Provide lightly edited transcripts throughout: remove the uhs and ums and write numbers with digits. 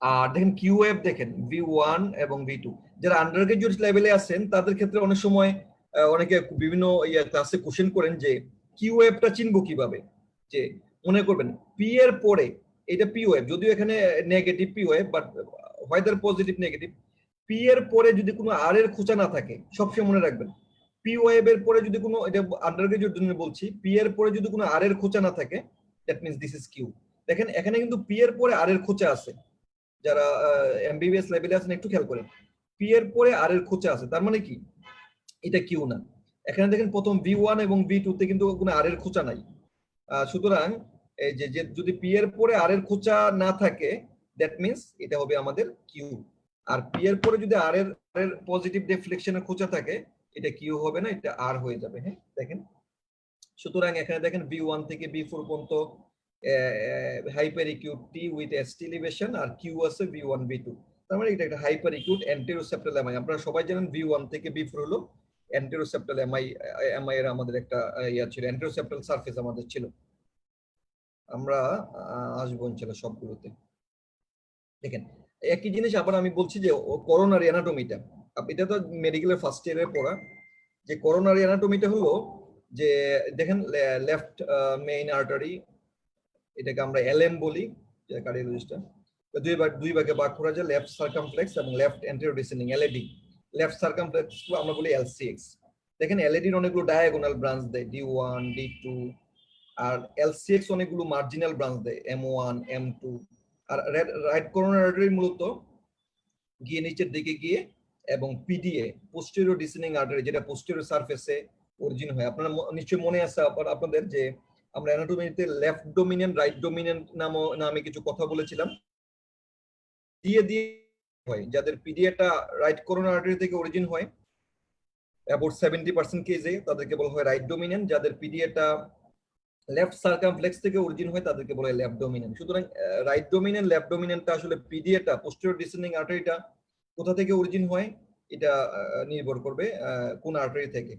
আর দেখেন কিউএফ দেখেন V1 এবং V2, যারা আন্ডার গ্রাজুয়েট লেভেলে আছেন তাদের ক্ষেত্রে অনেক সময় অনেকে বিভিন্ন ক্লাসে কোশ্চেন করেন যে কিউএফটা চিনবো কিভাবে। যে মনে করবেন পি এর পরে, এটা পিওএফ যদিও এখানে negative POF, but whether positive negative, P এর পরে যদি কোনো আর এর খোঁচা না থাকে, সবসময় মনে রাখবেন পিওএফ এর পরে যদি কোনো, এটা আন্ডার গ্রাজুয়েট জন্য বলছি, পি এর পরে যদি কোনো আর এর খোঁচা না থাকে, that means this is Q. দেখেন এখানে কিন্তু পি এর পরে আর এর খোঁচা আছে, যারা এমবিবিএস লেভেলে আছেন একটু খেয়াল করেন, পি এর পরে আর এর খোঁচা আছে, তার মানে কি এটা কিউ না। এখানে দেখেন প্রথম V1 এবং V2 তে কিন্তু কোনো আর এর খোঁচা নাই। সুতরাং এই যে যদি পি এর পরে আর এর খোঁচা না থাকে, দ্যাট মিন্স এটা হবে আমাদের কিউ। আর পি এর পরে যদি আর এর পজিটিভ ডেফ্লেকশনের খোঁচা থাকে, এটা কিউ হবে না, এটা আর হয়ে যাবে। হ্যাঁ দেখেন, সুতরাং এখানে দেখেন V1 থেকে V4 পর্যন্ত hyperacute T with ST elevation, আর কিউ আছে V1 V2। তার মানে এটা একটা হাইপার ইকিউট অ্যান্টেরোসেপ্টাল এমআই। আপনারা সবাই জানেন V1 থেকে V4 হলো অ্যান্টেরোসেপ্টাল এমআই। এমআই এর আমাদের একটা ইয়া ছিল, অ্যান্টেরোসেপ্টাল সারফেস আমাদের ছিল। আমরা আসবো ইনশাআল্লাহ সবগুলোতে। দেখেন একই জিনিস আবার আমি বলছি যে করোনারি অ্যানাটমিটা, এটা তো মেডিকেলের ফার্স্ট ইয়ারে পড়া, যে করোনারি অ্যানাটমিটা হলো যে দেখেন লেফট মেইন আর্টারি, এটাকে আমরা এলএম বলি, কার্ডিওলজিস্টটা দুই ভাগে ভাগ করা যায়, লেফট সার্কামফ্লেক্স এবং left anterior descending LAD. Left circumflex আমরা বলি এলসিএক্স। দেখেন এলএডির অনেকগুলো ডায়াগোনাল ব্রাঞ্চ দেয়, D1 D2, আর এলসিএক্স অনেকগুলো মার্জিনাল ব্রাঞ্চ দেয়, M1 M2। আর রাইট করোনারি আর্টারি মূলত গিয়ে নিচের দিকে গিয়ে এবং পিডিএ পোস্টেরিয়র ডিসেন্ডিং আর্টারি, যেটা পোস্টেরিয়র সারফেসে অরিজিন হয়। আপনারা নিশ্চয়ই মনে আছে আপনাদের যে আমরা অ্যানাটমিতে লেফট ডোমিনেন্ট রাইট ডোমিনেন্ট নামে কিছু কথা বলেছিলাম। দিয়ে দিয়ে হয় যাদের পিডিএটা রাইট করোনারি আর্টারি থেকে অরিজিন হয় অ্যাবাউট 70% কেসে, তাদেরকে বলা হয় রাইট ডোমিনেন্ট। যাদের পিডিএটা লেফট সার্কামফ্লেক্স থেকে অরিজিন হয় তাদেরকে বলা হয় লেফট ডোমিনেন্ট। সুতরাং রাইট ডোমিনেন্ট লেফট ডোমিনেন্টটা আসলে পিডিএটা পোস্টেরিয়র ডিসেন্ডিং আর্টারিটা কোথা থেকে অরিজিন হয় এটা নির্ভর করবে কোন আর্টারি থেকে।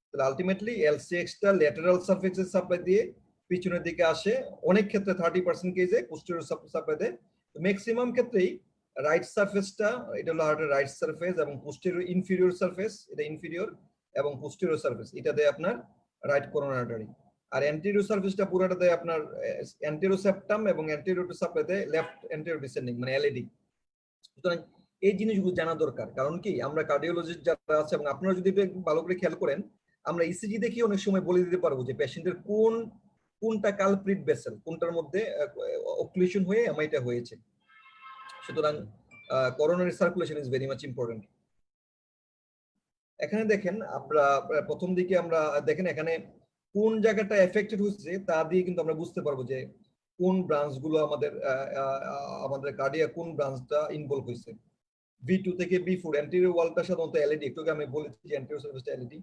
তাহলে আলটিমেটলি এলসিএক্সটা ল্যাটারাল সারফেসের সাপ্লাই দিয়ে পিছনের দিকে আসে, অনেক ক্ষেত্রে 30% কেসে পোস্টেরিয়র সাপ্লাই দেয়। ম্যাক্সিমাম ক্ষেত্রেই রাইট সারফেসটা, এটা হলো হার্টের রাইট সারফেস, এবং পোস্টেরিয়র ইনফিরিয়র সারফেস, এটা ইনফিরিয়র, এবং পোস্টেরিয়র সারফেস এটা দেয় আপনার রাইট করোনারি আর্টারি। আর অ্যান্টেরিয়র সারফেসটা পুরোটা দেয় আপনার অ্যান্টেরিয়র সেপ্টাম, এবং অ্যান্টেরিয়র টু সাপ্লাই দেয় লেফট অ্যান্টেরিয়র ডিসেন্ডিং মানে এলএডি। সুতরাং এই জিনিসগুলো জানা দরকার, কারণ কি আমরা কার্ডিওলজিস্ট যারা আছে এবং আপনারা যদি একটু ভালো করে খেয়াল করেন, আমরা ইসিজি দেখি অনেক সময় বলে দিতে পারবো যে পেশেন্টের কোনটা কালপ্রিট ভেসেল, কোনটার মধ্যে অক্লুশন হয়ে এমআইটা হয়েছে। সুতরাং coronary circulation is very much important. এখানে দেখেন আমরা প্রথম দিকে আমরা দেখেন এখানে কোন জায়গাটা এফেক্টেড হচ্ছে তা দিয়ে কিন্তু আমরা বুঝতে পারবো যে কোন ব্রাঞ্চগুলো আমাদের কার্ডিয়া কোন ব্রাঞ্চটা ইনভলভ হয়েছে। V2 থেকে B4 অ্যান্টেরিয়র ওয়ালটা সাধারণত এলইডি, একটু আমি বলেছি যে অ্যান্টেরিয়র সারফেসটা LED.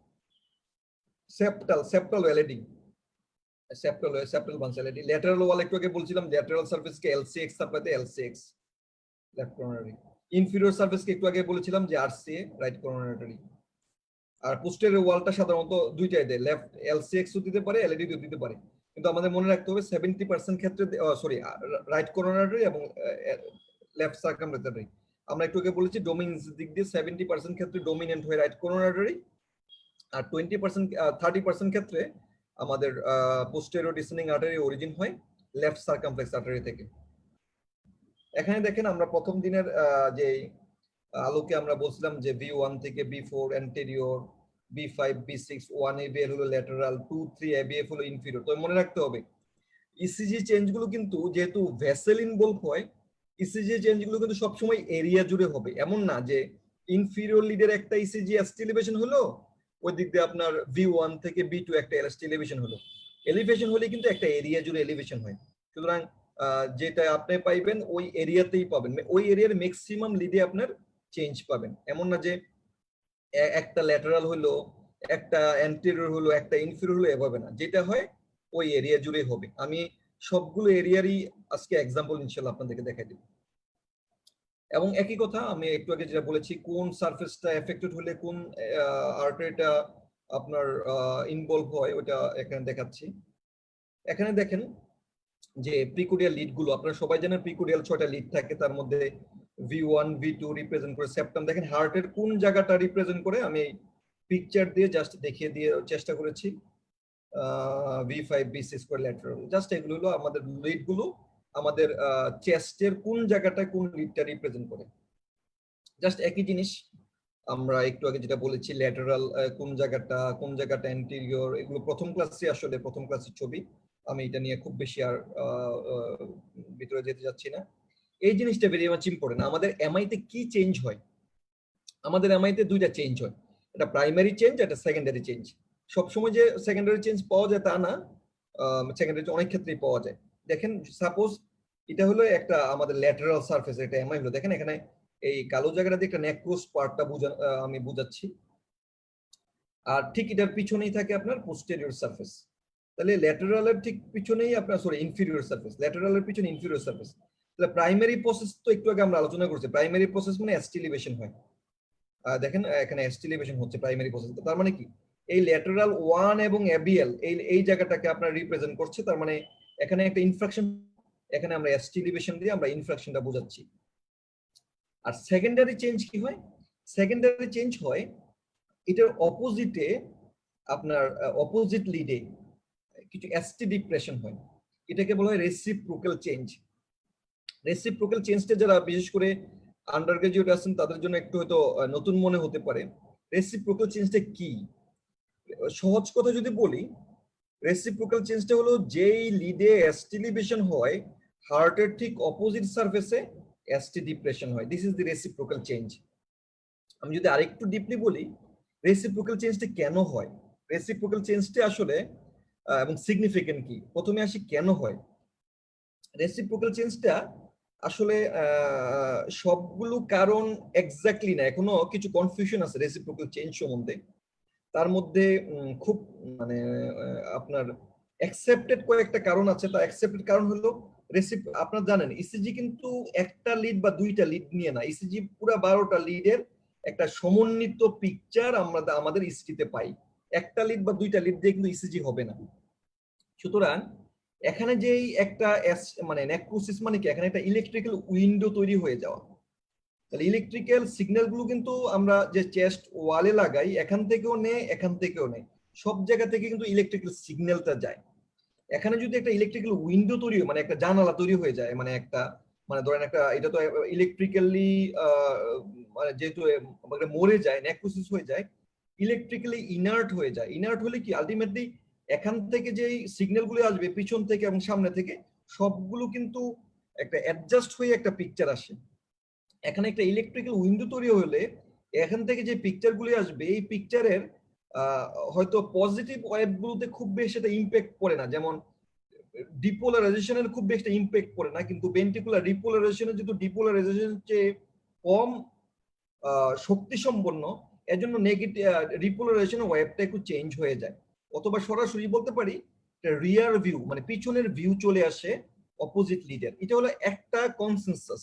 Septal LED, septal branch LED. Lateral wall একটু আগে বলছিলাম ল্যাটারাল সারফেসকে এলসিএক্স সাপ্লাইতে এলসিএক্স লেফট করোনারি। ইনফিরিয়র সারফেসকে একটু আগে বলেছিলাম যে আরসিএ রাইট করোনারি। আর পোস্টেরিয়র ওয়ালটা সাধারণত দুইটাই দেয়, লেফট এলসিএক্স ও দিতে পারে, এলইডি ও দিতে পারে। কিন্তু আমাদের মনে রাখতে হবে 70% ক্ষেত্রে সরি রাইট করোনারি এবং লেফট সার্কামফ্লেক্স। আমরা একটু আগে বলেছি ডোমিনেন্স দিক দিয়ে 70% ক্ষেত্রে ডোমিনেন্ট হয় রাইট করোনারি, আর 30% ক্ষেত্রে আমাদের পোস্টেরিয়র ডিসেন্ডিং আর্টারি অরিজিন হয় লেফট সার্কামফ্লেক্স আর্টারি থেকে। এখানে দেখেন আমরা প্রথম দিনের যে আলোকে আমরা বলছিলাম যে V1 থেকে B4 anterior, B5 B6 1 ABL হলো ল্যাটারাল, 2 3 ABF হলো ইনফিরিয়র। তো মনে রাখতে হবে ইসিজি চেঞ্জগুলো কিন্তু যেহেতু ভেসেল ইনভলভ হয়, ইসিজি চেঞ্জগুলো কিন্তু সবসময় এরিয়া জুড়ে হবে। এমন না যে ইনফিরিয়র লিডের একটা ইসিজি এসটি এলিভেশন হলো, ওই দিক দিয়ে আপনার V1 থেকে B2 একটা এসটি এলিভেশন হলো। এলিভেশন হলে কিন্তু একটা এরিয়া জুড়ে এলিভেশন হয়। সুতরাং যেটা আপনি পাইবেন ওই এরিয়াতেই পাবেন, ওই এরিয়ার ম্যাক্সিমাম লিডে আপনার চেঞ্জ পাবেন। এমন না যে একটা ল্যাটারাল হলো, একটা অ্যান্টেরিয়র হলো, একটা ইনফিরিয়র হলো, এভাবে না, যেটা হয় ওই এরিয়া জুড়ে হবে। আমি সবগুলো এরিয়ারই আজকে এক্সাম্পল ইনশাআল্লাহ আপনাদেরকে দেখাই দেব। এবং একই কথা আমি একটু আগে যেটা বলেছি, কোন সারফেসটা এফেক্টেড হলে কোন আর্টারিটা আপনার ইনভলভ হয় ওটা এখানে দেখাচ্ছি। এখানে দেখেন যে প্রিকোডিয়াল লিড গুলো, আপনারা সবাই জানেন প্রিকোডিয়াল 6টা লিড থাকে, তার মধ্যে V1 V2 রিপ্রেজেন্ট করে সেপ্টাম। দেখেন হার্টের কোন জায়গাটা রিপ্রেজেন্ট করে, আমি পিকচার দিয়ে জাস্ট দেখিয়ে দিয়ে চেষ্টা করেছি। V5 V6 করে ল্যাটারাল, জাস্ট এগুলো হলো আমাদের লিড গুলো, আমাদের চেস্টের কোন জায়গাটায় কোন লিডটা রিপ্রেজেন্ট করে। জাস্ট একই জিনিস আমরা একটু আগে যেটা বলেছি, ল্যাটারাল কোন জায়গাটা অ্যান্টেরিয়র, এগুলো প্রথম ক্লাসের ছবি। আমি এটা নিয়ে খুব বেশি আর ভিতরে যেতে যাচ্ছি না। এই জিনিসটা ভেরি মাচ ইম্পর্টেন্ট। আমাদের এমআই তে কি চেঞ্জ হয়? আমাদের এমআই তে দুইটা চেঞ্জ হয়, এটা প্রাইমারি চেঞ্জ, এটা সেকেন্ডারি চেঞ্জ। সবসময় যে সেকেন্ডারি চেঞ্জ পাওয়া যায় তা না, সেকেন্ডারি অনেক ক্ষেত্রেই পাওয়া যায়। দেখেন সাপোজ এটা হলো একটা আমাদের ল্যাটারাল সারফেস, এটা এমআই হলো, দেখেন এখানে এই কালো জায়গাটা দিয়ে একটা নেক্রোস পার্টটা আমি বুঝাচ্ছি, আর ঠিক এটার পিছনেই থাকে আপনার পোস্টেরিয়র সারফেস। তাহলে ল্যাটারালের ঠিক পিছনেই আপনার, সরি, ইনফিরিয়র সারফেস, ল্যাটারালের পিছনে ইনফিরিয়র সারফেস। তাহলে প্রাইমারি প্রসেস তো একটু আগে আমরা আলোচনা করছি, প্রাইমারি প্রসেস মানে অ্যাস্টিলিভেশন হয়। দেখেন এখানে অ্যাস্টিলিভেশন হচ্ছে প্রাইমারি প্রসেস। তার মানে কি, এই ল্যাটারাল 1 এবং এবিএল এই জায়গাটাকে আপনার রিপ্রেজেন্ট করছে, তার মানে এখানে একটা ইনফ্রাকশন, এখানে আমরা অ্যাস্টিলিভেশন দিয়ে আমরা ইনফ্রাকশনটা বোঝাচ্ছি। আর সেকেন্ডারি চেঞ্জ কি হয়? সেকেন্ডারি চেঞ্জ হয় এটার অপোজিটে, আপনার অপোজিট লিডে কিছু এসটি ডিপ্রেশন হয়, এটাকে বলা হয় রেসিপ্রোকাল চেঞ্জ। রেসিপ্রোকাল চেঞ্জটা যারা বিশেষ করে আন্ডার গ্রাজুয়েট আছেন তাদের জন্য একটু হয়তো নতুন মনে হতে পারে। রেসিপ্রোকাল চেঞ্জটা কি? সহজ কথা যদি বলি, রেসিপ্রোকাল চেঞ্জটা হলো যেই লিডে এস্টিলিভেশন হয়, হার্টের ঠিক অপোজিট সারফেসে এসটি ডিপ্রেশন হয়, this is the reciprocal change. আমি যদি আরেকটু ডিপলি বলি, রেসিপ্রোকাল চেঞ্জটা কেন হয়, রেসিপ্রোকাল চেঞ্জটা আসলে এবং সিগনিফিকেন্ট কি, প্রথমে আসি কেন হয়। রেসিপ্রোকাল চেঞ্জটা আসলে সবগুলো কারণ এক্স্যাক্টলি না, এখনো কিছু কনফিউশন আছে রেসিপ্রোকাল চেঞ্জ সম্বন্ধে। তার মধ্যে খুব মানে আপনার অ্যাকসেপ্টেড কয়েকটা কারণ আছে। তা অ্যাকসেপ্টেড কারণ হলো আপনারা জানেন ইসিজি কিন্তু একটা লিড বা দুইটা লিড নিয়ে না, ইসিজি পুরো 12টা লিডের একটা সমন্বিত পিকচার আমরা আমাদের ইসিজিতে পাই। একটা লিড বা দুইটা লিড দিয়ে কিন্তু ইসিজি হবে না। সুতরাং এখানে যেই একটা মানে নেক্রোসিস মানে কি, এখানে একটা ইলেকট্রিক্যাল উইন্ডো তৈরি হয়ে যাওয়া। তাহলে ইলেকট্রিক্যাল সিগন্যাল গুলো কিন্তু আমরা যে চেস্ট ওয়ালে লাগাই, এখান থেকেও নেয় এখান থেকেও নেয়, সব জায়গা থেকে কিন্তু ইলেকট্রিক্যাল সিগন্যালটা যায়। এখানে যদি একটা ইলেকট্রিক্যাল উইন্ডো তৈরি হয়, মানে একটা জানালা তৈরি হয়ে যায়, মানে একটা, মানে ধরেন একটা, এটা তো ইলেকট্রিক্যালি মানে যেহেতু মরে যায়, নেক্রোসিস হয়ে যায়, ইলেকট্রিক্যালি ইনার্ট হয়ে যায়। ইনার্ট হলে কি আলটিমেটলি এখান থেকে যে সিগন্যাল গুলো আসবে পিছন থেকে এবং সামনে থেকে, সবগুলো কিন্তু একটা অ্যাডজাস্ট হয়ে একটা পিকচার আসে। এখানে একটা ইলেকট্রিক্যাল উইন্ডো তৈরি হলে এখান থেকে যে পিকচার গুলি আসবে, এই পিকচারের হয়তো পজিটিভ ওয়েভ গুলোতে খুব বেশি একটা ইম্প্যাক্ট পড়ে না, যেমন ডিপোলারাইজেশনের খুব বেশি ইম্প্যাক্ট পড়ে না, কিন্তু ভেন্ট্রিকুলার রিপোলারাইজেশনের যেহেতু ডিপোলারাইজেশন চেয়ে কম শক্তি সম্পন্ন, এজন্য নেগেটিভ রিপোলারাইজেশন ওয়েভটা একটু চেঞ্জ হয়ে যায়। অথবা সরাসরি বলতে পারি রিয়ার ভিউ, মানে পিছনের ভিউ চলে আসে অপোজিট লিডের। এটা হলো একটা কনসেনসাস।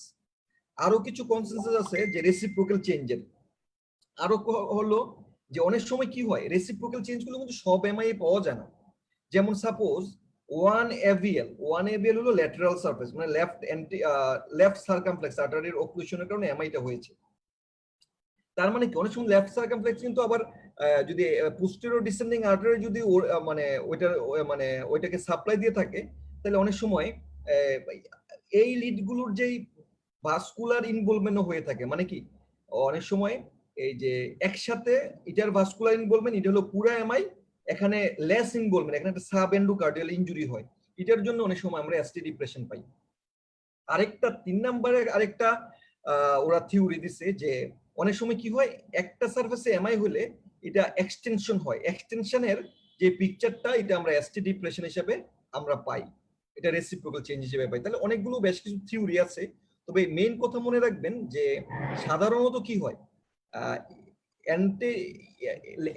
আরো কিছু কনসেনসাস আছে যে রেসিপ্রোকাল চেঞ্জের। আরো হলো যে অনেক সময় কি হয়, রেসিপ্রোকাল চেঞ্জ গুলো কিন্তু সব এমআই পাওয়া যায় না। যেমন সাপোজ 1 AVL হলো ল্যাটারাল সারফেস, মানে লেফট সার্কামফ্লেক্স আর্টারির অক্লুশনের কারণে এমআইটা হয়েছে। তার মানে কি, অনেক সময় লেফট সার্কামফ্লেক্স কিন্তু আবার যদি পোস্টেরিয়র ডিসেন্ডিং আর্টারি যদি মানে মানে ওইটাকে সাপ্লাই দিয়ে থাকে, তাহলে অনেক সময় এই লিডগুলোর যেই ভাস্কুলার ইনভলভমেন্ট হয়ে থাকে। মানে কি, অনেক সময় এই যে একসাথে এটার ভাস্কুলার ইনভলভমেন্ট, এটা হলো পুরা এমআই, এখানে লেস ইনভলভমেন্ট, এখানে একটা সাব এন্ডোকার্ডিয়াল ইনজুরি হয়, এটার জন্য অনেক সময় আমরা এসটি ডিপ্রেশন পাই। আরেকটা 3 নম্বরে আরেকটা ওরা থিওরি দিছে যে অনেক সময় কি হয়, একটা সারফেসে এমআই হলে এটা এক্সটেনশন হয়, এক্সটেনশনের যে পিকচারটা এটা আমরা এসটি ডিপ্রেশন হিসেবে আমরা পাই, এটা রেসিপ্রোকাল চেঞ্জ হিসেবে পাই। তাহলে অনেকগুলো বেশ কিছু থিওরি আছে। তবে মেইন কথা মনে রাখবেন যে সাধারণত কি হয়,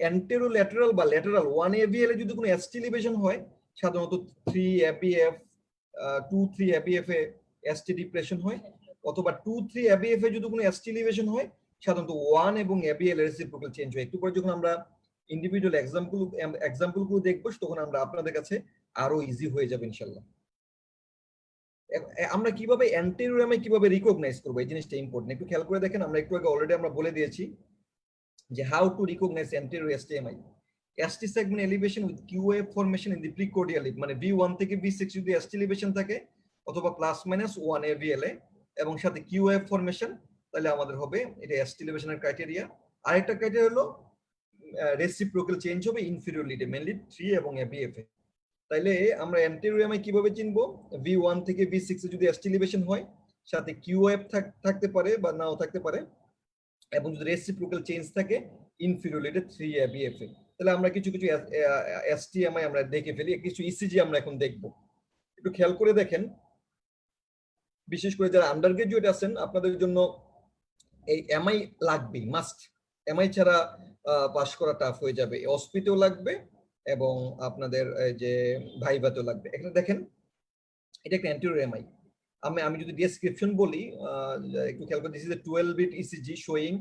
অ্যান্টেরোল্যাটারাল বা ল্যাটারাল 1 AVL এ যদি কোনো এস্টিলিভেশন হয়, সাধারণত 3 ABF 2-3 ABF এ এসটি ডিপ্রেশন হয়, অথবা 2-3 ABF এ যদি কোনো এস্টিলিভেশন হয়, সাধারণত 1 এবং ABL এর রেসিপ্রোকাল চেঞ্জ হয়। একটু পরে যখন আমরা ইন্ডিভিজুয়াল এক্সাম্পল গুলো দেখবো, তখন আমরা আপনাদের কাছে আরো ইজি হয়ে যাবে ইনশাল্লাহ। আমরা কিভাবে অ্যান্টেরিয়র এমআই কিভাবে রিকগনাইজ করবো, এই জিনিসটা ইম্পর্টেন্ট। একটু খেয়াল করে দেখেন, আমরা একটু আগে অলরেডি আমরা বলে দিয়েছি যে how to recognize anterior STEMI. ST segment elevation with QA formation in the precordial lead, মানে V1 থেকে V6 যদি এসটি এলিভেশন থাকে অথবা +-1 AVL এ এবং সাথে কিউএ ফরমেশন, তাহলে আমাদের হবে এটা এসটি এলিভেশনের ক্রাইটেরিয়া। আরেকটা ক্রাইটেরিয়া হলো রেসিপ্রোকাল চেঞ্জ হবে ইনফিরিয়র লিডে, মেইনলি 3 এবং ABF এ। তাইলে আমরা অ্যান্টেরিয়র এমআই কিভাবে চিনবো? V1 থেকে V6 এ যদি এসটি এলিভেশন হয়, সাথে কিউএফ থাকতে পারে বা নাও থাকতে পারে, এবং যদি রেসিপ্রোকাল চেঞ্জ থাকে ইনফিরিয়র লিডে 3 ABF এ, তাহলে আমরা কিছু কিছু এসটিএমআই আমরা দেখে ফেলি, কিছু ইসিজি আমরা এখন দেখব। একটু খেয়াল করে দেখেন, বিশেষ করে যারা আন্ডার গ্রাজুয়েট আছেন আপনাদের জন্য এই এমআই লাগবে, মাস্ট। এমআই ছাড়া পাস করা টাফ হয়ে যাবে, অসপিতেও লাগবে এবং আপনাদের যে ভাইভাতেও লাগবে। এখানে দেখেন এটা একটা অ্যান্টেরিয়র এমআই। আমি যদি ডেসক্রিপশন বলি, একটু খেয়াল করে, this is A 12-bit ECG showing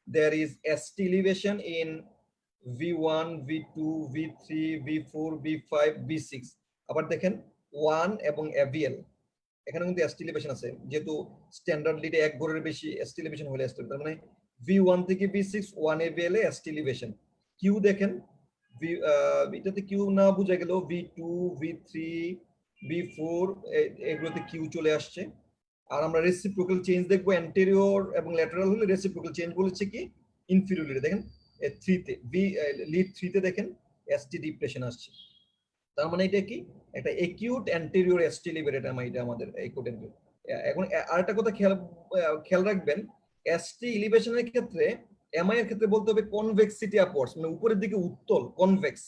there is ST elevation in V1, V2, V3, V4, V5, V6। আবার দেখেন 1 এবং AVL, এখানে কিন্তু ST elevation আছে, যেহেতু স্ট্যান্ডার্ড লিডে এক ঘরের বেশি ST elevation হলে ST, তার মানে V1 থেকে V6 1 AVL এ ST elevation। কিউ দেখেন, এটাতে কিউ না বোঝা গেল V2, V3, V4 এগুলোতে কিউ চলে আসছে। আর আমরা রেসিপ্রোকাল চেঞ্জ দেখবো, অ্যান্টেরিয়র এবং ল্যাটারাল হলে রেসিপ্রোকাল চেঞ্জ বলেছে কি ইনফিরিয়র লিডে। দেখেন 3 তে লিড 3 তে দেখেন এসটি ডিপ্রেশন আসছে, তার মানে এটা কি একটা একিউট অ্যান্টেরিয়র এসটি লিভারেট এটা আমাদের একিউট অ্যান্টেরিয়র। এখন আরেকটা কথা খেয়াল রাখবেন, এসটি এলিভেশনের ক্ষেত্রে এমআই এর ক্ষেত্রে বলতে হবে কনভেক্সিটি আপওয়ার্ডস, মানে উপরের দিকে উত্তল, কনভেক্স।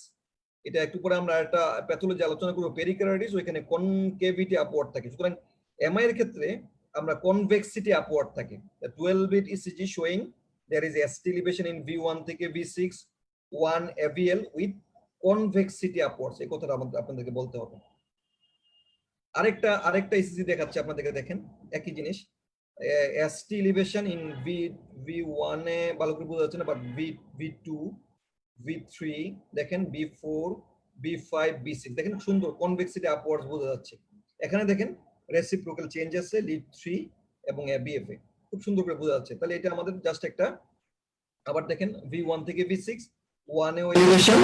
এটা একটু পরে আমরা একটা প্যাথোলজি আলোচনা করব, পেরিকার্ডিস, ওইখানে কনকেভিটি আপওয়ার্ড থাকে। সুতরাং এমআই এর ক্ষেত্রে আমরা কনভেক্সিটি আপওয়ার্ড থাকে। 12-bit ECG showing there is ST elevation in V1 থেকে V6 1 AVL with convexity upwards, এই কথাটা আপনাদেরকে বলতে হবে। আরেকটা ECG দেখাচ্ছে আপনাদেরকে, দেখেন একই জিনিস, ST elevation in V1 এ ভালো করে বোঝা যাচ্ছে না, বাট V2, V3 দেখেন, V4, V5, V6 দেখেন সুন্দর কনভেক্সিটি আপওয়ার্ডস বোঝা যাচ্ছে। এখানে দেখেন রেসিপ্রোকাল চেঞ্জ আছে লিড 3 এবং ABF এ, খুব সুন্দর করে বোঝা যাচ্ছে। তাহলে এটা আমাদের জাস্ট একটা, আবার দেখেন V1 থেকে V6 1 এ এলিভেশন,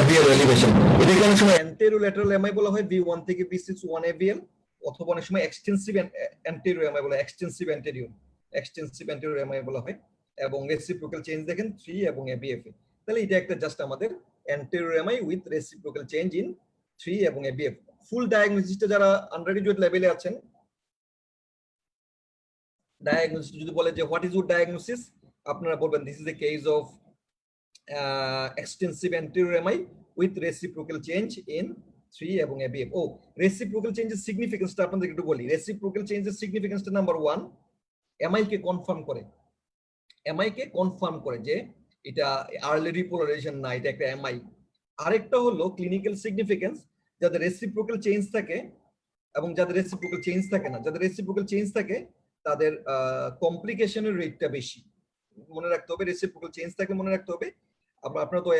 AVL এলিভেশন, এটাকে অনেক সময় অ্যান্টেরিয়র ল্যাটারাল এমআই বলা হয় V1 থেকে V6 1 AVL, অথবা অনেক সময় এক্সটেন্সিভ অ্যান্টেরিয়র এমআই বলা হয়, এক্সটেন্সিভ অ্যান্টেরিয়র এমআই বলা হয়। এবং রেসিপ্রোকাল চেঞ্জ দেখেন 3 এবং ABF এ। তাহলে এটা একটা জাস্ট আমাদের anterior MI with reciprocal change in 3 এবং ABF। ফুল ডায়াগনোসিসটা যারা আন্ডার গ্রাজুয়েট লেভেলে আছেন, ডায়াগনোসিস যদি বলে যে হোয়াট ইজ ইউর ডায়াগনোসিস, আপনারা বলবেন this is a case of extensive anterior MI with reciprocal change in 3 এবং ABF। ও রেসিপ্রোকাল চেঞ্জের সিগনিফিকেন্সটা আপনাদের একটু বলি। রেসিপ্রোকাল চেঞ্জের সিগনিফিকেন্সটা নাম্বার 1, এমআই কে কনফার্ম করে যে এটা আর্লি রিপোলারাইজেশন না, এটা একটা এমআই। আরেকটা হলো ক্লিনিক্যাল সিগনিফিকেন্স, যাদের রেসিপ্রোকাল চেঞ্জ থাকে এবং যাদের রেসিপ্রোকাল চেঞ্জ থাকে না। যাদের রেসিপ্রোকাল চেঞ্জ থাকে তাদের কমপ্লিকেশনের রেটটা বেশি। মনে রাখতে হবে রেসিপ্রোকাল চেঞ্জ থাকে, মনে রাখতে হবে। আপনারা তো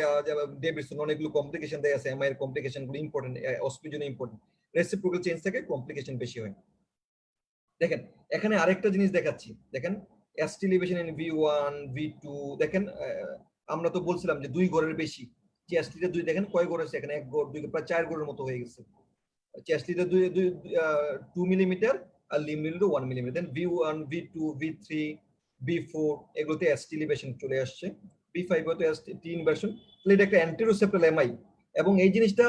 ডেভিডসন অনেকগুলো কমপ্লিকেশন দেয়া আছে, এমআই এর কমপ্লিকেশন গুলো ইম্পর্টেন্ট, অসপির জন্য ইম্পর্টেন্ট। রেসিপ্রোকাল চেঞ্জ থাকে, কমপ্লিকেশন বেশি হয়। দেখেন এখানে আরেকটা জিনিস দেখাচ্ছি, দেখেন ST elevation in V1 V2 দেখেন, আমরা তো বলছিলাম যে 2 গড়ের বেশি, চেস্টলিতে 2 দেখেন কয় গড় আছে, এখানে 1 গড় 2 প্রায় 4 গড়ের মতো হয়ে গেছে। চেস্টলিতে 2 মিলিমিটার আর লিমলিতে 1 মিলিমিটার। দেন V1 V2 V3 V4 এগুলোতে এসটি এলিভেশন চলে আসছে, V5 এও তো এসটি ইনভার্সন। তাহলে এটা একটা অ্যান্টেরিয়র সেপ্টাল এমআই। এবং এই জিনিসটা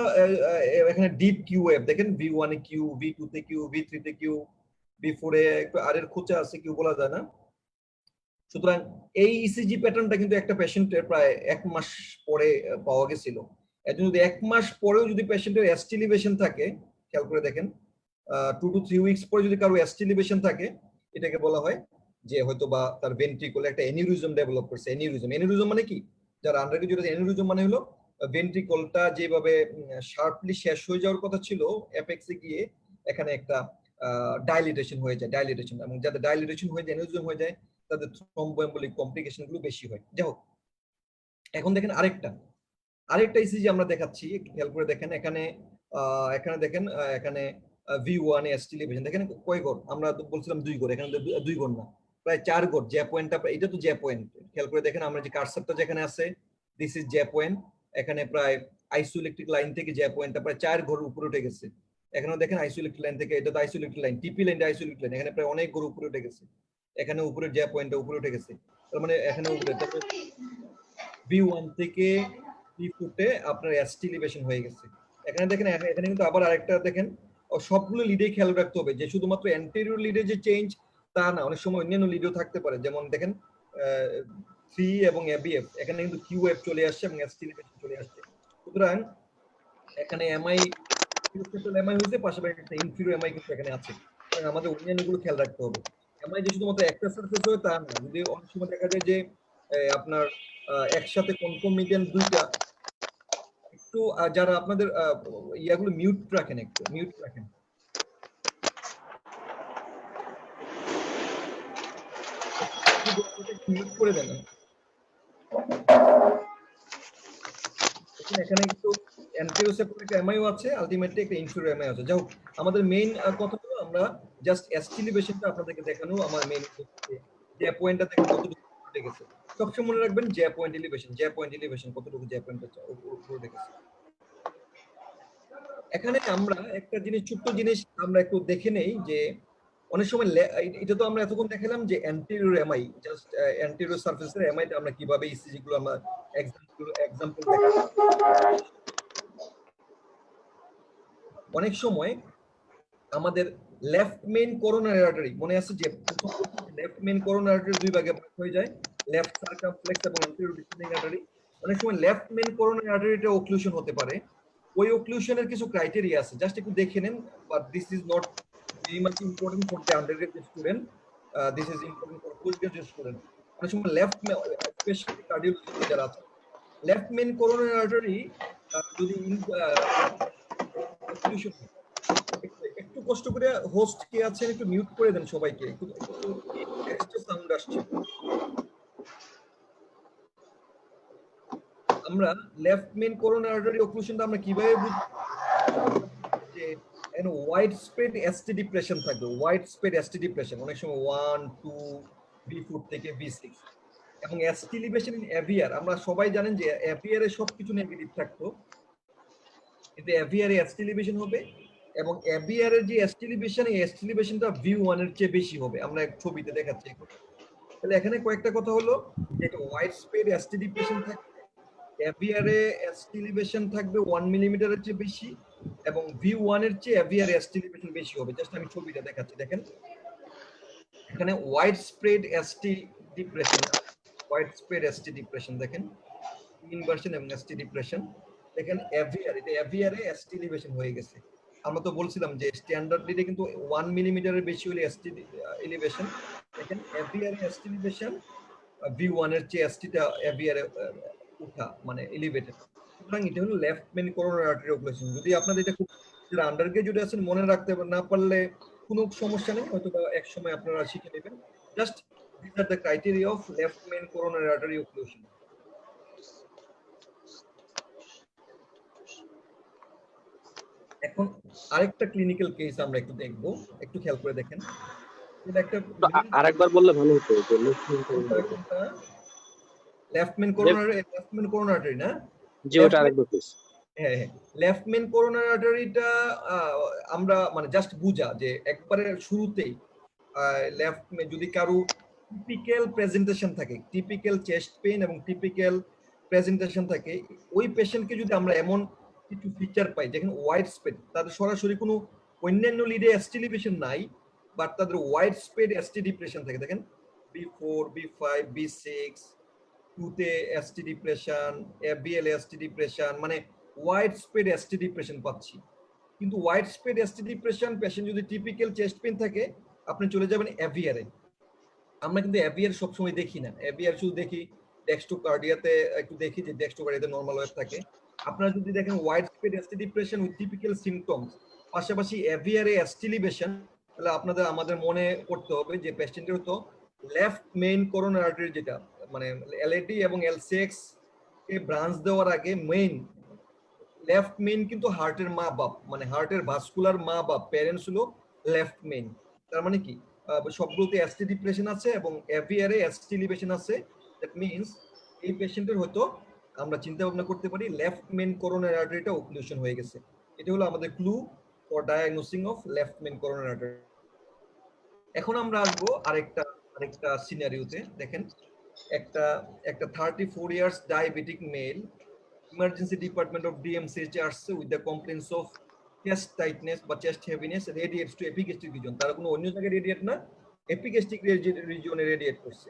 এখানে ডিপ কিউ ওয়েভ দেখেন, V1 এ কিউ, V2 তে কিউ, V3 তে কিউ, V4 এ একটু আর এর খোঁচা আছে, কিউ বলা যায় না। সুতরাং এই ইসিজি প্যাটার্নটা কিন্তু একটা পেশেন্টের প্রায় 1 মাস পরে পাওয়া গেছিল। এজন্য যদি 1 মাস পরেও যদি পেশেন্টের এসটি এলিভেশন থাকে, খেয়াল করে দেখেন 2 to 3 উইকস পরে যদি কারো এসটি এলিভেশন থাকে, এটাকে বলা হয় যে হয়তো বা তার ভেন্ট্রিকলে একটা এনিউরিজম ডেভেলপ করছে। এনিউরিজম মানে কি, যারা আন্ডারগ্রাজুয়েট, এনিউরিজম মানে হলো ভেন্ট্রিকলটা যেভাবে শার্পলি শেষ হয়ে যাওয়ার কথা ছিল অ্যাপেক্সে গিয়ে এখানে একটা ডাইলিটেশন হয়ে যায়, এবং যাদের ডাইলিটেশন হয়ে যায়, এনিউরিজম হয়ে যায়, তাদের থ্রম্বোএম্বোলিক কমপ্লিকেশন গুলো বেশি হয়। যাই হোক, এখন দেখেন আরেকটা ইসিজি আমরা দেখাচ্ছি, একটু খেয়াল করে দেখেন। এখানে দেখেন, এখানে V1 এ ST এলিভেশন দেখেন কয় গড়, আমরা তো বলছিলাম 2 গড়, এখানে 2 গড় না, প্রায় 4 গড়। জ্যা পয়েন্টটা, এটা তো জ্যা পয়েন্ট, খেয়াল করে দেখেন আমরা যে কার্সারটা যেখানে আছে, দিস ইজ জ্যা পয়েন্ট। এখানে প্রায় আইসোইলেকট্রিক লাইন থেকে জ্যা পয়েন্টটা প্রায় 4 গড় উপরে উঠে গেছে। এখানেও দেখেন আইসোইলেকট্রিক লাইন থেকে, এটা তো আইসোইলেকট্রিক লাইন, টিপি লাইনটা আইসোইলেকট্রিক লাইন, এখানে প্রায় অনেক গড় উপরে উঠে গেছে। এখানে উপরে জ্যা পয়েন্টটা উপরে উঠে গেছে, তার মানে এখানে উপরে, তারপরে V1 থেকে V4 তে আপনার ST এলিভেশন হয়ে গেছে। এখানে দেখেন, এখানে কিন্তু আবার আরেকটা দেখেন, সবগুলো লিডে খেয়াল রাখতে হবে যে শুধুমাত্র অ্যান্টেরিয়র লিডে যে চেঞ্জ তা না, অনেক সময় অন্যান্য লিডেও থাকতে পারে। যেমন দেখেন 3 এবং ABF, এখানে কিন্তু QF চলে আসছে এবং ST এলিভেশন চলে আসছে। সুতরাং এখানে MI হয়েছে, পাশাপাশি একটা ইনফিরিয়র MI কিন্তু এখানে আছে। সুতরাং আমাদের অন্যান্যগুলো খেয়াল রাখতে হবে। MI যে শুধুমাত্র একটা সারফেস হয় তা না, যদি অনেক সময় দেখা যায় যে আপনার একসাথে কনকমিটেন্ট দুইটা, একটু যারা আপনাদের ইয়াগুলো মিউট রাখেন, একটু মিউট রাখেন, মিউট করে দেন। এখানে কিন্তু অ্যান্টিরোসেপ্টর একটা এমআইও আছে, আলটিমেটলি একটা ইনফিরিয়র এমআই আছে। যাই হোক, আমাদের মেইন কথা হলো আমরা জাস্ট ST এলিভেশনটা আপনাদেরকে দেখানো আমার মেইন, যে পয়েন্টটা থেকে কতটুকু উঠে গেছে। সবসময় মনে রাখবেন জ্যা পয়েন্ট এলিভেশন কতটুকু জ্যা পয়েন্টটা উপরে উঠে গেছে। এখানে আমরা একটা জিনিস, ছোট্ট জিনিস আমরা একটু দেখে নেই যে অনেক সময় এটা তো আমরা এতক্ষণ দেখালাম যে অ্যান্টেরিয়র এমআই, জাস্ট অ্যান্টেরিয়র সারফেসের এমআইটা আমরা কিভাবে ইসিজি গুলো আমরা এক্সাম্পল দেখাবো। অনেক সময় আমাদের লেফট মেইন করোনারি আর্টারি, মনে আছে যে লেফট মেইন করোনারি আর্টারি দুই ভাগে ভাগ হয়ে যায়, লেফট সার্কামফ্লেক্স এবং অ্যান্টেরিয়র ডিসেন্ডিং আর্টারি। অনেক সময় লেফট মেইন করোনারি আর্টারিটা অক্লুশন হতে পারে। ওই অক্লুশনের কিছু ক্রাইটেরিয়া আছে, জাস্ট একটু দেখে নেন, but this is not very much important for the undergraduate student, this is important for post graduate student. অনেক সময় লেফট, স্পেশালি কার্ডিওলজিস্ট যারা আছে, লেফট মেইন করোনারি আর্টারি যদি অক্লুশন, একটু কষ্ট করে হোস্ট কে আছেন একটু মিউট করে দেন সবাইকে, একটু এক্সট্রা সাউন্ড আসছে। আমরা লেফট মেইন করোনারি আর্টারি অক্লুশনটা আমরা কিভাবে বুঝবো, যে এখানে ওয়াইড স্প্রেড এসটি ডিপ্রেশন থাকবে, ওয়াইড স্প্রেড এসটি ডিপ্রেশন, অনেক সময় 1 2 V4 থেকে V6, এবং এসটি এলিভেশন ইন এভিয়ার, আমরা সবাই জানেন যে এভিয়ারে সবকিছু নেগেটিভ থাকতো, কিন্তু এভিয়ারে এসটি এলিভেশন হবে, এবং এভিয়ারের যে এসটি এলিভেশন, এই এসটি এলিভেশনটা V1 এর চেয়ে বেশি হবে। আমরা এক ছবিতে দেখাচ্ছি। তাহলে এখানে কয়েকটা কথা হলো, যে একটা ওয়াইড স্প্রেড এসটি ডিপ্রেশন থাকবে, এভিয়ারে এসটি এলিভেশন থাকবে 1 মিলিমিটারের চেয়ে বেশি, এবং V1 এর চেয়ে এভিয়ারে এসটি এলিভেশন বেশি হবে। জাস্ট আমি ছবিটা দেখাচ্ছি, দেখেন এখানে ওয়াইড স্প্রেড এসটি ডিপ্রেশন, দেখেন ইনভার্সন এবং এসটি ডিপ্রেশন, দেখেন এভিয়ার, এটা এভিয়ারে এসটি এলিভেশন হয়ে গেছে। আমরা তো বলছিলাম যে স্ট্যান্ডার্ডলি কিন্তু 1 মিলিমিটারের বেশি হলে এসটি এলিভেশন, দেখেন এভিয়ারে এসটি এলিভেশন V1 এর চেয়ে এসটিটা এভিয়ারে উঠা, মানে এলিভেটেড। সুতরাং এটা হলো left main coronary artery occlusion. যদি আপনাদের এটা খুব, যারা আন্ডার গ্রাজুয়েট আছেন মনে রাখতে না পারলে কোনো সমস্যা নেই, হয়তো বা এক সময় আপনারা শিখে নেবেন। Just this are the criteria of left main coronary artery occlusion. এখন আরেকটা ক্লিনিক্যাল কেস আমরা একটু দেখব, একটু খেয়াল করে দেখেন। এটা একটা আরেকবার বললে ভালো হতো, লেফট মেইন করোনারি আর্টারি না, জি ওটা আরেকবার প্লিজ। হ্যাঁ, লেফট মেইন করোনারি আর্টারিটা আমরা মানে জাস্ট বুঝা যে একবারে শুরুতেই লেফট যদি কারো টিপিক্যাল প্রেজেন্টেশন থাকে, টিপিক্যাল চেস্ট পেইন এবং টিপিক্যাল প্রেজেন্টেশন থাকে, ওই পেশেন্টকে যদি আমরা এমন কিছু ফিচার পাই যেখানে ওয়াইড স্প্রেড, তাদের সরাসরি কোনো অন্যান্য লিডে এসটি এলিভেশন নাই, বাট তাদের ওয়াইড স্প্রেড এসটি ডিপ্রেশন থাকে, দেখেন B4 B5 B6 2তে ST depression, FBL ST depression, মানে ওয়াইড স্প্রেড এসটি ডিপ্রেশন পাচ্ছি। কিন্তু wide spread ST depression patient যদি টিপিক্যাল চেস্ট পেইন থাকে, আপনি চলে যাবেন এভিয়ারে। আমরা কিন্তু এভিয়ার সবসময় দেখি না, এভিয়ার শুধু দেখি ডেক্সট্রোকার্ডিয়াতে, একটু দেখি যে ডেক্সট্রোকার্ডিয়াতে নরমাল ওয়েভ থাকে। আপনারা যদি দেখেন wide spread ST depression with typical symptoms, পাশাপাশি এভিয়ারে এসটি এলিভেশন, তাহলে আমাদের মনে করতে হবে যে পেশেন্টের তো লেফট মেইন করোনারি আর্টারি, যেটা মানে LAD এবং LCX কে ব্রাঞ্চ দেওয়ার আগে মেইন লেফট মেইন কিন্তু হার্টের মা বাপ, মানে হার্টের ভাস্কুলার মা বাপ, প্যারেন্টস হলো লেফট মেইন। তার মানে কি সবগুলোতে এসটি ডিপ্রেশন আছে এবং এভিয়ারে এসটি লিভেশন আছে। দ্যাট মিন্স এই পেশেন্টের হয়তো আমরা চিন্তা ভাবনা করতে পারি লেফট মেইন করোনারি আর্টারিটা ওক্লুশন হয়ে গেছে। এটা হলো আমাদের clue for diagnosing of left main coronary artery. এখন আমরা আসবো আরেকটা আরেকটা সিনারিওতে। দেখেন একটা একটা 34 years diabetic male emergency department of DMCH আসছে with the complaints of chest tightness বা chest heaviness radiates to epigastric region. তারা কোনো অন্য জায়গায় রেডিয়েট না, এপিগ্যাস্ট্রিক রিজিয়নে রেডিয়েট করছে।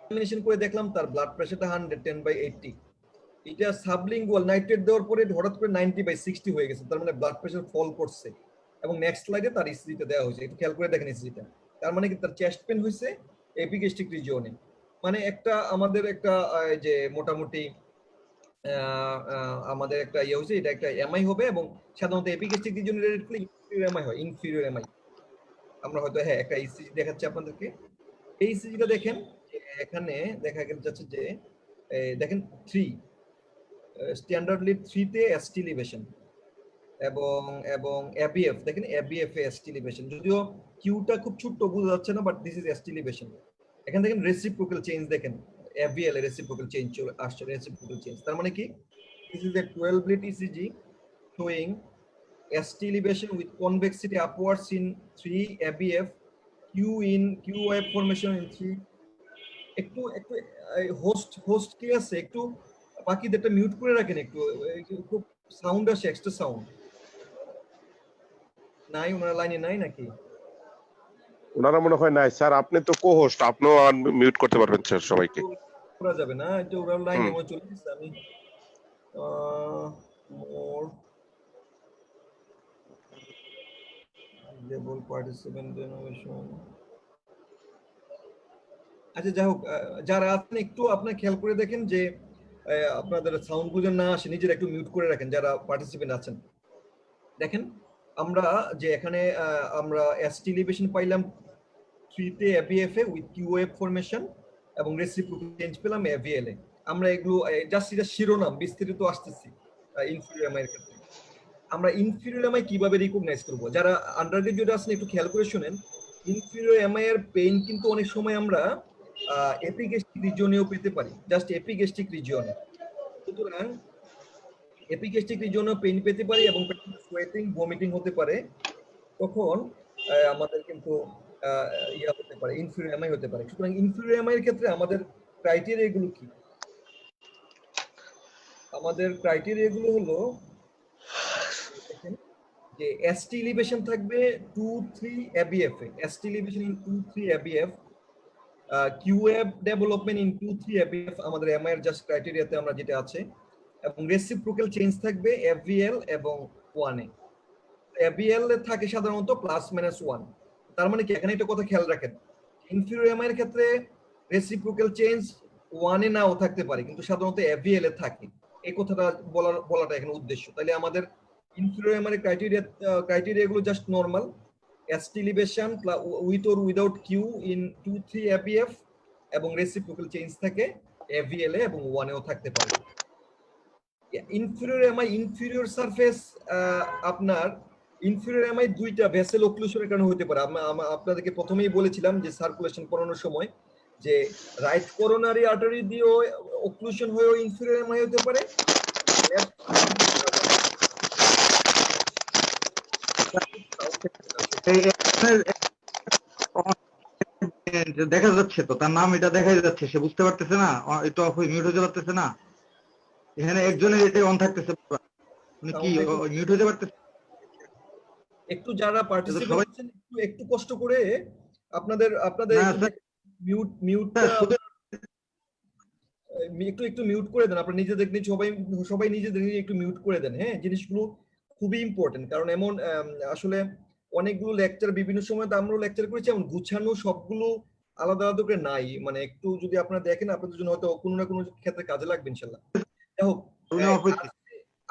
এক্সামিনেশন করে দেখলাম তার ব্লাড প্রেশারটা 110/80। এটা সাবলিঙ্গুয়াল নাইট্রেট দেওয়ার পরে হঠাৎ করে 90/60 হয়ে গেছে, তার মানে ব্লাড প্রেশার ফল করছে। এবং নেক্সট স্লাইডে তার ইসিজিটা দেওয়া হয়েছে, একটু খেয়াল করে দেখেন ইসিজিটা। তার মানে কি তার চেস্ট পেন হয়েছে এপিগ্যাস্ট্রিক রিজিয়নে। মানে একটা আমাদের একটা যে মোটামুটি আমাদের একটা ইয়ে হয়েছে, এটা একটা এমআই হবে এবং সাধারণত এপিগ্যাস্ট্রিক রিজিয়নে রেডিয়েট করলে ইনফিরিয়র এমআই হয়, ইনফিরিয়র এমআই। আমরা হয়তো হ্যাঁ একটা ইসিজি দেখাচ্ছি আপনাদেরকে। এই ইসিজিটা দেখেন, এখানে দেখা যাচ্ছে যে দেখেন 3 স্ট্যান্ডার্ডলি 3 তে এসটি লিভেশন এবং এবং এবিএফ দেখেন এবিএফ এ এসটি লিভেশন, যদিও কিউটা খুব ছোট্ট বোঝা যাচ্ছে না, বাট দিস ইজ এসটি লিভেশন। এখান দেখেন রেসিপ্রোকাল চেঞ্জ, দেখেন এভিএল এ রেসিপ্রোকাল চেঞ্জ আসছে, রেসিপ্রোকাল চেঞ্জ। তার মানে কি this is A 12 lead ECG showing ST elevation with convexity upwards in 3 ABF, Q in Q wave formation in 3। একটু একটু হোস্ট হোস্ট কি আছে, একটু বাকিদেরটা মিউট করে রাখেন, একটু খুব সাউন্ড আসে, এক্সট্রা সাউন্ড নাই, ওনার লাইনে নাই নাকি? ওনারা মনে হয় নাই স্যার, আপনি তো কো হোস্ট, আপনিও মিউট করতে পারবেন স্যার সবাইকে। করা যাবে না, এটা ওনার লাইনে মনে চলে গেছে। আমি মোর লেভেল পার্টিসিপেন্ট জেনারেশন। আচ্ছা যাই হোক, যারা আছেন একটু আপনার খেয়াল করে দেখেন যে আপনাদের সাউন্ড গুলো না আসে, নিজেরা একটু মিউট করে রাখেন যারা পার্টিসিপেন্ট আছেন। দেখেন আমরা যে এখানে আমরা এসটি লিভেশন পাইলাম 3 তে ABF A with QF formation এবং রেসিপ্রোকাল চেঞ্জ পেলাম এভিএল এ। আমরা এগুলো জাস্ট এটা শিরোনাম, বিস্তারিত আসতেছি। ইনফিরিয়র এমআই এর ক্ষেত্রে আমরা ইনফিরিয়র এমআই কিভাবে রিকগনাইজ করব, যারা আন্ডারগ্রাজুয়েট আছেন একটু খেয়াল করে শুনেন। ইনফিরিয়র এমআই এর পেইন কিন্তু অনেক সময় আমরা এপিগ্যাস্ট্রিক রিজিয়নেও পেতে পারি, জাস্ট এপিগ্যাস্ট্রিক রিজিয়নে। সুতরাং এপিগ্যাস্ট্রিক রিজিয়নেও পেইন পেতে পারি এবং সোয়েটিং ভমিটিং হতে পারে, তখন আমাদের কিন্তু ইয়া হতে পারে, ইনফিরিয়র এমআই হতে পারে। সুতরাং ইনফিরিয়র এমআই এর ক্ষেত্রে আমাদের ক্রাইটেরিয়া গুলো কি? আমাদের ক্রাইটেরিয়া গুলো হলো যে এসটি এলিভেশন থাকবে 2-3 ABF A, ST elevation in 2-3 ABF, QF development in 2-3 ABF আমাদের এমআই এর জাস্ট ক্রাইটেরিয়াতে আমরা যেটা আছে, এবং রেসিপ্রোকাল চেঞ্জ থাকবে এভিএল এবং 1 এ। এভিএল এ থাকে সাধারণত +-1। তার মানে কি এখানে একটা কথা খেয়াল রাখেন, ইনফিরিয়র এমআই এর ক্ষেত্রে রেসিপ্রোকাল চেঞ্জ 1 এ নাও থাকতে পারে, কিন্তু সাধারণত এভিএল এ থাকে। এই কথাটা বলাটা এখানে উদ্দেশ্য। তাহলে আমাদের ইনফিরিয়র এমআই এর ক্রাইটেরিয়া গুলো just normal ST elevation with or without Q in 2-3 aVF এবং রেসিপ্রোকাল চেঞ্জ থাকে এভিএল এ এবং 1 এও থাকতে পারে। ইনফিরিয়র এমআই ইনফিরিয়র সারফেস, আপনার ইনফিরিয়র এমআই দুইটা ভেসেল অক্লুশনের কারণে হতে পারে। আপনাদেরকে প্রথমেই বলেছিলাম যে সার্কুলেশন করানোর সময় যে রাইট করোনারি আর্টারি দিয়েও অক্লুশন হয়েও ইনফিরিয়র এমআই হতে পারে। দেখা যাচ্ছে তো, তার নাম এটা দেখাই যাচ্ছে, সে বুঝতে পারতেছে না, এটা অফ হয়ে মিউট হতে পারতেছে না। এখানে একজনের এটা অন থাকতেছে, মানে কি মিউট হতে পারতেছে। একটু যারা পার্টিসিপেট করছেন একটু কষ্ট করে আপনাদের মিউটটা একটু মিউট করে দেন। আপনারা নিজেদের সবাই নিজেদের একটু মিউট করে দেন। হ্যাঁ, জিনিসগুলো খুবই ইম্পর্টেন্ট, কারণ এমন আসলে অনেকগুলো লেকচার বিভিন্ন সময় আমরাও লেকচার করেছি, এমন গুছানো সবগুলো আলাদা আলাদা করে নাই। মানে একটু যদি আপনারা দেখেন আপনাদের জন্য হয়তো কোনো না কোনো ক্ষেত্রে কাজে লাগবে ইনশাআল্লাহ। যাই হোক,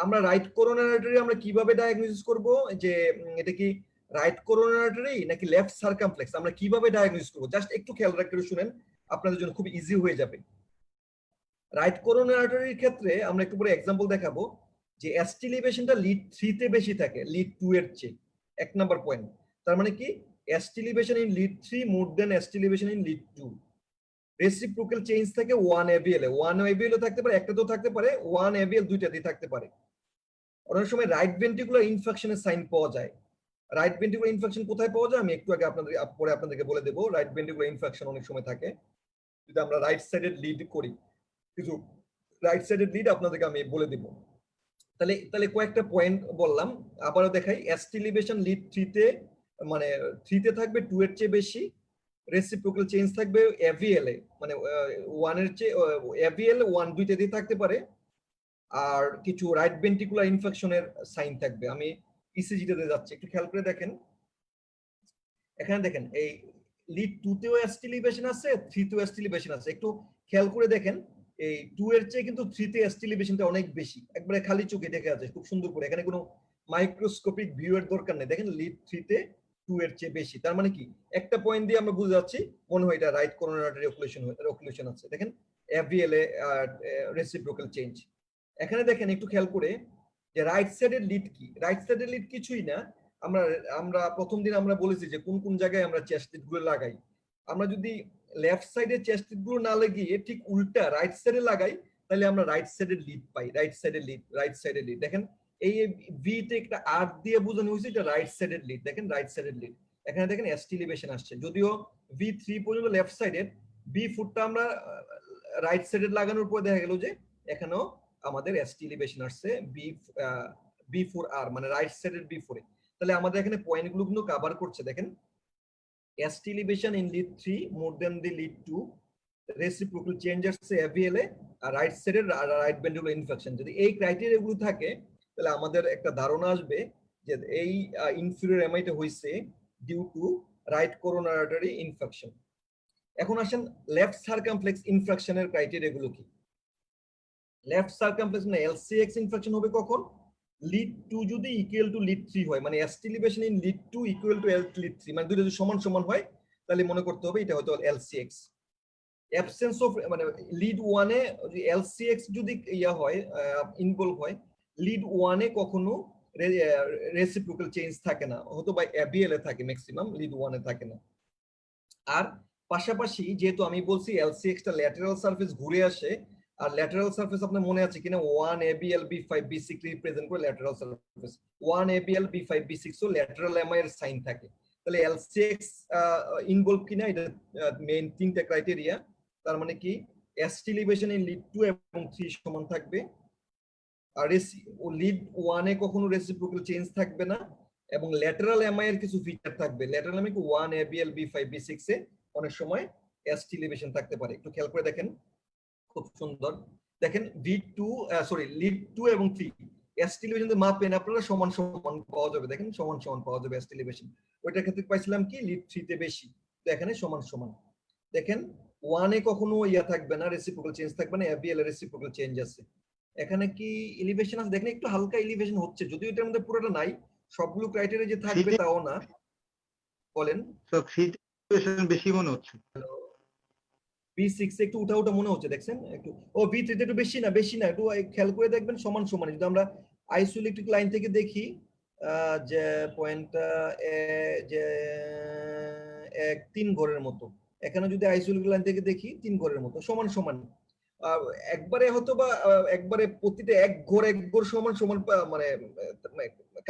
আমরা রাইট করোনারি আর্টারি আমরা কিভাবে ডায়াগনোসিস করব, যে এটা কি রাইট করোনারি আর্টারি নাকি লেফট সার্কামফ্লেক্স, আমরা কিভাবে ডায়াগনোসিস করব জাস্ট একটু খেয়াল রাখতে শুনেন, আপনাদের জন্য খুব ইজি হয়ে যাবে। রাইট করোনারি আর্টারির ক্ষেত্রে আমরা একটু পরে এক্সাম্পল দেখাবো। যে এসটি এলিভেশনটা লিড 3 তে বেশি থাকে লিড 2 এর চেয়ে, এক নাম্বার পয়েন্ট। তার মানে কি ST elevation in lead 3 more than ST elevation in lead 2। Reciprocal change থাকে 1 ABL এ, 1 ABL ও থাকতে পারে, একটাতেও থাকতে পারে, 1 ABL দুইটাতেই থাকতে পারে। অনেক সময় রাইট ভেন্ট্রিকুলার ইনফেকশনের সাইন পাওয়া যায়। রাইট ভেন্ট্রিকুলার ইনফেকশন কোথায় পাওয়া যায় আমি একটু আগে আপনাদেরকে বলে দেবো। রাইট ভেন্ট্রিকুলার ইনফেকশন অনেক সময় থাকে যদি আমরা রাইট সাইডের লিড করি, কিছু রাইট সাইডের লিড আপনাদেরকে আমি বলে দেব। তাহলে কয়েকটা পয়েন্ট বললাম, আবারও দেখাই। এসটি এলিভেশন লিড 3 তে মানে 3 তে থাকবে 2 এর চেয়ে বেশি। রেসিপ্রোকাল চেঞ্জ থাকবে AVL এ, মানে 1 এর চেয়ে AVL 1 দুইটাতেই থাকতে পারে। আর কিছু রাইট ভেন্ট্রিকুলার ইনফেকশনের সাইন থাকবে। আমি ইসিজিটাতে যাচ্ছি, একটু খেয়াল করে দেখেন। এখানে দেখেন এই লিড 2 তেও এসটি এলিভেশন আছে, 3 তেও এসটি এলিভেশন আছে। একটু খেয়াল করে দেখেন এই 2 এর চেয়ে কিন্তু 3 তে এসটি এলিভেশনটা অনেক বেশি, একবারে খালি চোখে দেখা যাচ্ছে খুব সুন্দর করে। এখানে কোনো মাইক্রোস্কোপিক ভিউ এর দরকার নেই। দেখেন লিড 3 তে 2 এর চেয়ে বেশি, তার মানে কি একটা পয়েন্ট দিয়ে আমরা বুঝে যাচ্ছি মনে হয় এটা রাইট করোনারি আর্টারি অক্লুশন আছে। দেখেন AVL এ রেসিপ্রোকাল চেঞ্জ। এখানে দেখেন একটু খেয়াল করে যে রাইট সাইডের লিড কি। রাইট সাইডের লিড কিছুই না, আমরা প্রথম দিন আমরা বলেছি যে কোন কোন জায়গায় আমরা চেস্ট লিড গুলো লাগাই। আমরা যদি লেফট সাইডে চেস্ট লিড গুলো না লাগিয়ে ঠিক উল্টা রাইট সাইডে লাগাই তাহলে আমরা রাইট সাইডের লিড পাই। রাইট সাইডের লিড দেখেন এই ভি তে একটা আর দিয়ে বোঝানো হয়েছে এটা রাইট সাইডের লিড। দেখেন রাইট সাইডের লিড, এখানে দেখেন এসটি এলিভেশন আসছে, যদিও V3 পর্যন্ত লেফট সাইডের, B4টা আমরা রাইট সাইডে লাগানোর পর দেখা গেল যে এখানেও আমাদের এসটি এলিভেশন আসছে B4R, মানে রাইট সাইডের B4 এ। তাহলে আমাদের এখানে পয়েন্ট গুলো কিন্তু কভার করছে। দেখেন ST elevation in lead 3 more than the lead 2, reciprocal change আসছে AVL এ, আর রাইট সাইডের রাইট ভেন্ট্রিকুলার ইনফেকশন। যদি এই ক্রাইটেরিয়া গুলো থাকে তাহলে আমাদের একটা ধারণা আসবে যে এই ইনফিরিয়র এমআইটা হইছে due to right coronary artery infection. এখন আসেন লেফট সার্কামফ্লেক্স ইনফেকশনের ক্রাইটেরিয়া গুলো কি। লেফট সার্কামফ্লেক্স মানে LCX ইনফেকশন হবে কখন, লিড 2 যদি ইকুয়াল টু লিড 3 হয়, মানে ST elevation in lead 2 equal to lead 3, মানে দুটো যদি সমান সমান হয় তাহলে মনে করতে হবে এটা হয়তো LCX। অ্যাবসেন্স অফ মানে লিড 1 এ LCX যদি ইয়া হয় ইনভলভ হয়, লিড 1 এ কখনো রেসিপ্রোকাল চেঞ্জ থাকে না, হয়তো বা ABL এ থাকে ম্যাক্সিমাম, লিড 1 এ থাকে না। আর পাশাপাশি যেহেতু আমি বলছি LCX টা ল্যাটারাল সারফেস ঘুরে আসে, আর ল্যাটারাল সারফেস আপনার মনে আছে কিনা 1 ABL B5 B6 রিপ্রেজেন্ট করে lateral surface, 1 ABL B5 B6 ও ল্যাটারাল এমআই এর সাইন থাকে। তাহলে LCX ইনভলভ কিনা এটা মেইন তিনটা ক্রাইটেরিয়া। তার মানে কি এসটি এলিভেশন ইন লিড 2 এবং 3 সমান থাকবে, আর লিড 1 এ কখনো রেসিপ্রোকাল চেঞ্জ থাকবে না, এবং ল্যাটারাল এমআই এর কিছু ফিচার থাকবে। Lateral MI 1 ABL B5 B6 এ অনেক সময় এসটি এলিভেশন থাকতে পারে। একটু খেয়াল করে দেখেন, খুব সুন্দর। দেখেন লিড 2 এবং 3 এসটি এলিভেশন মাপেন আপনারা সমান সমান পাওয়া যাবে। দেখেন সমান সমান পাওয়া যাবে এসটি এলিভেশন। ওইটার ক্ষেত্রে পাইছিলাম কি লিড 3 তে বেশি, তো এখানে সমান সমান। দেখেন 1 এ কখনো ইয়া থাকবে না, রেসিপ্রোকাল চেঞ্জ থাকবে না, ABL এর রেসিপ্রোকাল চেঞ্জ আছে। এখানে কি এলিভেশন আছে, দেখেন একটু হালকা এলিভেশন হচ্ছে, যদিও এটার মধ্যে পুরোটা নাই, সবগুলো ক্রাইটেরিয়া যে থাকবে তাও না। বলেন তো 3 তে এলিভেশন বেশি মনে হচ্ছে। B6 একটু উঠা উঠা মনে হচ্ছে, দেখছেন একটু। ও V3 তে একটু বেশি না, একটু খেয়াল করে দেখবেন সমান সমান। যদি আমরা আইসোইলেকট্রিক লাইন থেকে দেখি যে পয়েন্টটা যে 3 ঘরের মতো, এখানে যদি আইসোইলেকট্রিক লাইন থেকে দেখি 3 ঘরের মতো সমান সমান। একবারে হয়তো বা একবারে প্রতিটা এক ঘর সমান সমান মানে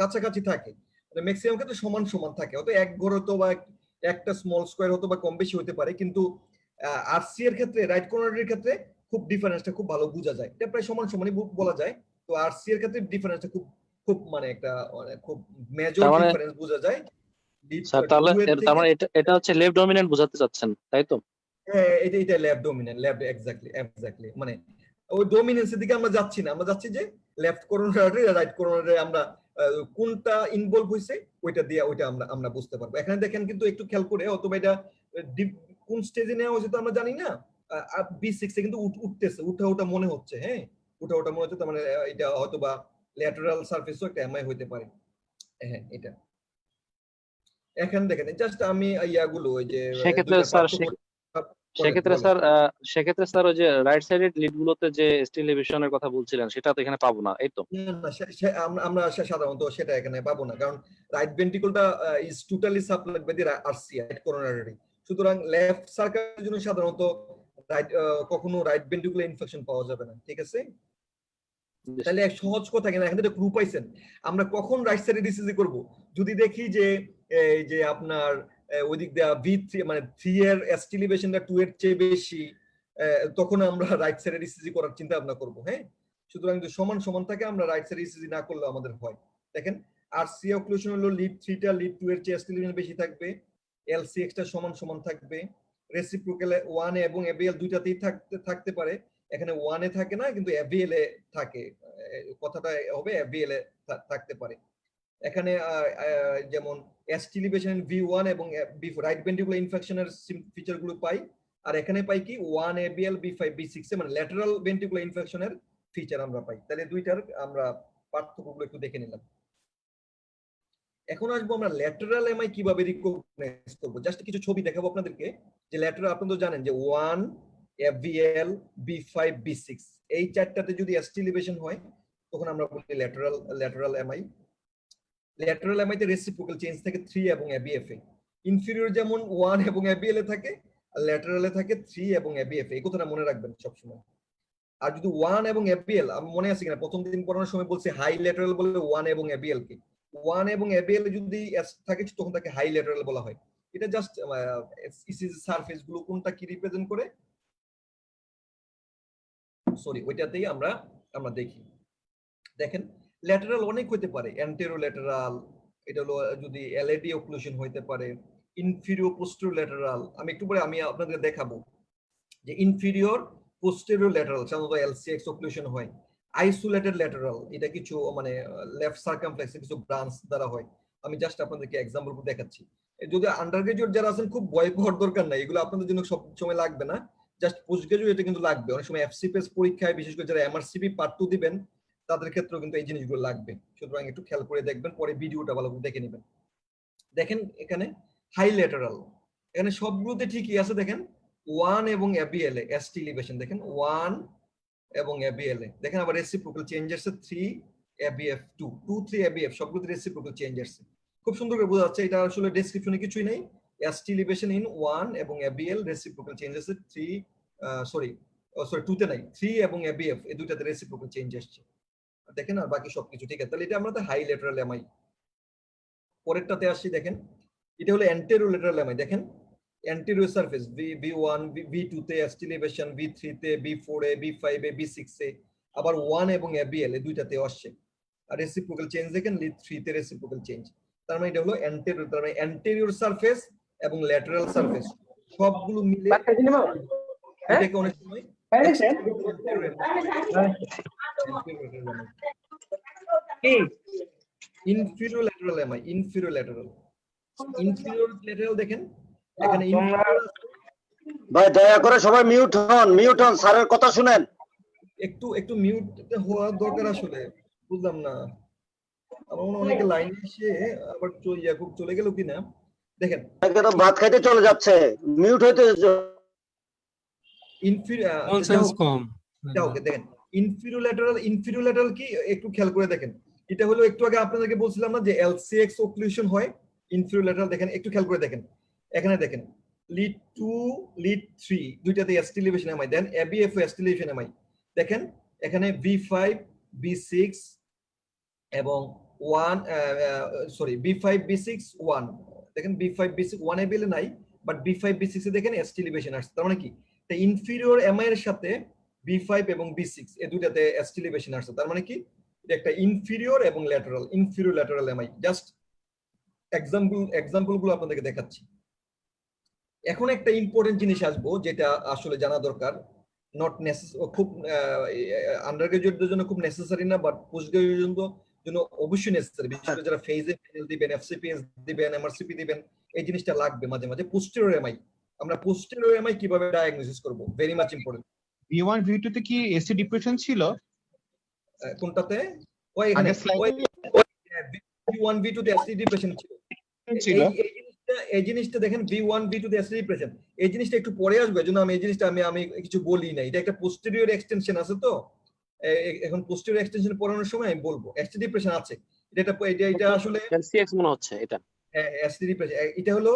কাছাকাছি থাকে, মানে ম্যাক্সিমাম ক্ষেত্রে সমান সমান থাকে। হয়তো এক ঘর হতো বা একটা স্মল স্কয়ার হতো বা কম বেশি হতে পারে, কিন্তু আরসি এর ক্ষেত্রে রাইট কর্নারের ক্ষেত্রে খুব ডিফারেন্সটা খুব ভালো বোঝা যায়, এটা প্রায় সমান সমানই বলা যায়। তো আরসি এর ক্ষেত্রে ডিফারেন্সটা খুব খুব মানে একটা মানে খুব মেজর ডিফারেন্স বোঝা যায়। স্যার তাহলে তার মানে এটা হচ্ছে লেফট ডমিনেন্ট বোঝাতে চাচ্ছেন, তাই তো? হ্যাঁ, এটা লেফট ডমিনেন্ট, লেফট এক্স্যাক্টলি মানে ওই ডমিনেন্সের দিকে আমরা যাচ্ছি না, আমরা যাচ্ছি যে লেফট কর্নারে রাইট কর্নারে আমরা কোনটা ইনভলভ হইছে ওইটা দিয়ে ওইটা আমরা বুঝতে পারবো। এখানে দেখেন কিন্তু একটু খেয়াল করে, অথবা এটা কোন স্টেজে নেওয়া হয়েছে তো আমরা জানি না। B6 এ কিন্তু উঠতেছে, ওটা মনে হচ্ছে, হ্যাঁ ওটা মনে হচ্ছে, তার মানে এটা হয়তো বা ল্যাটারাল সারফেসও একটা এমআই হইতে পারে। হ্যাঁ এটা এখানে দেখেন জাস্ট আমি ইয়াগুলো ওই যে সেক্ষেত্রে স্যার সেক্ষেত্রে স্যার ওই যে রাইট সাইডেড লিড গুলোতে যে স্টিল এলিভেশনের কথা বলছিলেন সেটা তো এখানে পাবো না, এই তো? না, আমরা সাধারণত সেটা এখানে পাবো না, কারণ রাইট ভেন্ট্রিকলটা is totally supplied by the RC, right coronary. সুতরাং লেফট সার্কালের জন্য সাধারণত কখনো রাইট ভেন্ট্রিকুলার ইনফেকশন পাওয়া যাবে না, ঠিক আছে? তাহলে এক সহজ কথা, কেন এখান থেকে ক্লু পাইছেন, আমরা কখন রাইট সাইডে ডিসিজি করব? যদি দেখি যে এই যে আপনার ওই দিক দিয়ে V3 মানে 3 এর এসটি এলিভেশনটা 2 এর চেয়ে বেশি, তখন আমরা রাইট সাইডে ডিসিজি করার চিন্তা ভাবনা করব। হ্যাঁ, সুতরাং যদি সমান সমান থাকে আমরা রাইট সাইডে ডিসিজি না করলে আমাদের হয়। দেখেন আরসি অক্লুশন হলো লিড 3 টা লিড 2 এর চেয়ে এসটি এলিভেশন বেশি থাকবে, এলসিএক্স টা সমান সমান থাকবে, রেসিপ্রোকাল 1 এ এবং এবিএল দুইটাতেই থাকতে পারে। এখানে 1 এ থাকে না, কিন্তু এবিএল এ থাকে, কথাটা হবে এবিএল এ থাকতে পারে। এখানে যেমন এসটি এলিভেশন V1 এবং V4 রাইট ভেন্ট্রিকুলার ইনফেকশনের ফিচার গুলো পাই, আর এখানে পাই কি 1 ABL B5 B6 এ মানে ল্যাটারাল ভেন্ট্রিকুলার ইনফেকশনের ফিচার আমরা পাই। তাহলে দুইটার আমরা পার্থক্যগুলো একটু দেখে নিলাম। এখন আসবো আমরা ল্যাটারাল এমআই কিভাবে রিকগনাইজ করব। জাস্ট কিছু ছবি দেখাবো আপনাদেরকে যে ল্যাটারাল, আপনারা তো জানেন যে 1 FVL B5 B6 এই চারটাতে যদি এসটি এলিভেশন হয় তখন আমরা বলি ল্যাটারাল এমআই। ল্যাটারাল এমআই তে রেসিপ্রোকাল চেঞ্জ থাকে 3 এবং ABF এ। ইনফিরিয়র যেমন 1 এবং ABL এ থাকে, আর ল্যাটারালে থাকে 3 এবং ABF। এই কথাটা মনে রাখবেন সবসময়। আর যদি 1 এবং ABL, আমি মনে আছে কিনা প্রথম দিন পড়ানোর সময় বলছি হাই ল্যাটারাল বলে 1 এবং ABL কে, 1 এবং ABL যদি থাকে তখন তাকে হাই ল্যাটারাল বলা হয়। এটা জাস্ট ইসিজি সারফেস গুলো কোনটা কি রিপ্রেজেন্ট করে, সরি ওইটাতেই আমরা দেখি। দেখেন ল্যাটারাল অনেক হতে পারে, অ্যান্টেরো ল্যাটারাল, এটা হলো যদি এলএডি অক্লুশন হইতে পারে, ইনফিরিয়র পোস্টেরিয়র ল্যাটারাল। আমি একটু পরে আমি আপনাদের দেখাবো যে ইনফিরিয়র পোস্টেরিয়র ল্যাটারাল সাধারণত এলসিএক্স অক্লুশন হয়। আইসোলেটেড ল্যাটারাল এটা কিছু মানে লেফট সার্কামফ্লেক্সে কিছু ব্রাঞ্চ দ্বারা হয়। আমি জাস্ট আপনাদেরকে এক্সাম্পল দেখাচ্ছি। যদি আন্ডার গ্রাজুয়েট যারা আছেন খুব ভয় পাওয়ার দরকার নাই, এগুলো আপনাদের জন্য সব সময় লাগবে না, জাস্ট পোস্ট গ্রাজুয়েটে কিন্তু লাগবে। অনেক সময় এফসিপিএস পরীক্ষায় বিশেষ করে যারা এমআরসিপি পার্ট 2 দিবেন তাদের ক্ষেত্রেও কিন্তু এই জিনিসগুলো লাগবে। সুতরাং একটু খেয়াল করে দেখবেন, পরে ভিডিওটা ভালো করে দেখে নেবেন। দেখেন এখানে হাই ল্যাটারাল, এখানে সবগুলোতে ঠিকই আছে। দেখেন 1 এবং ABL এ এসটি এলিভেশন, দেখেন 1 এবং ABL এ দেখেন, আবার রেসিপ্রোকাল চেঞ্জ আসছে 3 ABF 2 2 3 ABF সবগুলোতে রেসিপ্রোকাল চেঞ্জ আসছে। খুব সুন্দর করে বোঝা যাচ্ছে, এটা আসলে ডেসক্রিপশনে কিছুই নেই। এসটি এলিভেশন ইন 1 এবং ABL রেসিপ্রোকাল চেঞ্জ আসছে 3 সরি 2 তে নাই, 3 এবং ABF এই দুইটাতে রেসিপ্রোকাল চেঞ্জ আসছে। দেখেন আর বাকি সবকিছু ঠিক আছে। তাহলে এটা আমরা হাই ল্যাটারাল এমআই। পরেরটাতে আসি, দেখেন এটা হলো অ্যান্টেরিয়র ল্যাটারাল এমআই। দেখেন অ্যান্টেরিয়র সারফেস V1 V2 তে এসটি এলিভেশন, V3 তে, V4 এ, B5 এ, B6 এ, আবার 1 এবং ABL এই দুইটাতে আসছে। আর রেসিপ্রোকাল চেঞ্জ দেখেন লিড 3 তে রেসিপ্রোকাল চেঞ্জ। তার মানে এটা হলো অ্যান্টেরিয়র, তার মানে অ্যান্টেরিয়র সারফেস এবং ল্যাটারাল সারফেস সবগুলো মিলে এটাকে অনেক সময় inferior lateral MI. Inferior lateral দেখেন এখানে ভাই দয়া করে সবাই মিউট হন, স্যারের কথা শুনেন। একটু মিউট হওয়া দরকার আসলে, বুঝলাম না আমার মনে অনেকে লাইন এসে আবার চলে গেল কিনা। দেখেন তো ভাত খাইতে চলে যাচ্ছে, মিউট হইতে দেখেন ইনফিরিয়র ল্যাটারাল কি একটু খেয়াল করে দেখেন। এটা হলো একটু আগে আপনাদেরকে বলছিলাম না যে এলসিএক্স অক্লুশন হয় ইনফিরিয়র ল্যাটারাল। দেখেন একটু খেয়াল করে দেখেন, এখানে দেখেন লিড 2 লিড 3 দুইটাতে এসটি এলিভেশন এমআই, দেন এবিএফ এসটি এলিভেশন এমআই। দেখেন এখানে B5 B6 এবং 1 সরি B5 B6 1, দেখেন B5 B6 1 ABL নাই, বাট B5 B6 এ দেখেন এসটি এলিভেশন আসছে। তার মানে কি ইনফিরিয়র এমআই এর সাথে B5 এবং B6 এই দুইটাতে এসটি এলিভেশন আসছে। তার মানে কি এটা একটা ইনফিরিয়র এবং lateral, inferior lateral MI. Just example গুলো আপনাদেরকে দেখাচ্ছি। এখন একটা ইম্পর্টেন্ট জিনিস আসবো যেটা আসলে জানা দরকার, নট খুব আন্ডার গ্রাজুয়েটদের জন্য খুব নেসেসারি না, বাট পোস্ট গ্রাজুয়েটের জন্য অবশ্যই নেসেসারি। বিশেষ করে যারা ফেজে দিবেন, এফসিপিএস দিবেন, এমআরসিপি দিবেন, এই জিনিসটা লাগবে মাঝে মাঝে। পোস্টেরিয়র এমআই, আমরা পোস্টেরিয়র এমআই কিভাবে ডায়াগনোসিস করব, very much important. V1 V2 তে কি এসি ডিপ্রেশন ছিল? কোনটাতে? ওই এখানে V1 V2 তে এসটি ডিপ্রেশন ছিল। এই এই জিনিসটা দেখেন V1 V2 তে এসটি ডিপ্রেশন, এই জিনিসটা একটু পরে আসবে, এজন্য আমি এই জিনিসটা আমি কিছু বলি না। এটা একটা পোস্টেরিয়র এক্সটেনশন আছে তো, এখন পোস্টেরিয়র এক্সটেনশন পড়ানোর সময় আমি বলবো এসটি ডিপ্রেশন আছে। এটা আসলে LCX মনে হচ্ছে এটা। এসটি ডিপ্রেশন, এটা হলো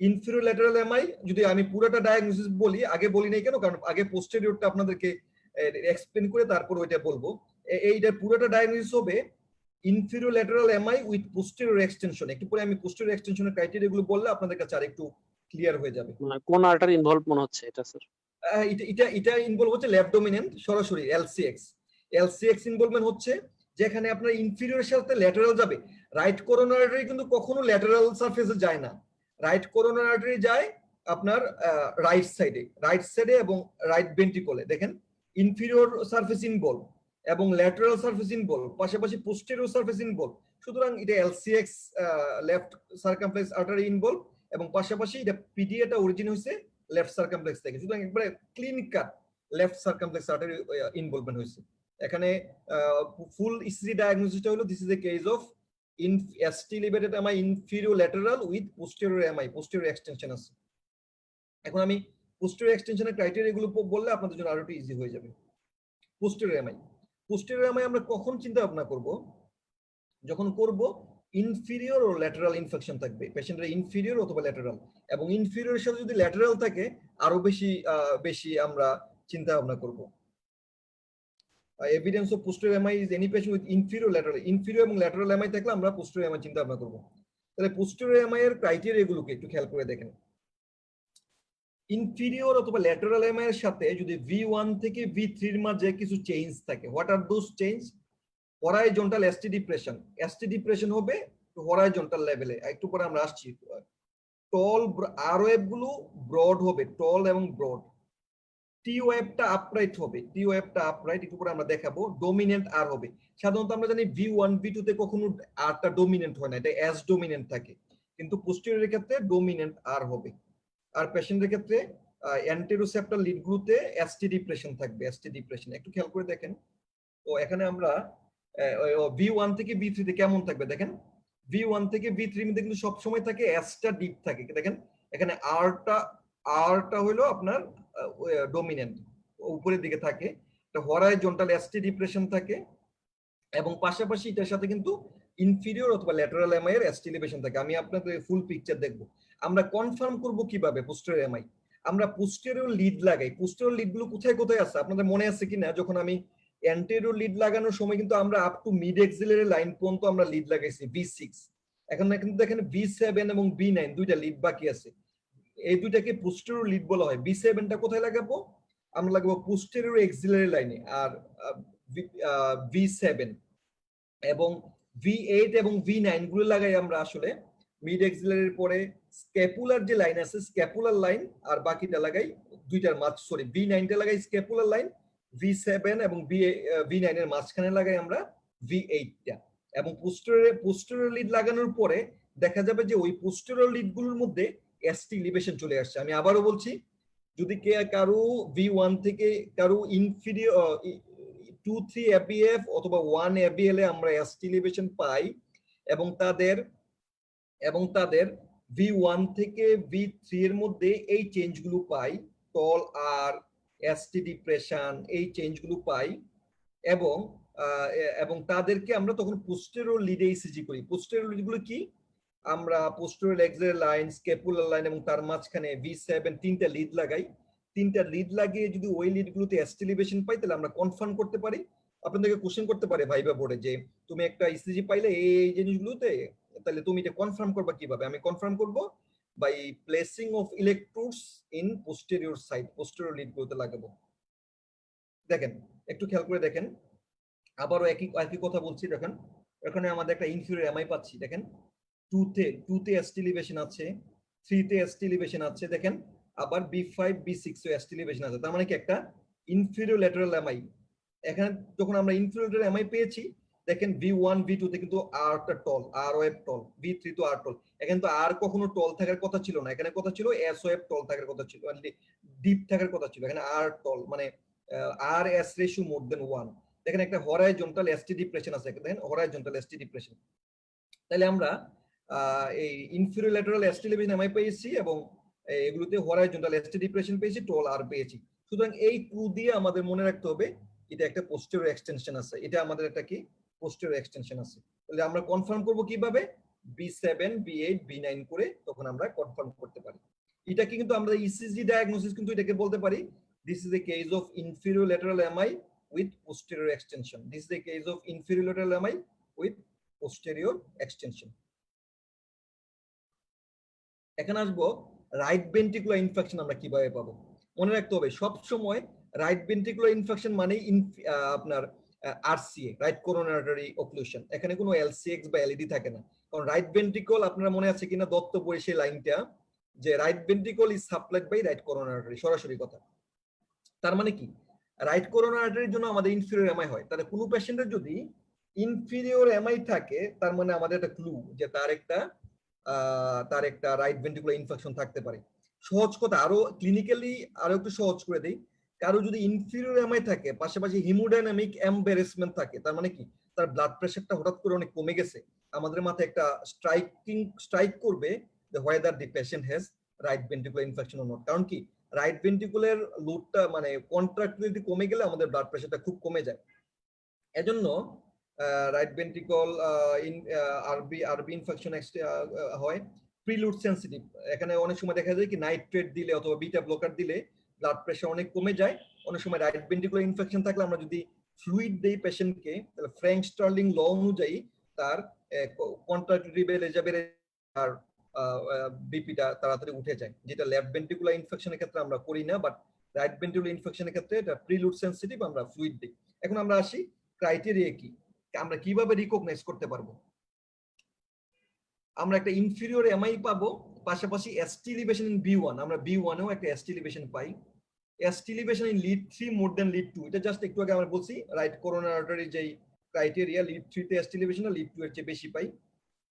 ইনফিরিয়র ল্যাটারাল এমআই। যদি আমি পুরোটা ডায়াগনোসিস বলি, আগে বলি নাই কেন, কারণ আগে পোস্টেরিয়রটা আপনাদেরকে এক্সপ্লেন করে তারপর ওইটা বলবো। এইটা পুরোটা ডায়াগনোসিস হবে inferior lateral MI with posterior extension. একটু পরে আমি পোস্টেরিয়র এক্সটেনশনের ক্রাইটেরিয়া গুলো বললে আপনাদের কাছে আর একটু ক্লিয়ার হয়ে যাবে। মানে কোন আর্টারি ইনভলভ মনে হচ্ছে এটা স্যার? এটা ইনভলভ হচ্ছে লেফট ডমিনেন্ট সরাসরি এলসিএক্স ইনভলভমেন্ট হচ্ছে যেখানে আপনার ইনফিরিয়রের সাথে ল্যাটারাল যাবে। রাইট করোনারি আর্টারি কিন্তু কখনো ল্যাটারাল সারফেসে যায় না, রাইট করোনারি আর্টারি যায় আপনার রাইট সাইডে এবং রাইট ভেন্ট্রিকলে। দেখেন ইনফিরিয়র সারফেস ইনভলভ এবং ল্যাটারাল সারফেস ইনভলভ, পাশাপাশি পোস্টেরিয়র সারফেস ইনভলভ। সুতরাং এটা LCx left circumflex artery involve এবং পাশাপাশি এটা পিডিএটা অরিজিন হয়েছে লেফট সার্কামফ্লেক্স থেকে। সুতরাং একবারে ক্লিন কাট লেফট সার্কামফ্লেক্স আর্টারি ইনভলভমেন্ট হয়েছে। এখানে ফুল ইসিজি ডায়াগনোসিসটা হলো this is a case of ST elevated MI inferior lateral with posterior MI, posterior extension আছে। এখন আমি পোস্টেরিয়র এক্সটেনশনের ক্রাইটেরিয়া গুলো বললে আপনাদের জন্য আরো একটু ইজি হয়ে যাবে। পোস্টেরিয়র এমআই আমরা কখন চিন্তা ভাবনা করব? যখন করব ইনফিরিয়র ও ল্যাটারাল ইনফেকশন থাকবে পেশেন্টের, ইনফিরিয়র অথবা ল্যাটারাল, এবং ইনফিরিয়রের সাথে যদি ল্যাটারাল থাকে আরো বেশি আমরা চিন্তা ভাবনা করব। Evidence of posterior MI is any patient with inferior এবং ল্যাটারাল এমআই থাকলে আমরা পোস্টেরিয়র এমআই চিন্তা ভাবনা করব। তাহলে পোস্টেরিয়র এমআই এর ক্রাইটেরিয়া গুলোকে একটু খেয়াল করে দেখেন। ইনফিরিয়র অথবা ল্যাটারাল এমআই এর সাথে যদি V1 থেকে V3 এর মাঝে কিছু চেঞ্জ থাকে, what are those change? Horizontal ST depression হবে হরাইজন্টাল লেভেলে, একটু পরে আমরা আসছি। টল আর ওয়েভ গুলো ব্রড হবে, টল এবং ব্রড। টি ওয়েভটা আপরাইট হবে, একটু পরে আমরা দেখাবো। ডমিনেন্ট আর হবে। সাধারণত আমরা জানি V1 V2 তে কখনো আরটা ডমিনেন্ট হয় না, এটা এস ডমিনেন্ট থাকে, কিন্তু পোস্টেরিয়রের ক্ষেত্রে ডমিনেন্ট আর হবে। আর পেশেন্টের ক্ষেত্রে অ্যান্টেরোসেপ্টাল লিডগুলোতে এসটি ডিপ্রেশন থাকবে, একটু খেয়াল করে দেখেন। তো এখানে আমরা V1 থেকে V3 তে কেমন থাকবে দেখেন। V1 থেকে V3 এর মধ্যে কিন্তু সব সময় থাকে এসটা ডিপ থাকে। দেখেন এখানে আরটা হলো আপনার ডমিনেন্ট, উপরের দিকে থাকে। এটা হরাইজন্টাল এসটি ডিপ্রেশন থাকে এবং পাশাপাশি এটার সাথে কিন্তু ইনফিরিয়র অথবা ল্যাটারাল এমআই এর এসটি এলিভেশন থাকে। আমি আপনাদের ফুল পিকচার দেখবো। আমরা কনফার্ম করব কিভাবে পোস্টেরিয়র এমআই? আমরা পোস্টেরিয়র লিড লাগাই। পোস্টেরিয়র লিড গুলো কোথায় আছে আপনাদের মনে আছে কিনা? যখন আমি অ্যান্টেরিয়র লিড লাগানোর সময় কিন্তু আমরা up to mid axillary line পর্যন্ত আমরা লিড লাগাইছি V6। এখন কিন্তু দেখেন V7 এবং V9 দুইটা লিড বাকি আছে। এই দুইটাকে পোস্টেরিয়র লিড বলা হয়। V7টা কোথায় লাগাবো? আমরা লাগাবো পোস্টেরিয়র এক্সিলারি লাইনে। আর V7 এবং V8 এবং V9 গুলো লাগাই আমরা আসলে মিড এক্সিলারির পরে স্ক্যাপুলার যে লাইন আছে, স্ক্যাপুলার লাইন, আর বাকিটা লাগাই দুইটার V9টা লাগাই স্ক্যাপুলার লাইন, V7 এবং V9 এর মাঝখানে লাগাই আমরা V8টা। এবং পোস্টেরিয়র লিড লাগানোর পরে দেখা যাবে যে ওই পোস্টেরিয়র লিড গুলোর মধ্যে এসটি এলিভেশন চলে আসছে। আমি আবারও বলছি, যদি কারো V1 থেকে কারো ইনফিরিয়র 2-3 ABF অথবা 1 ABL এ আমরা এসটি এলিভেশন পাই এবং তাদের V1 থেকে V3 এর মধ্যে এই চেঞ্জগুলো পাই, টল আর এসটি ডিপ্রেশন, এই চেঞ্জগুলো পাই এবং তাদেরকে আমরা তখন পোস্টেরিয়র লিডে ইসিজি করি। পোস্টেরিয়র লিডগুলো কি? আমরা posterior axillary line, scapular line এবং তার মাঝখানে V7 তিনটা লিড লাগাই। তিনটা লিড লাগিয়ে যদি ওই লিডগুলোতে এসটি এলিভেশন পাই তাহলে আমরা কনফার্ম করতে পারি। আপনাদেরকে কোশ্চেন করতে পারে ভাইবা বোর্ডে যে তুমি একটা ইসিজি পাইলে এই জিনিসগুলোতে, তাহলে তুমি এটা কনফার্ম করবা কিভাবে? আমি কনফার্ম করব by placing of electrodes in posterior side, posterior লিডগুলোতে লাগাবো। দেখেন একটু খেয়াল করে দেখেন, আবারও একই কথা বলছি। দেখেন এখানে আমাদের একটা ইনফিরিয়র এমআই পাচ্ছি। দেখেন 2 তে এসটি এলিভেশন আছে, 3 তে এসটি এলিভেশন আছে, দেখেন আবার B5 B6 এ এসটি এলিভেশন আছে। তার মানে কি একটা ইনফিরিয়র ল্যাটারাল এমআই। এখানে যখন আমরা ইনফিরিয়র এমআই পেয়েছি, দেখেন V1 V2 তে কিন্তু আরটা টল, আর ওয়েভ টল, V3 তো আর টল। এখানে তো আর কখনো টল থাকার কথা ছিল না, এখানে কথা ছিল এস ওয়েভ টল থাকার কথা ছিল, মানে ডিপ থাকার কথা ছিল। এখানে আর টল মানে আর এস রেশিও মোর দেন 1। দেখেন একটা হরাইজন্টাল এসটি ডিপ্রেশন আছে, দেখেন হরাইজন্টাল এসটি ডিপ্রেশন। তাহলে আমরা এই inferior lateral ST elevation MI পেয়েছি এবং এগুলোতে হরাইজন্টাল ST ডিপ্রেশন পেয়েছি, টোল আর পেয়েছি। সুতরাং এই ক্লু দিয়ে আমাদের মনে রাখতে হবে এটা একটা পোস্টেরিয়র এক্সটেনশন আছে, এটা আমাদের একটা কি পোস্টেরিয়র এক্সটেনশন আছে। তাহলে আমরা কনফার্ম করব কিভাবে, B7 B8 B9 করে তখন আমরা কনফার্ম করতে পারি। এটাকে কিন্তু আমরা ইসিজি ডায়াগনোসিস কিন্তু এটাকে বলতে পারি this is a case of inferior lateral MI with posterior extension, this is a case of inferior lateral MI with posterior extension. এখন আসবো রাইট ভেন্ট্রিকুলার ইনফেকশন আমরা কিভাবে পাবো। মনে রাখতে হবে সব সময় রাইট ভেন্ট্রিকুলার ইনফেকশন মানে আপনার RCA, right coronary artery occlusion. এখানে কোনো LCX বা LED থাকে না, কারণ রাইট ভেন্ট্রিকল আপনারা মনে আছে কিনা দত্ত বই সেই লাইনটা যে right ventricle is supplied by right coronary artery, সরাসরি কথা। তার মানে কি রাইট কোরোনারি আর্টারির জন্য আমাদের ইনফিরিয়র এমআই হয়, তাহলে কোনো পেশেন্টের যদি ইনফিরিয়র এমআই থাকে তার মানে আমাদের একটা ক্লু যে তার একটা রাইট ভেন্ট্রিকুলার ইনফেকশন থাকতে পারে। সহজ কথা আরো ক্লিনিক্যালি আরো একটু সহজ করে দেই, কারো যদি ইনফিরিয়র এমআই থাকে পাশাপাশি হিমোডাইনামিক এমবারেসমেন্ট থাকে, তার মানে কি তার ব্লাড প্রেশারটা হঠাৎ করে অনেক কমে গেছে, আমাদের মাথায় একটা স্ট্রাইক করবে যে whether the patient has right ventricular infection or not। কারণ কি রাইট ভেন্ট্রিকুলার লোডটা মানে কন্ট্রাক্টিলিটি কমে গেলে আমাদের ব্লাড প্রেশারটা খুব কমে যায়। এজন্য রাইট ভেন্ট্রিকল আরবি ইনফেকশন হয় প্রিলুড সেন্সিটিভ। এখানে অনেক সময় দেখা যায় কি নাইট্রেট দিলে অথবা বিটা ব্লকার দিলে ব্লাড প্রেশার অনেক কমে যায়। অনেক সময় রাইট ভেন্ট্রিকুলার ইনফেকশন থাকলে আমরা যদি ফ্লুইড দেই পেশেন্টকে তাহলে ফ্র্যাঙ্ক স্টার্লিং ল অনুযায়ী তার কন্ট্রাক্টিলিটি বেড়ে যাবে আর বিপিটা তাড়াতাড়ি উঠে যায়, যেটা লেফট ভেন্ট্রিকুলার ইনফেকশনের ক্ষেত্রে আমরা করি না, বাট রাইট ভেন্ট্রিকুলার ইনফেকশনের ক্ষেত্রে এটা প্রিলুড সেন্সিটিভ, আমরা ফ্লুইড দিই। এখন আমরা আসি ক্রাইটেরিয়া কি, আমরা কিভাবে রিকগনাইজ করতে পারবো। আমরা একটা ইনফিরিয়র এমআই পাবো, পাশাপাশি ST এলিভেশন ইন B1, আমরা B1 এও একটা ST elevation pi. ST elevation in lead 3 more than lead 2, এটা জাস্ট একটু আগে আমরা বলছি রাইট কোরোনারি আর্টারি যেই ক্রাইটেরিয়া লিড 3 তে ST এলিভেশন লিড 2 এর চেয়ে বেশি পাই।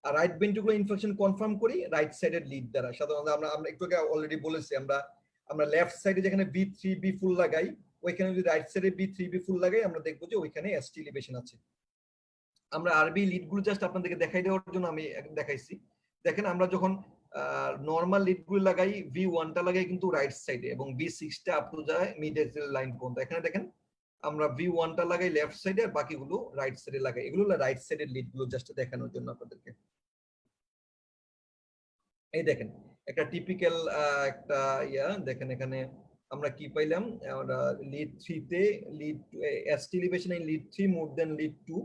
আর রাইট ভেন্ট্রিকুলার ইনফেকশন কনফার্ম করি রাইট সাইডের লিড দ্বারা। সাধারণত আমরা একটু আগে অলরেডি বলেছি আমরা লেফট সাইডে যেখানে B3 B ফুল লাগাই ওইখানে যদি রাইট সাইডে B3 B ফুল লাগাই আমরা দেখবো যে ওইখানে ST এলিভেশন আছে। আমরা আরবি লিড গুলো জাস্ট আপনাদেরকে দেখাই দেওয়ার জন্য আমি দেখাইছি। দেখেন আমরা যখন নরমাল লিড গুলো লাগাই V1 টা লাগাই কিন্তু রাইট সাইডে এবং B6 টা আপ টু যায় মিড এক্সিল লাইন পর্যন্ত। এখানে দেখেন আমরা V1 টা লাগাই লেফট সাইডে আর বাকিগুলো রাইট সাইডে লাগাই। এগুলো রাইট সাইডের লিড গুলো জাস্ট দেখানোর জন্য আপনাদেরকে। এই দেখেন একটা টিপিক্যাল একটা দেখেন এখানে আমরা কি পাইলাম, আমরা লিড 3 তে lead ST elevation in lead 3 more than lead 2।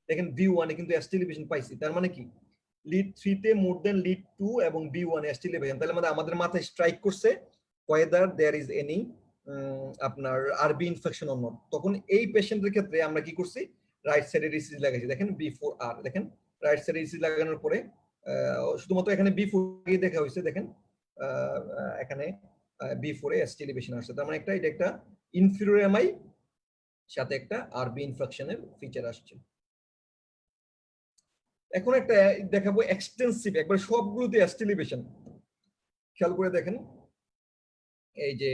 দেখেন V1 এ কিন্তু ST এলিভেশন পাইছি, তার মানে কি লিড 3 তে মোর দ্যান লিড 2 এবং B1 ST এলিভেশন, তাহলে আমাদের মাথায় স্ট্রাইক করছে whether there is any আপনার আরবি ইনফেকশন অর নট। তখন এই পেশেন্টের ক্ষেত্রে আমরা কি করছি রাইট সাইডে ইসিজি লাগাইছি। দেখেন B4R, দেখেন রাইট সাইডে ইসিজি লাগানোর পরে শুধুমাত্র এখানে B4 দেখা হয়েছে, দেখেন এখানে B4 এ ST এলিভেশন আসছে, তার মানে এটা একটা ইনফিরিয়র এমআই সাথে একটা আরবি ইনফেকশনের ফিচার আসছে। এখন একটা দেখাবো এক্সটেন্সিভ, একবার সবগুলোতে ST এলিভেশন। খেয়াল করে দেখেন এই যে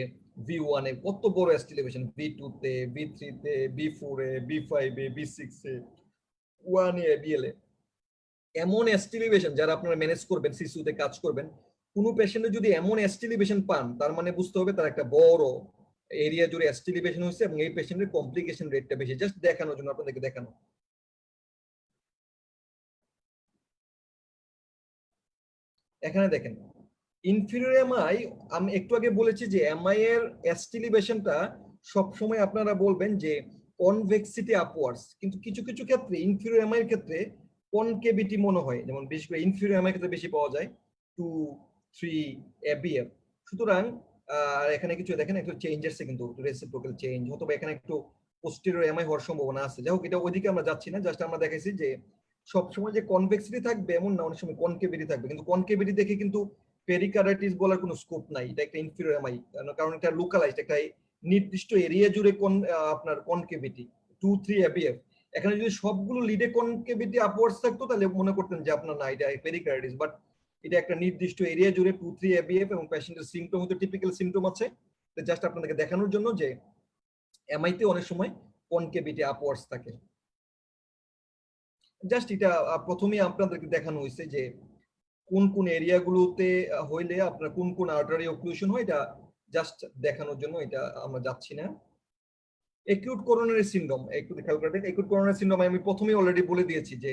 V1 এ কত বড় ST এলিভেশন, V2 তে, V3 তে, B4 এ, B5 এ, B6 এ, 1 এ, BL এ। এমন ST এলিভেশন যারা আপনারা ম্যানেজ করবেন, সিসিউতে কাজ করবেন, কোনো পেশেন্টে যদি এমন ST এলিভেশন পান তার মানে বুঝতে হবে তার একটা বড় এরিয়া জুড়ে ST এলিভেশন হয়েছে এবং এই পেশেন্টের কমপ্লিকেশন রেটটা বেশি। জাস্ট দেখানোর জন্য আপনাদেরকে দেখানো। এখানে দেখেন ইনফিরিয়র এমআই, আমি একটু আগে বলেছি যে এমআই এর ST এলিভেশনটা সবসময় আপনারা বলবেন যে কনভেক্সিটি আপওয়ার্ডস, কিন্তু কিছু কিছু ক্ষেত্রে ইনফিরিয়র এমআই এর ক্ষেত্রে কনকেভিটি মনে হয়, যেমন বিশেষ করে ইনফিরিয়র এমআই এর ক্ষেত্রে বেশি পাওয়া যায় 2-3 ABF। সুতরাং এখানে কিছু দেখেন একটু চেঞ্জ আসছে কিন্তু রেসিপ্রোকাল চেঞ্জ, অথবা এখানে একটু পোস্টেরিয়র এমআই হওয়ার সম্ভাবনা আছে। যাই হোক এটা ওইদিকে আমরা যাচ্ছি না, জাস্ট আমরা দেখাইছি যে সবসময় যে কনভেক্সিটি থাকবে এমন না, অনেক সময় কনকেভিটি থাকবে, কিন্তু কনকেভিটি দেখে কিন্তু পেরিকার্ডাইটিস বলার কোনো স্কোপ নাই। এটা একটা ইনফিরিয়র এমআই, কারণ এটা লোকালাইজড একটা নির্দিষ্ট এরিয়া জুড়ে আপনার কনকেভিটি 2-3 ABF। এখানে যদি সবগুলো লিডে কনকেভিটি আপওয়ার্ডস থাকতো তাহলে মনে করতেন যে আপনার না এটা পেরিকার্ডাইটিস, বাট এটা একটা নির্দিষ্ট এরিয়া জুড়ে 2-3 ABF এবং পেশেন্টের সিম্পটম হয়তো টিপিক্যাল সিম্পটম আছে। জাস্ট আপনাদেরকে দেখানোর জন্য যে এমআই তে অনেক সময় কনকেভিটি আপওয়ার্ডস থাকে। জাস্ট এটা প্রথমেই আপনাদেরকে দেখানো হয়েছে যে কোন কোন এরিয়াগুলোতে হইলে আপনার কোন কোন আর্টারি অক্লুশন হয়, এটা জাস্ট দেখানোর জন্য এটা আমরা যাচ্ছি না। একিউট করোনারি সিনড্রোম, একটু খেয়াল করে দেখেন। একিউট করোনারি সিনড্রোম আমি প্রথমেই অলরেডি বলে দিয়েছি যে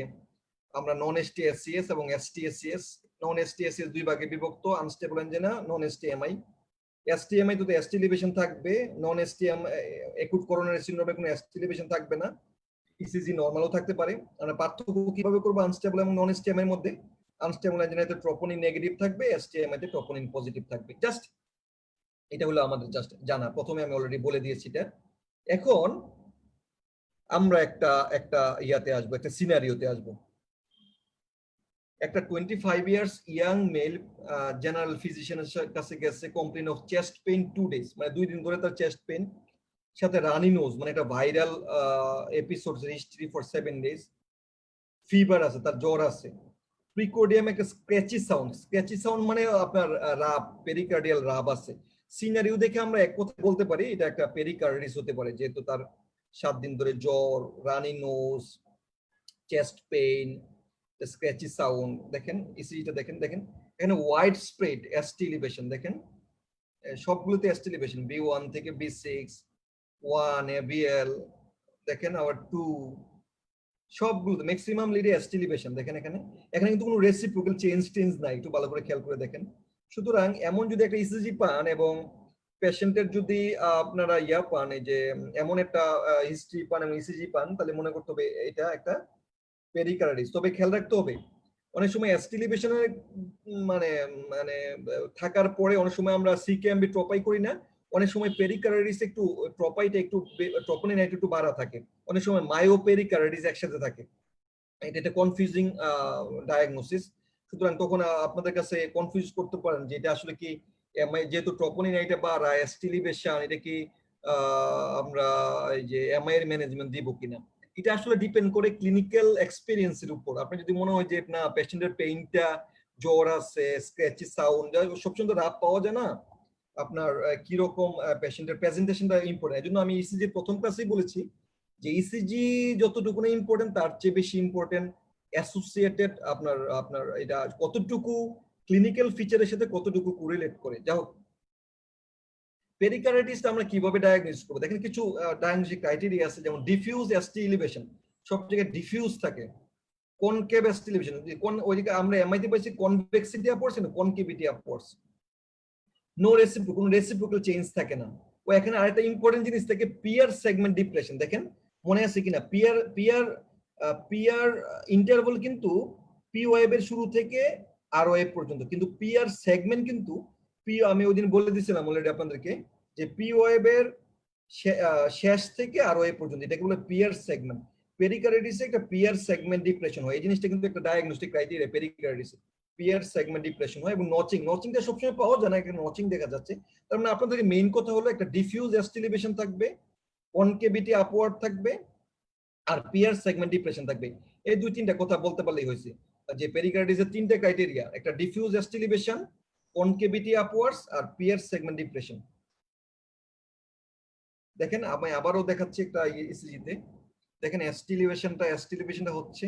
আমরা নন এসটি এসসিএস এবং ST SCS, non ST SCS দুই ভাগে বিভক্ত, আনস্টেবল এনজেনা, নন এসটিএমআই। এসটিএমআই তো এসটি এলিভেশন থাকবে, নন এসটিএম একিউট করোনারি সিনড্রোমে কোনো এসটি এলিভেশন থাকবে না, ইসিজি নরমালও থাকতে পারে। আমরা পার্থক্য কিভাবে করবো আনস্টেবল এবং নন এসটিএম এর মধ্যে? আনস্টেবল এনজেনাতে ট্রপোনিন নেগেটিভ থাকবে, এসটিএমআই তে ট্রপোনিন পজিটিভ থাকবে। জাস্ট এটা হলো আমাদের জাস্ট জানা, প্রথমে আমি অলরেডি বলে দিয়েছি এটা। এখন আমরা একটা একটা ইয়াতে আসবো, একটা সিনারিওতে আসবো। একটা 25 ইয়ার্স ইয়াং মেল জেনারেল ফিজিশিয়ানের কাছে গেছে, complain of chest pain 2 days, মানে 2 দিন ধরে তার চেস্ট পেইন, সাথে রানি নোজ মানে একটা viral episode history for 7 days, fever আছে, তার জ্বর আছে, প্রিকোর্ডিয়াম একটা স্ক্র্যাচি সাউন্ড মানে আপনার রাব, পেরিকার্ডিয়াল রাব আছে। সিনারিও দেখে আমরা এক কথা বলতে পারি এটা একটা পেরিকার্ডিস হতে পারে, যেহেতু তার 7 দিন ধরে জ্বর, রানি নোজ, চেস্ট পেইন, স্ক্র্যাচি সাউন্ড। দেখেন ইসিজিটা দেখেন, দেখেন এখানে ওয়াইড স্প্রেড এসটি এলিভেশন, দেখেন সবগুলোতে এসটি এলিভেশন, B1 থেকে B6, 1 ABL, দেখেন আবার 2, সবগুলোতে ম্যাক্সিমাম লিডে এসটি এলিভেশন। দেখেন এখানে এখানে কিন্তু কোনো রেসিপ্রোকাল চেঞ্জ নাই, একটু ভালো করে খেয়াল করে দেখেন। সুতরাং এমন যদি একটা ইসিজি পান এবং পেশেন্টের যদি আপনারা ইয়া পান, এই যে এমন একটা হিস্ট্রি পান এবং ইসিজি পান, তাহলে মনে করতে হবে এটা একটা পেরিকার্ডিস। তবে খেয়াল রাখতে হবে অনেক সময় এসটি এলিভেশনের মানে মানে থাকার পরে অনেক সময় আমরা সিকেএমবি ট্রপাই করি না, অনেক সময় পেরিকার্ডিস একটু ট্রপাইটা একটু ট্রপোনিন একটু বাড়া থাকে, অনেক সময় মায়োপেরিকার্ডিস একসাথে থাকে। এটা একটা কনফিউজিং ডায়াগনোসিস। সুতরাং তখন আপনাদের কাছে কনফিউজ করতে পারেন যে এটা আসলে কি এমআই, যেহেতু ট্রপোনিন এটা বাড়া, এসটি এলিভেশন, এটা কি আমরা এই যে এমআই এর ম্যানেজমেন্ট দিব কিনা। এটা আসলে ডিপেন্ড করে ক্লিনিক্যাল এক্সপেরিয়েন্সের উপর। আপনি যদি মনে হয় যে না পেশেন্টের পেইনটা, জ্বর আছে, স্ক্র্যাচি সাউন্ড, সবসময় তো রাব পাওয়া যায় না, আপনার কি রকম পেশেন্টের প্রেজেন্টেশনটা ইম্পর্টেন্ট। এজন্য আমি ইসিজি প্রথম ক্লাসেই বলেছি যে ইসিজি যতটুকু না ইম্পর্টেন্ট তার চেয়ে বেশি ইম্পর্টেন্ট অ্যাসোসিয়েটেড আপনার আপনার এটা কতটুকু ক্লিনিক্যাল ফিচারের সাথে কতটুকু কোরিলেট করে। যাই হোক, পেরিকার্ডিসটা আমরা কিভাবে ডায়াগনোস করব? দেখেন কিছু ডায়াগনস্টিক ক্রাইটেরিয়া আছে, যেমন ডিফিউজ এসটি এলিভেশন, সব জায়গায় ডিফিউজ থাকে। কনকেভ এসটি এলিভেশন, কোন ওইদিকে আমরা এমআইতে পাইছি কনভেক্সিটি আপওয়ার্ডস না কনকেভিটি আপওয়ার্ডস, নো রেসিপ্রোকাল, কোনো রেসিপ্রোকাল চেঞ্জ থাকে না। ও এখানে আরেকটা ইম্পর্টেন্ট জিনিস থাকে, পিয়ার সেগমেন্ট ডিপ্রেশন। দেখেন মনে আছে কিনা, পিয়ার ইন্টারভাল কিন্তু পি ওয়েভ এর শুরু থেকে আর ওয়েভ পর্যন্ত, কিন্তু পিয়ার সেগমেন্ট কিন্তু আমি ওই দিন বলে দিয়েছিলাম অলরেডি আপনাদেরকে যে পি ওয়েভ এর শেষ থেকে আর ওয়েভ পর্যন্ত, এটাকে বলে পিয়ার সেগমেন্ট। পেরিকার্ডিসে একটা পিয়ার সেগমেন্ট ডিপ্রেশন হয়, এই জিনিসটা কিন্তু একটা ডায়াগনস্টিক ক্রাইটেরিয়া পেরিকার্ডিসে, পিয়ার সেগমেন্ট ডিপ্রেশন হয়। এবং নচিংটা সবসময় পাওয়া যায় না, এখানে নচিং দেখা যাচ্ছে। তার মানে আপনাদের মেইন কথা হলো একটা ডিফিউজ এসটি এলিভেশন থাকবে, কনকেভিটি আপওয়ার্ড থাকবে, আর পিয়ার সেগমেন্ট ডিপ্রেশন থাকবে। এই 2-3টা কথা বলতে পারলেই হয়েছে যে পেরিকার্ডিসের 3টে ক্রাইটেরিয়া, একটা diffuse ST elevation, concavity upwards আর পিয়ার সেগমেন্ট ডিপ্রেশন। দেখেন আমি আবারও দেখাচ্ছি একটা ইসিজিতে, দেখেন এসটি এলিভেশনটা হচ্ছে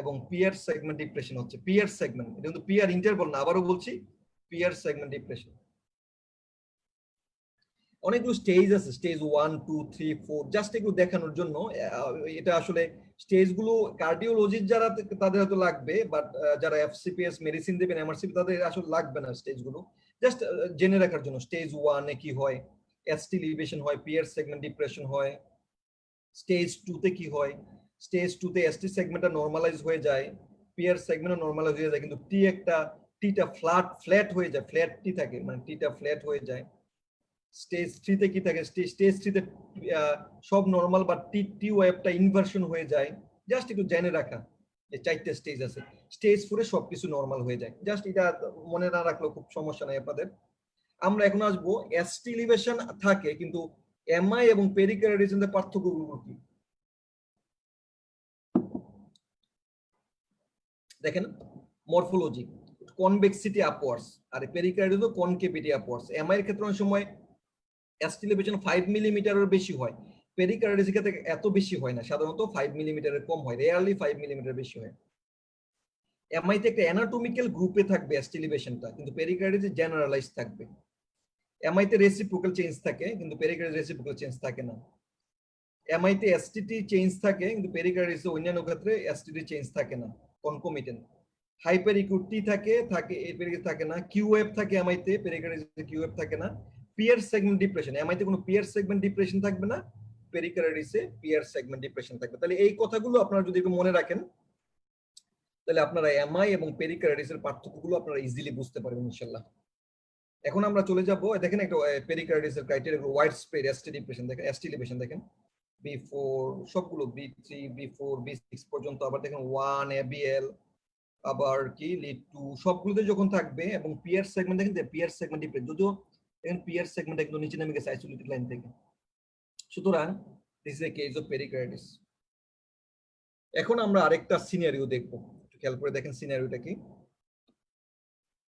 এবং পিয়ার সেগমেন্ট ডিপ্রেশন হচ্ছে। পিয়ার সেগমেন্ট, এটা কিন্তু পিয়ার ইন্টারভাল না, আবারও বলছি পিয়ার সেগমেন্ট ডিপ্রেশন। অনেকগুলো স্টেজ আছে, স্টেজ 1, 2, 3, 4, জাস্ট একটু দেখানোর জন্য। এটা আসলে স্টেজগুলো কার্ডিওলজির যারা তাদের হয়তো লাগবে, বাট যারা এফসিপিএস মেডিসিন দেবেন, এমআরসিপি, তাদের আসলে লাগবে না স্টেজগুলো, জাস্ট জেনে রাখার জন্য। স্টেজ 1 এ কি হয়, এসটি এলিভেশন হয়, পিয়ার সেগমেন্ট ডিপ্রেশন হয়। স্টেজ 2 তে কি হয়, স্টেজ 2 তে এসটি সেগমেন্টটা নরমালাইজ হয়ে যায়, পিয়ার সেগমেন্টও নরমালাইজ হয়ে যায়, কিন্তু টিটা ফ্ল্যাট হয়ে যায়, ফ্ল্যাট টি থাকে, মানে টিটা ফ্ল্যাট হয়ে যায়। স্টেজ 3 তে কি থাকে, স্টেজ 3 তে সব নরমাল, বা টি ওয়েভটা ইনভার্সন হয়ে যায়। জাস্ট একটু জেনে রাখা যে 4টে স্টেজ আছে। স্টেজ 4 এ সবকিছু নরমাল হয়ে যায়, জাস্ট এটা মনে না রাখলেও খুব সমস্যা নাই আপনাদের। আমরা এখন আসবো এসটি এলিভেশন থাকে, কিন্তু এমআই এবং পেরিকার্ডিসের পার্থক্যগুলো কি? দেখেন মরফোলজি, কনভেক্সিটি আপওয়ার্ডস, আর পেরিকার্ডিস কনকেভিটি আপওয়ার্ডস। এমআই এর ক্ষেত্রে অনেক সময় এসটি এলিভেশন 5 মিলিমিটারের বেশি হয়, পেরিকার্ডিসের ক্ষেত্রে এত বেশি হয় না, সাধারণত 5 মিলিমিটারের কম হয়, রেয়ারলি 5 মিলিমিটার বেশি হয়। এমআই তে একটা অ্যানাটমিক্যাল গ্রুপে থাকবে এসটি এলিভেশনটা, কিন্তু পেরিকার্ডিসে জেনারেলাইজ থাকবে। এমআই তে রেসিপ্রোকাল চেঞ্জ থাকে, কিন্তু পেরিকার্ডিসে রেসিপ্রোকাল চেঞ্জ থাকে না। এমআই তে এসটিটি চেঞ্জ থাকে, কিন্তু পেরিকার্ডিসে অন্যান্য ক্ষেত্রে এসটিটি চেঞ্জ থাকে না, কনকমিটেন্ট। হাইপার ইকুইটি থাকে থাকে না। কিউএফ থাকে এমআই তে, পেরিকার্ডিসে কিউএফ থাকে না। পিয়ার সেগমেন্ট ডিপ্রেশন, এমআই তে কোনো পিয়ার সেগমেন্ট ডিপ্রেশন থাকবে না, পেরিকার্ডিসে পিয়ার সেগমেন্ট ডিপ্রেশন থাকবে। তাহলে এই কথাগুলো আপনারা যদি একটু মনে রাখেন, তাহলে আপনারা এমআই এবং পেরিকার্ডিসের পার্থক্যগুলো আপনারা ইজিলি বুঝতে পারবেন ইনশাআল্লাহ। এখন আমরা চলে যাব, দেখেন একটা পেরিকার্ডিসের criteria, wide spread ST depression দেখেন, এসটি এলিভেশন দেখেন B4 সবগুলো, B3 B4 B6 পর্যন্ত, আবার দেখেন 1 ABL, আবার কি লিড 2 সবগুলোতে যখন থাকবে, এবং পিয়ার সেগমেন্ট দেখেন, পিয়ার সেগমেন্ট ডিপ্রেশন যদিও দেখেন পিয়ার সেগমেন্ট একদম নিচে নেমে গেছে আইসোলেটেড লাইন থেকে। সুতরাং this is a case of pericarditis. এখন আমরা আরেকটা সিনারিও দেখব, একটু খেয়াল করে দেখেন সিনারিওটা কি।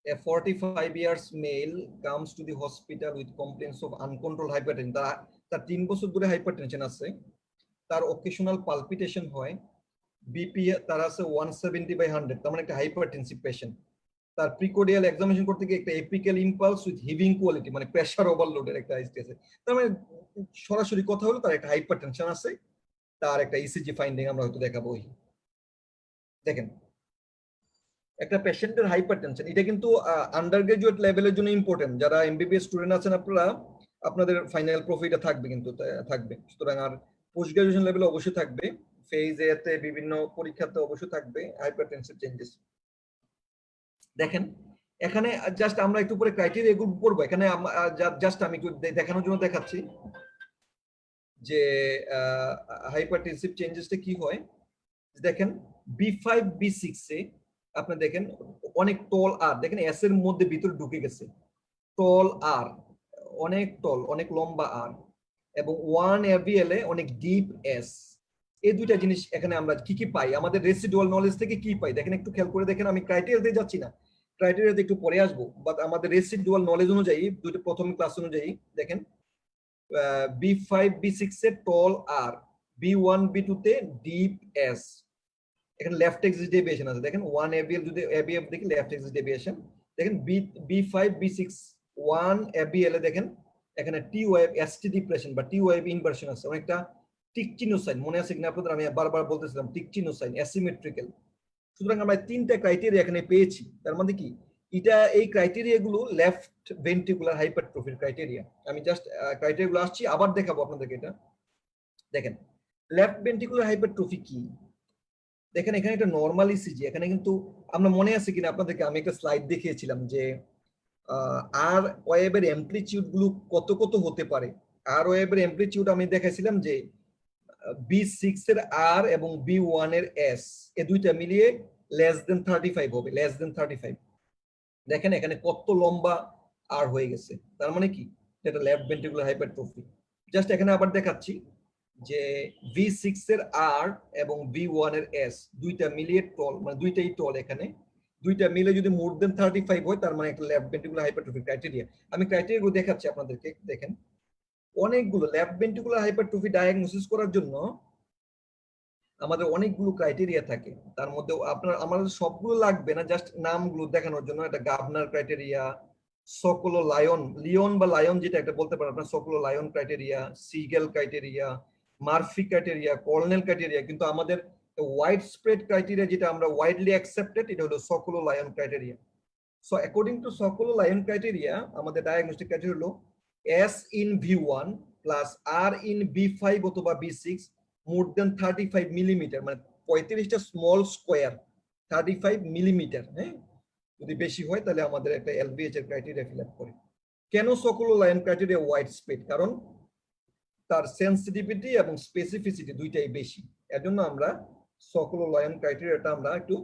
A 45 years male comes to the hospital with complaints of uncontrolled hypertension. তার 3 বছর ধরে হাইপারটেনশন আছে, তার অকেশনাল পালপিটেশন হয়, বিপি তার আছে 170/100, তার মানে একটা হাইপারটেনসিভ পেশেন্ট। তার প্রিকোডিয়াল এক্সামিনেশন করতে গিয়ে একটা এপিক্যাল ইম্পালস উইথ হিভিং কোয়ালিটি, মানে প্রেসার ওভারলোডের একটা হিস্ট্রি আছে। তার মানে সরাসরি কথা হলো তার একটা হাইপারটেনশন আছে, তার একটা ইসিজি ফাইন্ডিং আমরা হয়তো দেখাবো। দেখেন একটা পেশেন্টের হাইপারটেনশন, এটা কিন্তু আন্ডার গ্রাজুয়েট লেভেলের জন্য ইম্পর্টেন্ট। যারা এমবিবিএস স্টুডেন্ট আছেন আপনারা, আপনাদের ফাইনাল প্রফিটা থাকবে, কিন্তু থাকবে। সুতরাং আর পোস্ট গ্রাজুয়েশন লেভেলে অবশ্যই থাকবে, ফেজ এতে বিভিন্ন পরীক্ষাতে অবশ্যই থাকবে হাইপারটেনসিভ চেঞ্জেস। দেখেন এখানে জাস্ট আমরা একটু পরে ক্রাইটেরিয়া এগুলো পড়বো। এখানে জাস্ট আমি একটু দেখানোর জন্য দেখাচ্ছি যে হাইপারটেনসিভ চেঞ্জেসটা কি হয়। দেখেন B5 B6 এ আপনি দেখেন অনেক টল আর, দেখেন এস এর মধ্যে ভিতরে ঢুকে গেছে টল আর, অনেক টল, অনেক লম্বা আর, এবং 1 AVL এ অনেক ডিপ এস। এই দুইটা জিনিস এখানে আমরা কি কি পাই, আমাদের রেসিডুয়াল নলেজ থেকে কি পাই দেখেন, একটু খেয়াল করে দেখেন। আমি ক্রাইটেরিয়াতে যাচ্ছি না, ক্রাইটেরিয়াতে একটু পরে আসবো, বাট আমাদের রেসিডুয়াল নলেজ অনুযায়ী দুইটা প্রথম ক্লাস অনুযায়ী দেখেন B5 B6 এ টল আর, B1 B2 তে ডিপ এস, এখানে লেফট এক্সিস ডেভিয়েশন আছে। দেখেন 1 ABL যদি ABF দেখি লেফট এক্সিস ডেভিয়েশন, দেখেন B5 B6 1 ABL এ দেখেন এখানে টি ওয়েভ এসটি ডিপ্রেশন বা টি ওয়েভ ইনভার্সন আছে, অনেকটা টিক চিহ্ন সাইন, মনে আছে কিনা আপনাদের, আমি বারবার বলতেছিলাম টিক চিহ্ন সাইন, অ্যাসিমেট্রিক্যাল। সুতরাং আমরা তিনটা ক্রাইটেরিয়া এখানে পেয়েছি, তার মানে কি এটা এই ক্রাইটেরিয়া গুলো লেফট ভেন্ট্রিকুলার হাইপারট্রফির ক্রাইটেরিয়া। আমি জাস্ট ক্রাইটেরিয়া গুলো আসছি, আবার দেখাবো আপনাদেরকে। এটা দেখেন লেফট ভেন্ট্রিকুলার হাইপারট্রফি কি, দেখেন এখানে একটা নরমাল ইসিজি, এখানে কিন্তু আমরা মনে আছে কিনা আপনাদেরকে আমি একটা স্লাইড দেখিয়েছিলাম যে আর ওয়েভের অ্যামপ্লিটিউড গুলো কত কত হতে পারে। আর ওয়েভের অ্যামপ্লিটিউড আমি দেখাইছিলাম যে B6 এর আর এবং B1 এর এস, এই দুইটা মিলিয়ে লেস দেন 35 হবে, লেস দেন 35। দেখেন এখানে কত লম্বা আর হয়ে গেছে, তার মানে কি এটা লেফট ভেন্ট্রিকুলার হাইপারট্রফি। জাস্ট এখানে আবার দেখাচ্ছি যে V6 এর আর এবং B1 এর এস দুইটা মিলিয়ে টল, মানে দুইটাই টল, এখানে দুইটা মিলে যদি মোর দেন 35 হয় তার মানে একটা লেফট ভেন্ট্রিকুলার হাইপারট্রফি ক্রাইটেরিয়া। আমি ক্রাইটেরিয়া গুলো দেখাচ্ছি আপনাদেরকে। দেখেন অনেকগুলো লেফট ভেন্ট্রিকুলার হাইপারট্রফি ডায়াগনোসিস করার জন্য আমাদের অনেকগুলো ক্রাইটেরিয়া থাকে, তার মধ্যে আপনার আমাদের সবগুলো লাগবে না, জাস্ট নামগুলো দেখানোর জন্য। এটা গাভনার ক্রাইটেরিয়া, সকলো লায়ন, লিওন বা লায়ন যেটা একটা বলতে পারেন আপনার, সকলো lion criteria, Seagull criteria, Murphy criteria, colonel criteria. কিন্তু আমাদের ওয়াইড স্প্রেড ক্রাইটেরিয়া যেটা আমরা ওয়াইডলি অ্যাকসেপ্টেড, এটা হলো সকলো lion criteria. So according to সকলো লায়ন ক্রাইটেরিয়া আমাদের ডায়াগনস্টিক ক্রাইটেরিয়া হলো S in V1 plus R in B5 অথবা B6 মোর দেন 35 মিলিমিটার, মানে 35টা স্মল স্কোয়ার 35 মিলিমিটার। হ্যাঁ, যদি বেশি হয় তাহলে আমাদের একটা LVH এর ক্রাইটেরিয়া ফিল আপ করে। কেন সকলো লায়ন ক্রাইটেরিয়া ওয়াইড স্প্রেড? কারণ তার সেন্সিটিভিটি এবং স্পেসিফিসিটি দুইটাই বেশি, এর জন্য আমরা সকলো লায়ন ক্রাইটেরিয়াটা আমরা একটু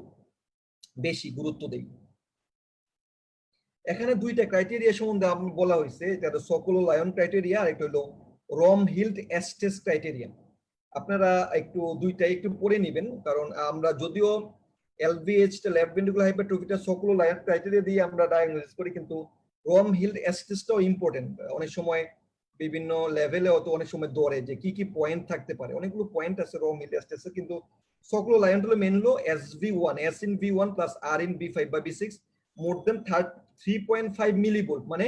বেশি গুরুত্ব দেই। এখানে দুইটা ক্রাইটেরিয়া সম্বন্ধে বলা হয়েছে, এটা হলো সকলো লায়ন ক্রাইটেরিয়া আর একটা হলো রম হিল্ড এস্টেস ক্রাইটেরিয়া। আপনারা একটু দুইটাই একটু পড়ে নেবেন, কারণ আমরা যদিও LVH টা লেফট ভেন্ট্রিকুলার হাইপারট্রফিটা সকলো লায়ন ক্রাইটেরিয়া দিয়ে আমরা ডায়াগনোসিস করি, কিন্তু রম হিল্ড এস্টেসটাও ইম্পর্টেন্ট। অনেক সময় বিভিন্ন লেভেলে অত অনেক সময় ধরে যে কি কি পয়েন্ট থাকতে পারে, অনেকগুলো পয়েন্ট আছে রম হিল্ড এস্টেসে, কিন্তু সকল লাইন হলো মেন হলো SV1 S in V1 plus R in V5 বা V6 more than 3.5 millivolt মানে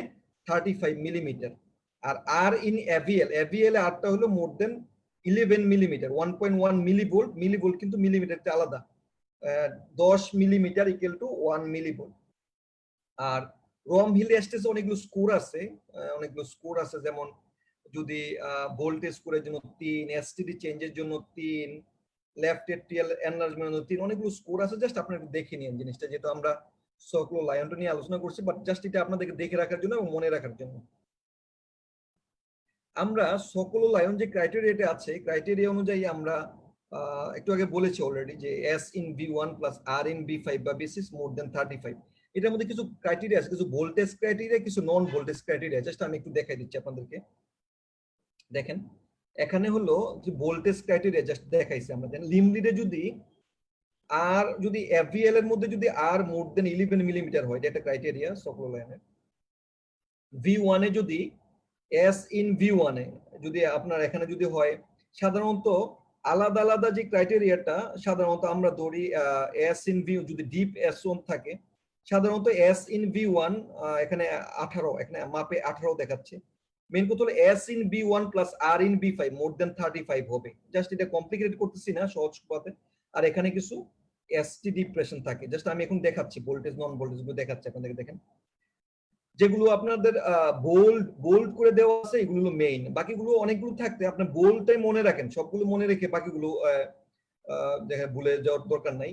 35 millimeter, R R in AVL AVL এর আরটা হলো more than 11 millimeter 1.1 millivolt, millivolt কিন্তু মিলিমিটারতে আলাদা, 10 মিলিমিটার ইকুয়াল টু 1 millivolt। আর রম হিল স্টেজে অনেকগুলো স্কোর আছে, যেমন যদি ভোল্টেজ স্কোরের জন্য 3, এসটিডি চেঞ্জের জন্য 3, লেফট এট্রিয়াল এনলার্জমেন্টের জন্য 3, অনেকগুলো স্কোর আছে। জাস্ট আপনারা একটু দেখে নিন জিনিসটা, যেহেতু আমরা সকল লাইনটা নিয়ে আলোচনা করছি, বাট জাস্ট এটা আপনাদেরকে দেখে রাখার জন্য এবং মনে রাখার জন্য। আমরা সকল লাইন যে ক্রাইটেরিয়াটা আছে, ক্রাইটেরিয়া অনুযায়ী আমরা একটু আগে বলেছি অলরেডি যে S in V1 plus R in V5 বা V6 more than 35, এটার মধ্যে কিছু ক্রাইটেরিয়া আছে, কিছু ভোল্টেজ ক্রাইটেরিয়া, কিছু নন ভোল্টেজ ক্রাইটেরিয়া। জাস্ট আমি একটু দেখাই দিচ্ছি আপনাদেরকে। দেখেন এখানে হলো যে ভোল্টেজ ক্রাইটেরিয়া জাস্ট দেখাইছি আমরা। দেন লিমলিডে যদি আর যদি FVL এর মধ্যে যদি R মোর দেন 11 মিলিমিটার হয়, এটা একটা ক্রাইটেরিয়া সকল লাইনের। V1 এ যদি S in V1 এ যদি আপনার এখানে যদি হয়, সাধারণত আলাদা আলাদা যে ক্রাইটেরিয়াটা সাধারণত আমরা ধরি S in V যদি ডিপ S1 থাকে, সাধারণত S in V1 এখানে 18, এখানে মাপে 18 দেখাচ্ছে। মেন কথা হলো S in V1 plus R in V5 more than 35 হবে। জাস্ট এটা কমপ্লিকেটেড করতেছি না, সহজ ভাবে। আর এখানে কিছু ST ডিপ্রেশন থাকে, জাস্ট আমি এখন দেখাচ্ছি ভোল্টেজ নন ভোল্টেজ গুলো দেখাচ্ছি আপনাদেরকে। দেখেন যেগুলো আপনাদের বোল্ড করে দেওয়া আছে এগুলো হলো মেইন, বাকিগুলো অনেকগুলো থাকতে আপনার বোল্ডটাই মনে রাখেন, সবগুলো মনে রেখে বাকিগুলো দেখে ভুলে যাওয়ার দরকার নাই।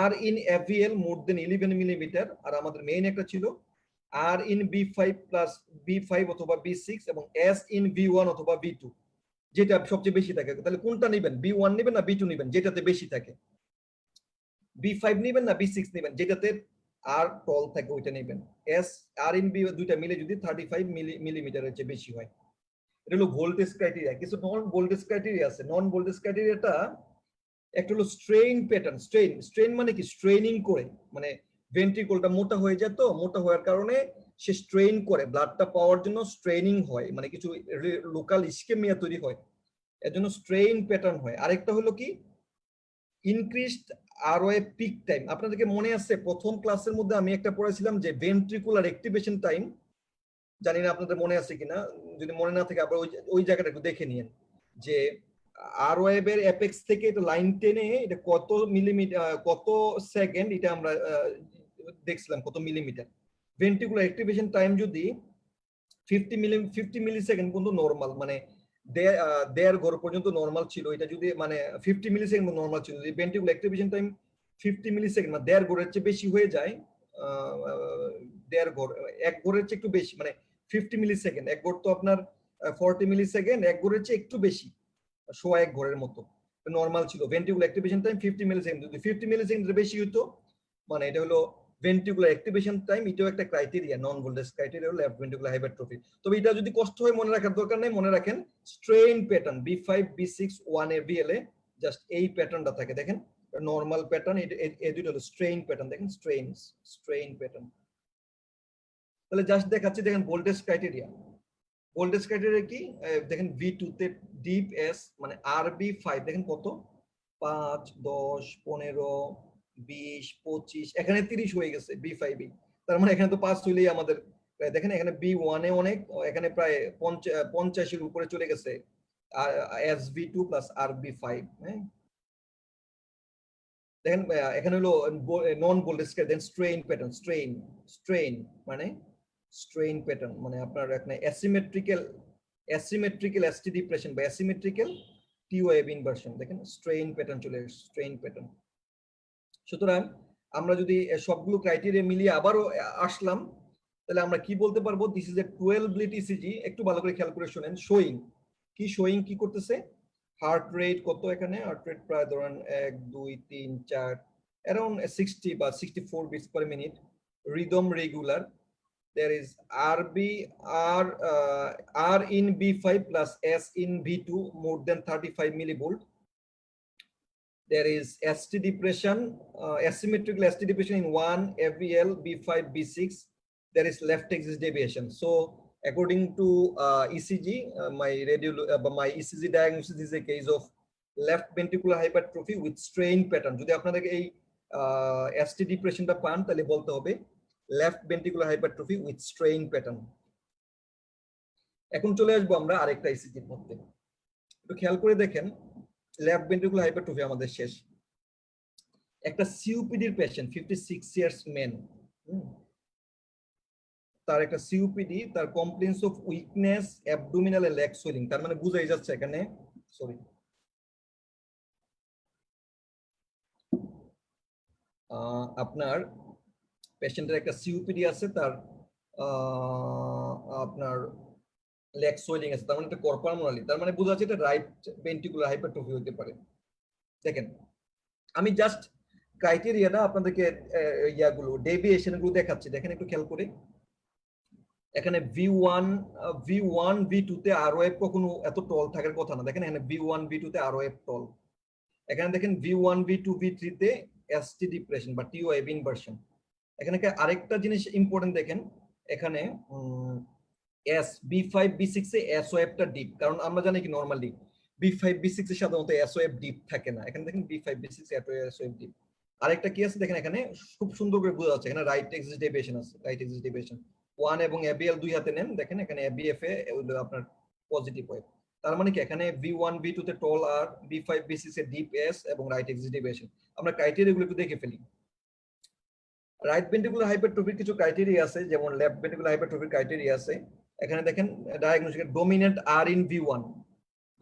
R in FVL more than 11 millimetre, আর আমাদের মেইন একটা ছিল R in B5 plus B5 অথবা B6 এবং S in V1 অথবা V2, যেটা সবচেয়ে বেশি থাকে। তাহলে কোনটা নেবেন, B1 নেবেন না B2 নেবেন, যেটাতে বেশি থাকে? B5 নেবেন না B6 নেবেন, যেটাতে আর টল থাকে ওইটা নেবেন। S R in B দুইটা মিলে যদি 35 মিলিমিটারের চেয়ে বেশি হয়, এটা হলো ভোল্টেজ ক্রাইটেরিয়া। কিছু নন ভোল্টেজ ক্রাইটেরিয়া আছে। নন ভোল্টেজ ক্রাইটেরিয়াটা একটা হলো স্ট্রেইন প্যাটার্ন। স্ট্রেইন মানে কি, স্ট্রেইনিং করে, মানে ভেন্ট্রিকলটা মোটা হয়ে যায়, তো মোটা হওয়ার কারণে সে স্ট্রেইন করে, ব্লাডটা পাওয়ার জন্য স্ট্রেইনিং হয়, মানে কিছু লোকাল ইসকেমিয়া তৈরি হয়, এর জন্য স্ট্রেইন প্যাটার্ন হয়। আরেকটা হলো কি ইনক্রিজড ROA পিক টাইম। আপনাদেরকে মনে আছে প্রথম ক্লাসের মধ্যে আমি একটা পড়েছিলাম যে ভেন্ট্রিকুলার অ্যাক্টিভেশন টাইম, জানি না আপনাদের মনে আছে কিনা, যদি মনে না থাকে আবার ওই জায়গাটা একটু দেখে নিন যে ROA এর অ্যাপেক্স থেকে এটা লাইন টেনে এটা কত মিলিমিটার কত সেকেন্ড, এটা আমরা দেখছিলাম কত মিলিমিটার। ভেন্ট্রিকুলার অ্যাক্টিভেশন টাইম যদি 50 মিলি সেকেন্ড পর্যন্ত নরমাল, মানে দেড় ঘর পর্যন্ত নরমাল ছিল, এটা যদি মানে 50 মিলি সেকেন্ড নরমাল ছিল, যদি ভেন্ট্রিকুলার অ্যাক্টিভেশন টাইম 50 মিলি সেকেন্ড মানে দেড় ঘরের চেয়ে বেশি হয়ে যায়, দেড় ঘর এক ঘরের চেয়ে একটু বেশি, মানে 50 মিলি সেকেন্ড, এক ঘর তো আপনার 40 মিলি সেকেন্ড, এক ঘরের চেয়ে একটু বেশি, সোয়া এক ঘরের মতো নরমাল ছিল। ভেন্ট্রিকুলার অ্যাক্টিভেশন টাইম 50 মিলি সেকেন্ড, যদি 50 মিলি সেকেন্ডের বেশি হতো মানে এটা হলো ভেন্ট্রিকুলার অ্যাক্টিভেশন টাইম, এটাও একটা ক্রাইটেরিয়া, নন ভোল্টেজ ক্রাইটেরিয়া হলো লেফট ভেন্ট্রিকুলার হাইপারট্রফি। তবে এটা যদি কষ্ট হয় মনে রাখার দরকার নেই, মনে রাখেন strain pattern B5 B6 1 AVL এ জাস্ট এই প্যাটার্নটা থাকে। দেখেন নরমাল প্যাটার্ন, এই দুটো হলো স্ট্রেইন প্যাটার্ন। দেখেন স্ট্রেইন প্যাটার্ন। তাহলে জাস্ট দেখাচ্ছি, দেখেন ভোল্টেজ ক্রাইটেরিয়া। ভোল্টেজ ক্রাইটেরিয়া কি দেখেন, V2 তে ডিপ S মানে RB5 দেখেন কত 5 10 15 20 25, এখানে 30 হয়ে গেছে B5 এ, তার মানে এখানে তো 5 হইলেই আমাদের দেখেন এখানে B1 এ অনেক, এখানে প্রায় 50 এর উপরে চলে গেছে SV2 প্লাস RB5। হ্যাঁ দেখেন এখানে হলো নন ভোল্টেজ দেন স্ট্রেইন প্যাটার্ন। স্ট্রেইন মানে স্ট্রেইন প্যাটার্ন মানে আপনার এখানে অ্যাসিমেট্রিক্যাল ST ডিপ্রেশন বা অ্যাসিমেট্রিক্যাল TOF ইনভার্সন। দেখেন স্ট্রেইন প্যাটার্ন চলে আসছে, স্ট্রেইন প্যাটার্ন। সুতরাং আমরা যদি সবগুলো ক্রাইটেরিয়া মিলিয়ে আবারও আসলাম, তাহলে আমরা কি বলতে পারবো, this is A 12 lead ECG। একটু ভালো করে খেয়াল করে শুনেন। শোয়িং কি করতেছে, হার্ট রেট কত, এখানে হার্ট রেট প্রায় ধরেন 1 2 3 4 অ্যারাউন্ড 60 বা 64 beats per minute, rhythm regular. There is R in B5 plus S in V2 more than 35 millivolt. There is ST depression, asymmetrical ST depression in 1 FVL B5 B6. There is left axis deviation. So according to ECG, my ECG diagnosis is a case of left ventricular hypertrophy with strain pattern. যদি আপনাদের এই ST ডিপ্রেশনটা পান তাহলে বলতে হবে left ventricular hypertrophy with strain pattern. এখন চলে আসবো আমরা আরেকটা ইসিজির মধ্যে। একটু খেয়াল করে দেখেন, লেফট ভেন্ট্রিকুলার হাইপারট্রফি আমাদের শেষ। একটা সিওপিডির পেশেন্ট 56 ইয়ার্স মেন, তার একটা সিওপিডি, তার complaints of weakness, abdominal and leg swelling. তার মানে বোঝাই যাচ্ছে এখানে, সরি, আপনার পেশেন্টের একটা সিওপিডি আছে, তার আপনার লেগ সুইলিং আছে, তার মানে একটা কর্পালমোনালি, তার মানে বোঝা যাচ্ছে এটা রাইট ভেন্ট্রিকুলার হাইপারট্রফি হতে পারে। দেখেন আমি জাস্ট ক্রাইটেরিয়াটা আপনাদেরকে ইয়াগুলো ডেভিয়েশন গুলো দেখাচ্ছি, দেখেন একটু খেয়াল করে। এখানে V1 V2 তে ROF কখনো এত টল থাকার কথা না, দেখেন এখানে V1 V2 তে ROF টল। এখানে দেখেন V1 V2 V3 তে ST ডিপ্রেশন বা TOF ইনভার্সন। এখানে আরেকটা জিনিস ইম্পর্টেন্ট, দেখেন এখানে B5 B6 এ SOF টা ডিপ, কারণ আমরা জানি কি নরমালি B5 B6 এ সাধারণত SOF ডিপ থাকে না। এখানে দেখেন B5 B6 এ SOF ডিপ। আরেকটা কি আছে দেখেন, এখানে খুব সুন্দর করে বোঝা যাচ্ছে, এখানে রাইট এক্সিস ডেভিয়েশন আছে, রাইট এক্সিস ডেভিয়েশন 1 এবং ABL দুই হাতে নেন, দেখেন এখানে ABF এ আপনার পজিটিভ ওয়েভ। তার মানে কি এখানে V1 V2 তে টল আর, B5 B6 a deep S এবং রাইট এক্সিস ডেভিয়েশন। আমরা ক্রাইটেরিয়া গুলো একটু দেখে ফেলি। রাইট ভেন্ট্রিকুলার হাইপারট্রফির কিছু ক্রাইটেরিয়া আছে, যেমন লেফট ভেন্ট্রিকুলার হাইপারট্রফির ক্রাইটেরিয়া আছে। এখানে দেখেন diagnostic dominant R in V1,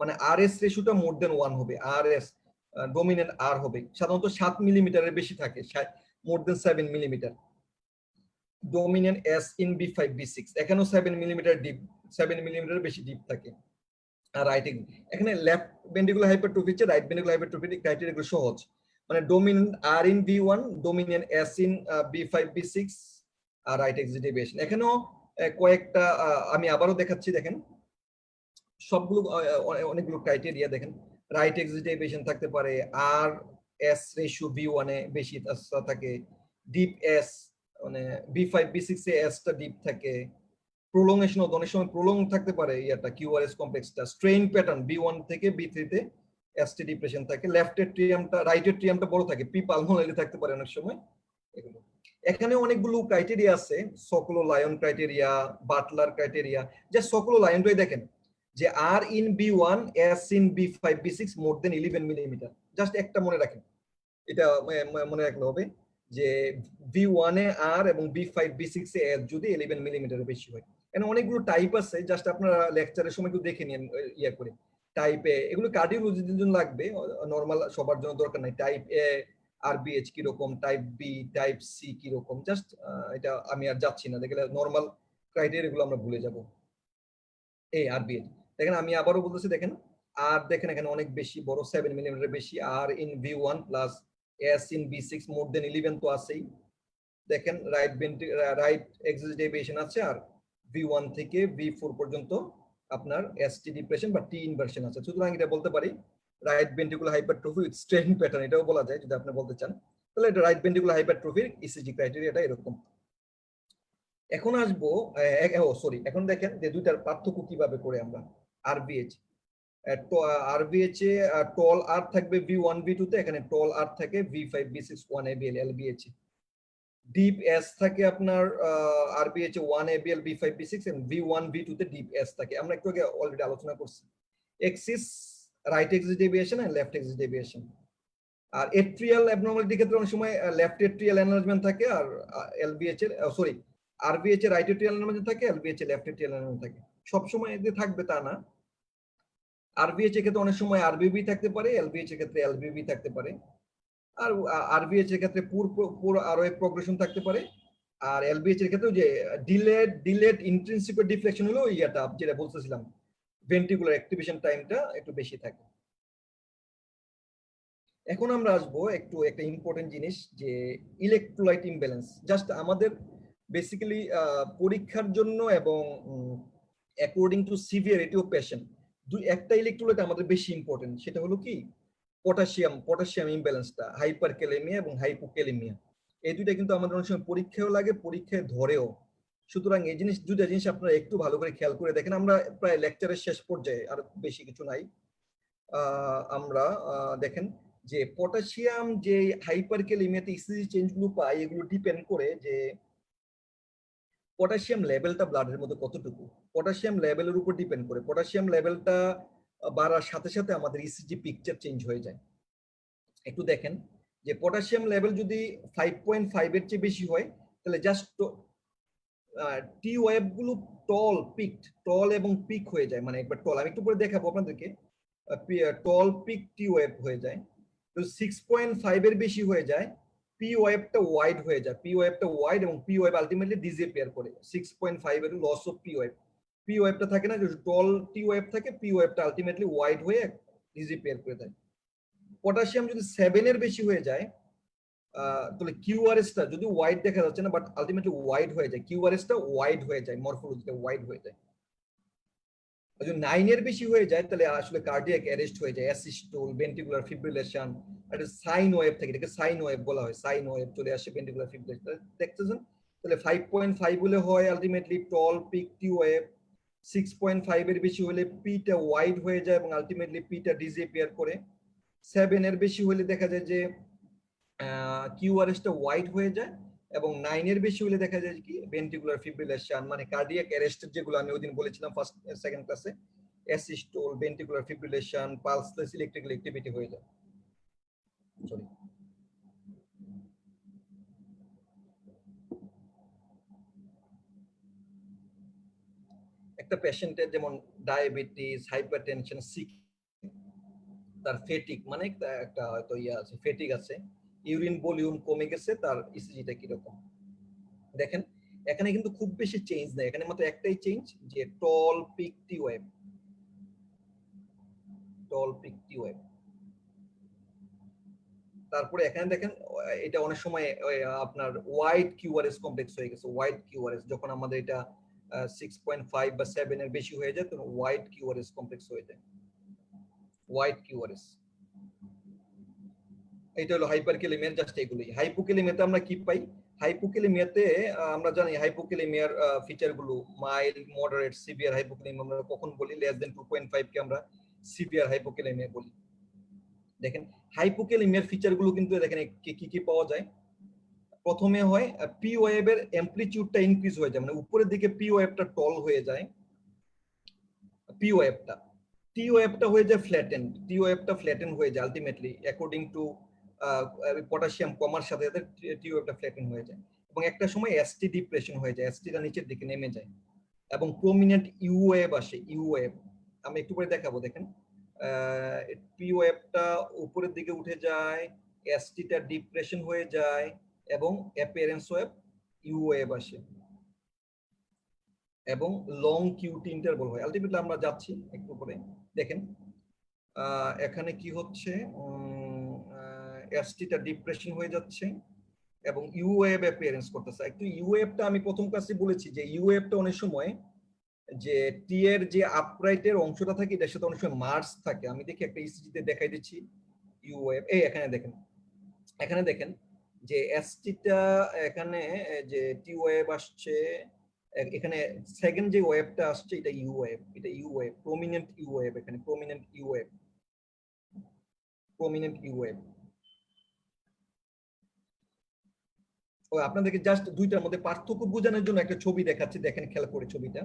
মানে RS রেশিওটা মোর দেন 1 হবে, RS ডোমিনেন্ট R হবে, সাধারণত 7 মিলিমিটারের বেশি থাকে, মোর দেন 7 millimetre. Dominant S in B5 B6, এখানেও 7 মিলিমিটার ডিপ, 7 মিলিমিটারের বেশি ডিপ থাকে। আর রাইট, এখানে লেফট ভেন্ট্রিকুলার হাইপারট্রফি চেয়ে রাইট ভেন্ট্রিকুলার হাইপারট্রফির ক্রাইটেরিয়াগুলো সহজ, মানে dominant R in V1, dominant S in B5 B6 আর রাইট এক্সিস ডেভিয়েশন। এখানেও কয়েকটা আমি আবারও দেখাচ্ছি, দেখেন সবগুলো অনেকগুলো ক্রাইটেরিয়া। দেখেন রাইট এক্সিস ডেভিয়েশন থাকতে পারে, আর এস রেশিও V1 এ বেশি থাকে, ডিপ এস মানে B5 B6 এ এস টা ডিপ থাকে, প্রোলংগেশন অনেক সময় প্রোলং থাকতে পারে ইয়াটা QRS কমপ্লেক্সটা, স্ট্রেইন প্যাটার্ন B1 থেকে B3 তে এসটি ডিপ্রেশন থাকে, লেফট এট্রিয়ামটা রাইট এট্রিয়ামটা বড় থাকে, পি পালমোনালি থাকতে পারে অনেক সময়। এগুলো এখানে অনেকগুলো ক্রাইটেরিয়া আছে, সকলো লায়ন ক্রাইটেরিয়া, বাটলার ক্রাইটেরিয়া। যে সকলো লায়নটাই দেখেন যে R in B1, S in B5 B6 more than 11 millimetre. Just একটা মনে রাখেন, এটা মনে রাখলে হবে যে V1 এ R এবং B5 B6 এ S যদি 11 মিলিমিটারের বেশি হয়। এখানে অনেকগুলো টাইপ আছে, জাস্ট আপনারা লেকচারের সময় একটু দেখে নিন ইয়া করে টাইপে, এগুলো কার্ডিওলজির জন্য লাগবে, নরমাল সবার জন্য দরকার নাই। টাইপ এ RBH কিরকম, টাইপ বি, টাইপ সি কিরকম, জাস্ট এটা আমি আর যাচ্ছি না, দেখলে নরমাল ক্রাইটেরিয়া গুলো আমরা ভুলে যাব। এই RBH দেখেন, আমি আবারও বলতেছি, দেখেন আর দেখেন এখানে অনেক বেশি বড়, 7 মিলিমিটার বেশি, R in V1 plus S in B6 more than 11 তো আছেই। দেখেন রাইট এক্সিস ডেভিয়েশন আছে, আর V1 থেকে V4 পর্যন্ত আপনার ST ডিপ্রেশন বা T ইনভার্সন আছে। সুতরাং এটা বলতে পারি right ventricular hypertrophy with strain pattern, এটাও বলা যায় যদি আপনি বলতে চান, তাহলে এটা রাইট ভেন্ট্রিকুলার হাইপারট্রফির ইসিজি ক্রাইটেরিয়াটা এরকম। এখন আসবো সরি, এখন দেখেন যে দুইটার পার্থক্য কিভাবে করে আমরা। RBH RBH এ টল R থাকবে V1 V2 তে, এখানে টল R থাকে V5 B6 1 ABL LBH। Deep S থাকে আপনার RBH 1 ABL B5 B6 এবং V1 V2 তে ডিপ S থাকে, আমরা একটু আগে অলরেডি আলোচনা করছি। Axis right axis deviation and left axis deviation. আর এট্রিয়াল অ্যাবনরমালিটি ক্ষেত্রে অনেক সময় লেফট এট্রিয়াল এনলার্জমেন্ট থাকে, আর LBH এর সরি RBH এর রাইট এট্রিয়াল এনলার্জমেন্ট থাকে, LBH এর লেফট এট্রিয়াল এনলার্জমেন্ট থাকে। সব সময় এদের থাকবে তা না, RBH এর ক্ষেত্রে অনেক সময় RBB থাকতে পারে, LBH এর ক্ষেত্রে LBB থাকতে পারে, আর RBH এর ক্ষেত্রে পুরো ROF প্রোগ্রেশন থাকতে পারে, আর LBH এর ক্ষেত্রে যে ডিলেড ইন্ট্রিনসিক ডিফ্লেকশন হলো ইয়াটা যেটা বলতেছিলাম, ভেন্ট্রিকুলার অ্যাক্টিভেশন টাইমটা একটু বেশি থাকে। এখন আমরা আসবো একটু একটা ইম্পর্টেন্ট জিনিস, যে ইলেকট্রোলাইট ইমব্যালেন্স। জাস্ট আমাদের বেসিক্যালি পরীক্ষার জন্য এবং according to severity of patient একটা ইলেকট্রোলাইট আমাদের বেশি ইম্পর্টেন্ট, সেটা হলো কি পটাশিয়াম ইমব্যালেন্সটা, হাইপারক্যালেমিয়া এবং হাইপোক্যালেমিয়া। এই দুইটা কিন্তু আমাদের অনেক সময় পরীক্ষায়ও লাগে, পরীক্ষায় ধরেও। সুতরাং এই দুইটা জিনিস আপনারা একটু ভালো করে খেয়াল করে দেখেন। আমরা প্রায় লেকচারের শেষ পর্যায়ে, আর বেশি কিছু নাই, আমরা দেখেন যে পটাশিয়াম যে হাইপারক্যালেমিয়াতে ইসিজি চেঞ্জগুলো পাই, এগুলো ডিপেন্ড করে যে পটাশিয়াম লেভেলটা ব্লাডের মধ্যে কতটুকু, পটাশিয়াম লেভেলের উপর ডিপেন্ড করে। পটাশিয়াম লেভেলটা বাড়ার সাথে সাথে আমাদের ইসিজি পিকচার চেঞ্জ হয়ে যায়। একটু দেখেন যে পটাশিয়াম লেভেল যদি 5.5 এর চেয়ে বেশি হয়, তাহলে জাস্ট টি ওয়েভ গুলো টল এবং পিক হয়ে যায়, মানে একবার টল, আমি একটু পরে দেখাবো আপনাদেরকে, টল পিক টি ওয়েভ হয়ে যায়। তো 6.5 এর বেশি হয়ে যায়, পি ওয়েভটা ওয়াইড হয়ে যায়, পি ওয়েভটা ওয়াইড, এবং পি ওয়েভ আলটিমেটলি ডিসঅ্যাপিয়ার করে। 6.5 এর loss of P wave, P ওয়েভটা থাকে না, টল টি ওয়েভ থাকে, পি ওয়েভটা আলটিমেটলি ওয়াইড হয়ে ডিসঅ্যাপিয়ার করে দেয়। পটাশিয়াম যদি 7 এর বেশি হয়ে যায়, তাহলে কিউআরএস টা যদি ওয়াইড দেখা যাচ্ছে না, বাট আলটিমেটলি ওয়াইড হয়ে যায়, কিউআরএস টা ওয়াইড হয়ে যায়, মরফোলজিটা ওয়াইড হয়ে যায়। যদি 9 এর বেশি হয়ে যায়, তাহলে আসলে কার্ডিয়াক অ্যারেস্ট হয়ে যায়, অ্যাসিস্টোল, ভেন্ট্রিকুলার ফিব্রিলেশন, একটা সাইন ওয়েভ থাকে, এটাকে সাইন ওয়েভ বলা হয়, সাইন ওয়েভ চলে আসে, ভেন্ট্রিকুলার ফিব্রিলেশন দেখতেছেন। তাহলে 5.5 হলে হয় আলটিমেটলি টল পিক টি ওয়েভ, 6.5 এর বেশি হলে পিটা ওয়াইড হয়ে যায় এবং আলটিমেটলি পিটা ডিসঅ্যাপিয়ার করে। 7 এর বেশি হলে দেখা যায় যে কিউআরএস টা ওয়াইড হয়ে যায়, এবং 9 এর বেশি হলে দেখা যায় কি ভেন্ট্রিকুলার ফিব্রিলেশন, মানে কার্ডিয়াক অ্যারেস্ট, যেগুলো আমি ওইদিন বলেছিলাম ফার্স্ট সেকেন্ড ক্লাসে, অ্যাসিস্টোল, ventricular fibrillation, pulseless electrical activity হয়ে যায়। সরি, একটা পেশেন্টের যেমন ডায়াবেটিস, হাইপারটেনশন, সিক, তার ফেটিক, মানে একটা হয়তো আছে, ফেটিক আছে, ইউরিন ভলিউম কমে গেছে, তার ইসিজিটা কিরকম দেখেন। এখানে কিন্তু খুব বেশি চেঞ্জ নেই, এখানে মাত্র একটাই চেঞ্জ, যে টল পিক টি ওয়েভ, টল পিক টি ওয়েভ। তারপরে এখানে দেখেন এটা অনেক সময় আপনার ওয়াইড কিউআরএস কমপ্লেক্স হয়ে গেছে, ওয়াইড কিউআরএস, যখন আমাদের এটা 6.5 বা 7 এর বেশি হয়ে যায়, তখন ওয়াইড কিউআরএস কমপ্লেক্স হয়ে যায়, ওয়াইড কিউআরএস। এটা হলো হাইপারক্যালেমিয়ার জাস্ট এগুলোই। হাইপোক্যালেমিয়াতে আমরা কি পাই? হাইপোক্যালেমিয়াতে আমরা জানি হাইপোক্যালেমিয়ার ফিচার গুলো মাইল্ড, মডারেট, সিভিয়ার হাইপোক্যালেমিয়া আমরা কখন বলি? লেস দেন 2.5 কে আমরা সিভিয়ার হাইপোক্যালেমিয়া বলি। দেখেন হাইপোক্যালেমিয়ার ফিচার গুলো কিন্তু দেখেন কি কি পাওয়া যায়। প্রথমে হয় পি ওয়েভের অ্যামপ্লিটিউডটা ইনক্রিজ হয়ে যায়, মানে উপরের দিকে পি ওয়েভটা টল হয়ে যায়, পি ওয়েভটা, টি ওয়েভটা হয়ে যায় ফ্ল্যাটেন্ড, টি ওয়েভটা ফ্ল্যাটেন হয়ে যায় আলটিমেটলি অ্যাকর্ডিং টু পটাশিয়াম কমার সাথে সাথে টি ওয়েভটা ফ্ল্যাটেন হয়ে যায়, এবং একটা সময় এসটি ডিপ্রেশন হয়ে যায়, এসটিটা নিচের দিকে নেমে যায়, এবং প্রমিনেন্ট ইউ ওয়েভ আসে, ইউ ওয়েভ আমি একটু পরে দেখাবো। দেখেন পি ওয়েভটা উপরের দিকে উঠে যায়, এসটিটা ডিপ্রেশন হয়ে যায়, এবং অ্যাপিয়ারেন্স ওয়েভ ইউ ওয়েভ আসে, এবং লং কিউটি ইন্টারভাল হয়। আলটিমেটলি আমরা যাচ্ছি একটু পরে, দেখেন এখানে কি হচ্ছে, এসটিটা ডিপ্রেশন হয়ে যাচ্ছে এবং ইউওয়েভ অ্যাপিয়ারেন্স করতেছে। একটু ইউওয়েভটা আমি প্রথম ক্লাসে বলেছি যে ইউওয়েভটা অনেক সময় যে টি এর যে আপরাইটের অংশটা থাকে এটার সাথে অনেক সময় মার্স থাকে। আমি দেখি একটা ইসিজিতে দেখাই দিচ্ছি ইউওয়েভ, এই এখানে দেখেন, এখানে দেখেন যে এসটিটা এখানে যে টি ওয়েভ আসছে, এখানে সেকেন্ড যে ওয়েভটা আসছে এটা ইউ ওয়েভ, এটা U wave, prominent U wave, এখানে prominent U wave, prominent U wave. ও আপনাদেরকে জাস্ট দুইটার মধ্যে পার্থক্য বোঝানোর জন্য একটা ছবি দেখাচ্ছি, দেখেন খেয়াল করে ছবিটা।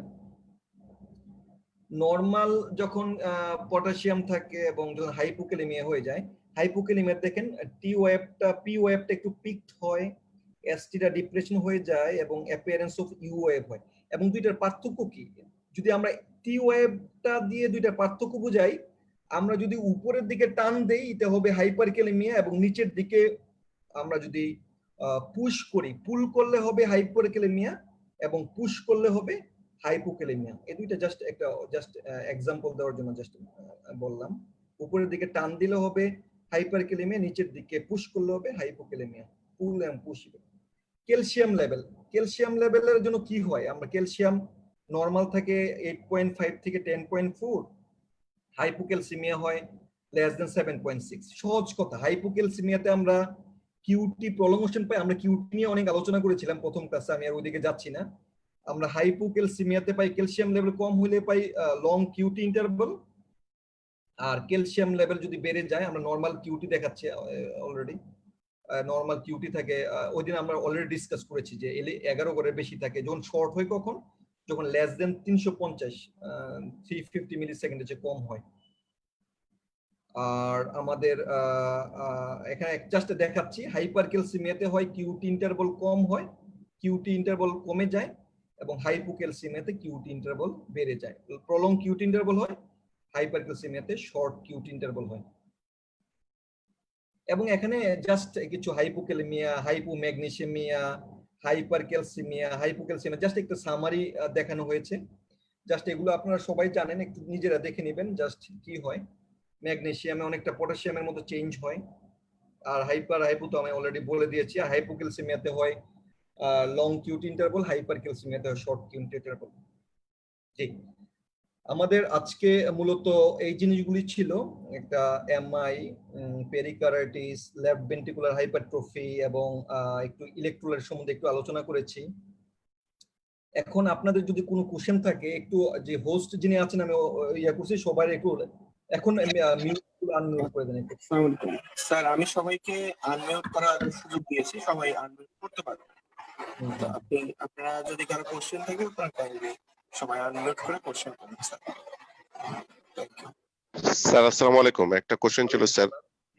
নরমাল যখন পটাশিয়াম থাকে এবং যখন হাইপোক্যালেমিয়া হয়ে যায়, হাইপোক্যালেমিয়া দেখেন টি ওয়েভটা, পি ওয়েভটা একটু পিকড হয়, এসটিটা ডিপ্রেশন হয়ে যায় এবং অ্যাপিয়ারেন্স অফ ইউ ওয়েভ হয়। এবং দুইটার পার্থক্য কি? যদি আমরা টি ওয়েভটা দিয়ে দুইটা পার্থক্য বুঝাই, আমরা যদি উপরের দিকে টান দেই এটা হবে হাইপারক্যালেমিয়া, এবং নিচের দিকে আমরা যদি পুশ করি, পুল করলে হবে হাইপারক্যালেমিয়া, এবং পুশ করলে হবে হাইপোক্যালেমিয়া। এই দুইটা জাস্ট একটা এক্সাম্পল দেওয়ার জন্য জাস্ট বললাম। উপরের দিকে টান দিলে হবে হাইপারক্যালেমিয়া, নিচের দিকে পুশ করলে হবে hypokalaemia, pull and push. Calcium level, calcium লেভেলের জন্য কি হয়? আমরা ক্যালসিয়াম নরমাল থাকে 8.5 থেকে 10.4, হাইপোক্যালসিমিয়া হয় লেস দেন 7.6। সহজ কথা, হাইপোক্যালসিমিয়াতে আমরা কিউটি প্রলংশন পাই, আমরা কিউটি নিয়ে অনেক আলোচনা করেছিলাম প্রথম ক্লাসে, আমি আর ওইদিকে যাচ্ছি না। আমরা হাইপোক্যালসিমিয়াতে পাই ক্যালসিয়াম লেভেল কম হলে পাই লং কিউটি ইন্টারভাল, আর ক্যালসিয়াম লেভেল যদি বেড়ে যায়, আমরা নর্মাল কিউটি দেখাচ্ছি অলরেডি, নর্মাল কিউটি থাকে, ওই দিন আমরা অলরেডি ডিসকাস করেছি যে 11 করে বেশি থাকে। যখন শর্ট হয় কখন? যখন লেস দেন 350 350 মিলি সেকেন্ডের চেয়ে কম হয়। আর আমাদের এখানে জাস্ট দেখাচ্ছি, হাইপার ক্যালসিমিয়াতে হয় কিউটি ইন্টারভাল কম হয়, কিউটি ইন্টারভাল কমে যায়, এবং হাইপোক্যালসিমিয়াতে কিউটি ইন্টারভাল বেড়ে যায়। প্রলং কিউটি ইন্টারভাল হয়, হাইপার ক্যালসিমিয়াতে শর্ট কিউটি ইন্টারভাল হয়। এবং এখানে জাস্ট কিছু হাইপোক্যালেমিয়া, হাইপোম্যাগনেসিয়ামিয়া, হাইপারক্যালসিমিয়া, হাইপোক্যালসিমিয়া জাস্ট একটা সামারি দেখানো হয়েছে। জাস্ট এগুলো আপনারা সবাই জানেন, একটু নিজেরা দেখে নেবেন জাস্ট কি হয়। ম্যাগনেসিয়ামে অনেকটা পটাশিয়ামের মতো চেঞ্জ হয়, আর হাইপো তো আমি অলরেডি বলে দিয়েছি। আর হাইপোক্যালসিমিয়াতে হয় লং কিউটি ইন্টারভাল, হাইপারক্যালসিমিয়াতে হয় শর্ট কিউটি ইন্টারভাল। ঠিক, আমাদের আজকে মূলত এই জিনিসগুলি ছিল, একটা এমআই, পেরিকার্ডিটিস, লেফট ভেন্ট্রিকুলার হাইপারট্রফি, এবং একটু ইলেকট্রোলাইট সম্বন্ধে একটু আলোচনা করেছি। এখন আপনাদের যদি কোনো কোশ্চেন থাকে, একটু যে হোস্ট যিনি আছেন, আমি ইয়া করছি সবাই একটু এখন মিউট আনমিউট করে দেন একটু। স্যার, আমি সবাইকে আনমিউট করার সুযোগ দিয়েছি, সবাই আনমিউট করতে পারবে। তো আপনারা যদি কারো কোশ্চেন থাকে, আপনারা কাইন্ডলি সবাই আনমিউট করে কোশ্চেন করুন স্যার। Thank you. স্যার আসসালামু আলাইকুম, একটা কোশ্চেন ছিল স্যার।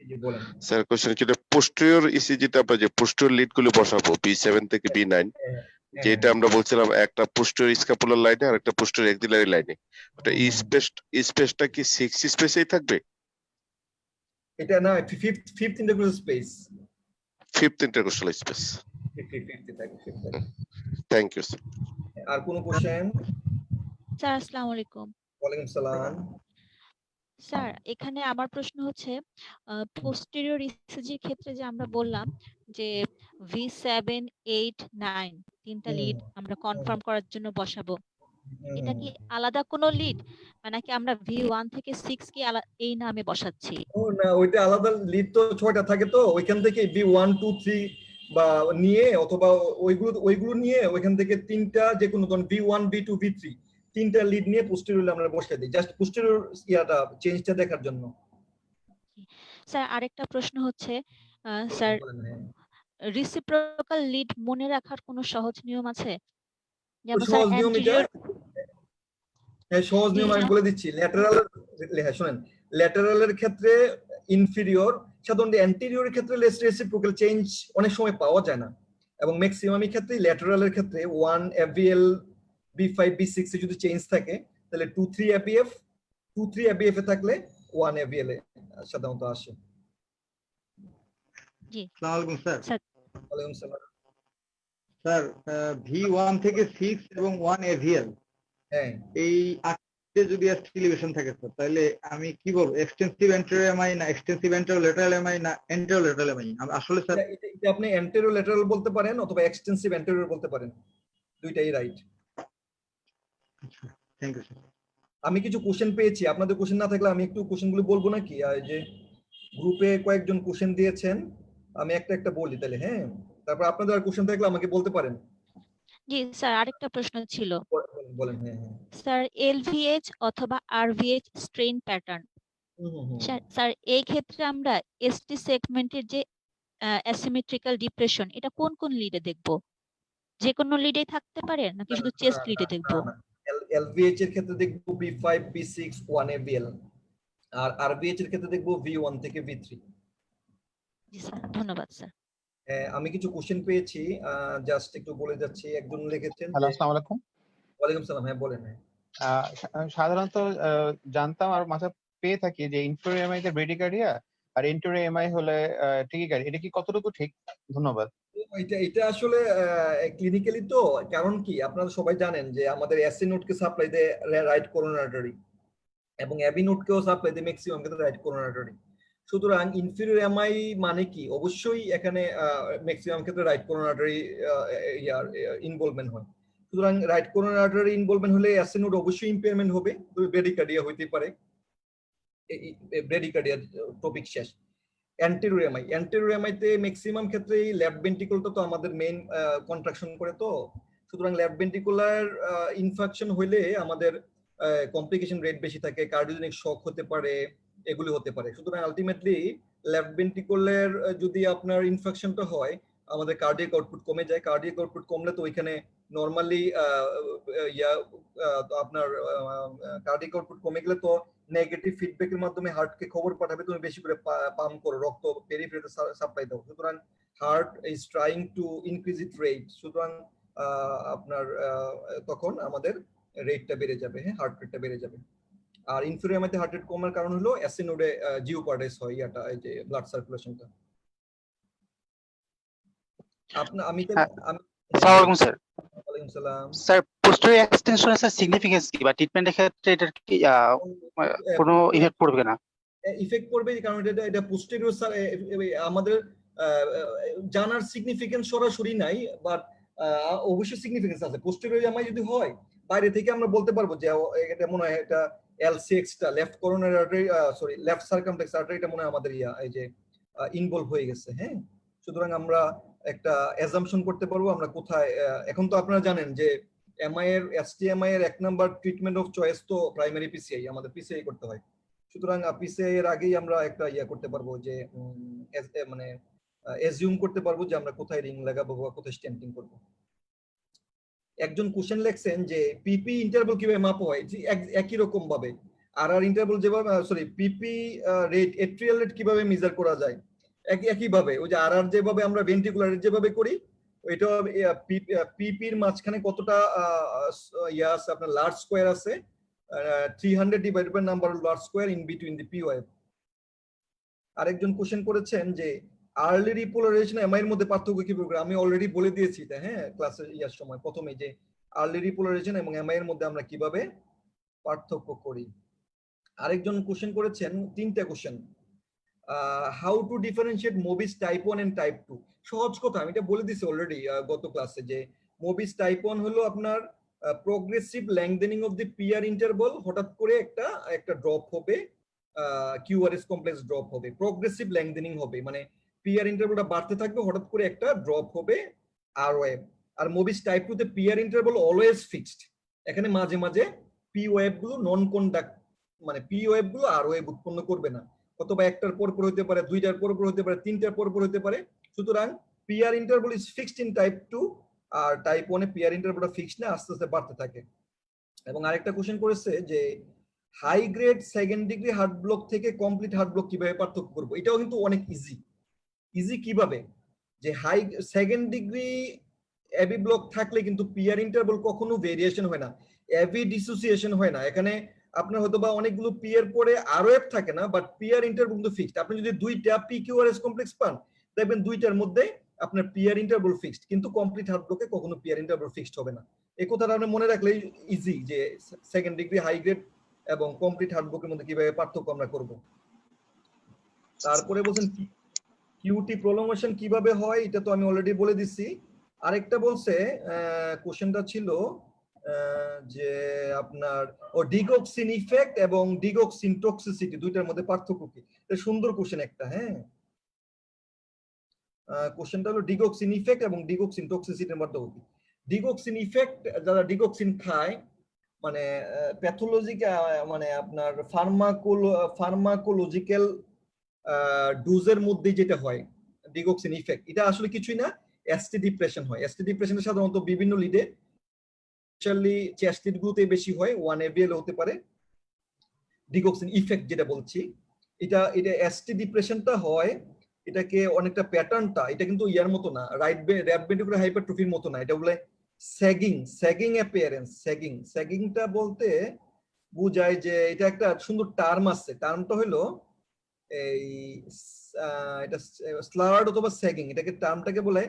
জি বলেন। স্যার কোশ্চেন ছিল পোস্টেরিয়র ইসিজিতে আমরা যে পোস্টেরিয়র লিড গুলো বসাবো B7 থেকে B9, যেটা আমরা বলছিলাম একটা পোস্টেরিয়র স্ক্যাপুলার লাইনে আর একটা পোস্টেরিয়র এক্সিলারি লাইনে, ওটা স্পেসটা কি 6 স্পেসেই থাকবে? এটা না, fifth intercostal space, fifth intercostal space. Thank you sir. আর কোনো কোশ্চেন? স্যার আসসালামু আলাইকুম। ওয়ালাইকুম সালাম। স্যার, এখানে আমার প্রশ্ন হচ্ছে পোস্টেরিয়র ইসিজির ক্ষেত্রে যে আমরা বললাম যে V7, 8, 9 তিনটা লিড আমরা কনফার্ম করার জন্য বসাবো, এটা কি আলাদা কোনো লিড, নাকি আমরা V1 থেকে 6 কি এই নামে বসাচ্ছি? ও না, ওইটা আলাদা লিড তো 6টা থাকে, তো ওইখান থেকে B1 2 3 বা নিয়ে, অথবা ওইগুলো নিয়ে ওইখান থেকে তিনটা, যে কোনো ধরুন V1 B2 B3 তিনটা লিড নিয়ে পোস্টেরিয়র আমরা বসাই দিই, জাস্ট পোস্টেরিয়র ইয়াটা চেঞ্জটা দেখার জন্য। স্যার, আরেকটা প্রশ্ন হচ্ছে স্যার, রিসিপ্রোকাল লিড মনে রাখার কোনো সহজ নিয়ম আছে? যেমন স্যার সহজ নিয়ম এটা, হ্যাঁ সহজ নিয়ম আমি জি, বলে দিচ্ছি। হ্যাঁ শুনেন, ল্যাটারালের ক্ষেত্রে ইনফিরিয়র, সাধারণত অ্যান্টেরিয়রের ক্ষেত্রে রেসিপ্রোকাল চেঞ্জ অনেক সময় পাওয়া যায় না, এবং ম্যাক্সিমামের ক্ষেত্রে ল্যাটারালের ক্ষেত্রে 1 FVL B5 B6 এ যদি চেঞ্জ থাকে, তাহলে 2-3 ABF, 2-3 ABF এ থাকলে 1 AVL এ সাধারণত আসে। জি আসসালামু আলাইকুম স্যার। ওয়ালাইকুম সালাম। স্যার, V1 থেকে 6 এবং 1 AVL হ্যাঁ, এই আটটি যদি এলিভেশন থাকে স্যার, তাহলে আমি কি বলবো, এক্সটেন্সিভ অ্যান্টেরিয়র এমআই না এক্সটেন্সিভ অ্যান্টেরোলেটারাল এমআই না অ্যান্টেরোলেটারাল এমআই? আসলে স্যার এটা আপনি অ্যান্টেরিয়র ল্যাটারাল বলতে পারেন, অথবা এক্সটেন্সিভ অ্যান্টেরিয়র বলতে পারেন, দুইটাই রাইট। Thank you sir. আমি কিছু কোশ্চেন পেয়েছি, আপনাদের কোশ্চেন না থাকলে আমি একটু কোশ্চেনগুলো বলবো নাকি? যে গ্রুপে কয়েকজন কোশ্চেন দিয়েছেন, আমি একটা বলি তাহলে, হ্যাঁ, তারপর আপনাদের আর কোশ্চেন থাকলে আমাকে বলতে পারেন। জি স্যার, আরেকটা প্রশ্ন ছিল বলেন। হ্যাঁ হ্যাঁ। স্যার, এলভিএইচ অথবা আরভিএইচ স্ট্রেন প্যাটার্ন, স্যার এই ক্ষেত্রে আমরা এসটি সেগমেন্টের যে অ্যাসিমেট্রিক্যাল ডিপ্রেশন, এটা কোন কোন লিডে দেখব? যে কোনো লিডেই থাকতে পারে নাকি শুধু চেস্ট লিডে দেখব? এলভিএইচ এর ক্ষেত্রে দেখবো B5 B6 1 AVL, আর আরভিএইচ এর ক্ষেত্রে দেখবো V1 থেকে V3। জি স্যার, ধন্যবাদ স্যার। আমি কিছু কোশ্চেন পেয়েছি, জাস্ট একটু বলে যাচ্ছি। একজন লিখেছেন, হ্যালো, আসসালামু আলাইকুম। ওয়ালাইকুম সালাম। হ্যাঁ বলেন। হ্যাঁ, সাধারণত জানতাম আর মাথা পেয়ে থাকি যে ইনফেরিয়র এমআই তে ব্রেডিকার্ডিয়া আর ইন্টেরিয়র এমআই হলে টিকিকার্ডিয়া, এটা কি কতটুকু ঠিক? ধন্যবাদ। এটা আসলে ক্লিনিক্যালি তো, কারণ কি আপনারা সবাই জানেন যে আমাদের এসি নোটকে সাপ্লাই দেয় রাইট করোনারি আর্টারি, এবং অ্যাবি নোটকেও সাপ্লাই দেয় ম্যাক্সিমাম ক্ষেত্রে রাইট করোনারি আর্টারি। সুতরাং ইনফিরিয়র এমআই মানে কি, অবশ্যই এখানে ম্যাক্সিমাম ক্ষেত্রে রাইট করোনারি আর্টারি ইনভলভমেন্ট হয়। সুতরাং রাইট করোনারি আর্টারি ইনভলভমেন্ট হলে এসি নোট অবশ্যই ইম্পেয়ারমেন্ট হবে, ব্রেডিকার্ডিয়া হইতে পারে। ব্রেডিকার্ডিয়া টপিক শেষ। অ্যান্টেরিয়র এমআইতে ম্যাক্সিমাম ক্ষেত্রে লেফট ভেন্ট্রিকলটা তো আমাদের মেইন কন্ট্রাকশন করে, তো সুতরাং লেফট ভেন্ট্রিকুলার ইনফেকশন হইলে আমাদের কমপ্লিকেশন রেট বেশি থাকে, কার্ডিওজেনিক শক হতে পারে, এগুলি হতে পারে। সুতরাং আলটিমেটলি লেফট ভেন্ট্রিকলের যদি আপনার ইনফেকশনটা হয়, আমাদের কার্ডিয়াক আউটপুট কমে যায়। কার্ডিয়াক আউটপুট কমলে তো ওইখানে নর্মালি আপনার কার্ডিয়াক আউটপুট কমে গেলে তো নেগেটিভ ফিডব্যাকের মাধ্যমে হার্টকে খবর পাঠাবে তুমি বেশি করে পাম্প করো, রক্ত পেরিফেরিতে সাপ্লাই দাও। সুতরাং heart is trying to increase it rate. সুতরাং আপনার তখন আমাদের রেটটা বেড়ে যাবে, হ্যাঁ, হার্ট রেটটা বেড়ে যাবে। আর ইনফেরিয়র এমআইতে হার্ট রেট কমার কারণ হলো এসি নোডে জিওপারডাইজ হয় ইয়াটা, এই যে ব্লাড সার্কুলেশনটা। আপনি আমি আসসালামু আলাইকুম স্যার। ওয়ালাইকুম সালাম। স্যার পোস্টেরিয়র এক্সটেনশনের স্যার সিগনিফিকেন্স কি বা ট্রিটমেন্টের ক্ষেত্রে এটার কি কোনো ইফেক্ট পড়বে না? ইফেক্ট পড়বে কারণ এটা পোস্টেরিয়র আমাদের জানার সিগনিফিকেন্স সরাসরি নাই, বাট অবশ্যই সিগনিফিকেন্স আছে। পোস্টেরিয়র এমআই যদি হয় বাইরে থেকে আমরা বলতে পারবো যে এটা মনে হয় এটা L6টা left coronary artery, sorry left circumflex artery, এটা মনে হয় আমাদের এই যে ইনভলভ হয়ে গেছে, হ্যাঁ। সুতরাং আমরা একটা অ্যাজাম্পশন করতে পারবো আমরা কোথায়। এখন তো আপনারা জানেন যে এমআই এর এসটিএমআই এর 1 নাম্বার ট্রিটমেন্ট অফ চয়েস তো প্রাইমারি পিসিআই, আমাদের পিসিআই করতে হয়। সুতরাং পিসিআই এর আগেই আমরা একটা করতে পারবো যে মানে অ্যাজিউম করতে পারবো যে আমরা কোথায় রিং লাগাবো বা কোথায় স্টেন্টিং করব। একজন কোশ্চেন লিখছেন যে পিপি ইন্টারভাল কিভাবে মাপা হয়, যে একই রকম ভাবে আর ইন্টারভাল যেভাবে, সরি পিপি রেট, এট্রিয়াল রেট কিভাবে মেজার করা যায় একই ভাবে। ওই যে আর যেভাবে আমরা ভেন্ট্রিকুলার রেট যেভাবে করি, ওইটা পিপির মাঝখানে কতটা আছে আপনার লার্জ স্কয়ার আছে, 300 divided by number of large square in between the P wave. আরেকজন কোশ্চেন করেছেন যে আর্লি রিপোলারাইজেশন এমআই এর মধ্যে পার্থক্য কি হবে। আমি অলরেডি বলে দিয়েছি এটা, হ্যাঁ, ক্লাসে সময় প্রথমে যে আর্লি রিপোলারাইজেশন এবং এমআই এর মধ্যে আমরা কিভাবে পার্থক্য করি। আরেকজন কোশ্চেন করেছেন, 3টা question, how to differentiate Mobitz type 1 and type 2। সহজ কথা, আমি এটা বলে দিয়েছি অলরেডি গত ক্লাসে, যে মোবিস টাইপ 1 হলো আপনার progressive lengthening of the PR interval, হঠাৎ করে একটা ড্রপ হবে, কিউআরএস কমপ্লেক্স ড্রপ হবে, প্রোগ্রেসিভ লেংথেনিং হবে, মানে পিআর ইন্টারভালটা বাড়তে থাকবে, হঠাৎ করে একটা ড্রপ হবে আর ওয়েভ। আর মোবিস টাইপ 2 তে পিআর ইন্টারভাল অলওয়েজ ফিক্সড, এখানে মাঝে মাঝে পি ওয়েভ গুলো নন কন্ডাক্ট, মানে পি ওয়েভ গুলো আর ওয়েভ উৎপন্ন করবে না, অথবা একটার পর পর হতে পারে, দুইটার পর পর হতে পারে, তিনটার পর পর হতে পারে। সুতরাং PR interval is fixed in type 2, আর টাইপ 1 এ পিআর ইন্টারভালটা ফিক্সড না, আস্তে আস্তে বাড়তে থাকে। এবং আরেকটা কোশ্চেন করেছে যে high grade second degree heart block থেকে কমপ্লিট হার্ট ব্লক কিভাবে পার্থক্য করবো। এটাও কিন্তু অনেক ইজি কিভাবে, যে high second degree AB block থাকলে কিন্তু পিআর ইন্টারভাল কখনো ভেরিয়েশন হয় না, এবি ডিসোসিয়েশন হয় না। এখানে আপনার হয়তো বা অনেকগুলো পি এর পরে আরও এফ থাকে না, বাট পিআর ইন্টারভাল কিন্তু ফিক্সড। আপনি যদি 2টা পি কিউআরএস কমপ্লেক্স পান, দেখবেন 2টার মধ্যে আপনার পিআর ইন্টারভাল ফিক্সড, কিন্তু কমপ্লিট হার্ট ব্লকে কখনো পিআর ইন্টারভাল ফিক্সড হবে না। এই কথাটা আপনি মনে রাখলে ইজি, যে সেকেন্ড ডিগ্রি হাই গ্রেড এবং কমপ্লিট হার্ট ব্লকের মধ্যে কিভাবে পার্থক্য আমরা করব। তারপরে বলছেন কিউটি প্রলংগেশন কিভাবে হয়, এটা তো আমি অলরেডি বলে দিচ্ছি। আরেকটা বলছে কোশ্চেনটা ছিল যে আপনার ডিগক্সিন ইফেক্ট এবং ডিগক্সিন টক্সিসিটি দুইটার মধ্যে পার্থক্য কি। এটা সুন্দর কোশ্চেন একটা, হ্যাঁ। কোশ্চেনটা হলো ডিগক্সিন ইফেক্ট এবং ডিগক্সিন টক্সিসিটির মধ্যে কি। ডিগক্সিন ইফেক্ট, যারা ডিগক্সিন খায়, মানে প্যাথোলজিক্যাল, মানে আপনার ফার্মাকোলজিক্যাল ডোজের মধ্যে যেটা হয় ডিগক্সিন ইফেক্ট, এটা আসলে কিছুই না, এসটি ডিপ্রেশন হয়। এসটি ডিপ্রেশনে সাধারণত বিভিন্ন লিডে, স্পেশালি চেস্ট লিড গুলোতে বেশি হয়, 1 AVL হতে পারে। ডিগক্সিন ইফেক্ট যেটা বলছি, এটা এসটি ডিপ্রেশনটা হয়, এটাকে অনেকটা প্যাটার্নটা, এটা কিন্তু ইয়ার মতো না, রাইট ভেন্ট্রিকুলার হাইপারট্রফির মতো না, এটা বলে স্যাগিং অ্যাপিয়ারেন্স। স্যাগিংটা বলতে বোঝায় যে এটা একটা সুন্দর টার্ম আছে, টার্মটা হলো এই এটা স্লার্ড অথবা স্যাগিং, এটাকে টার্মটাকে বলে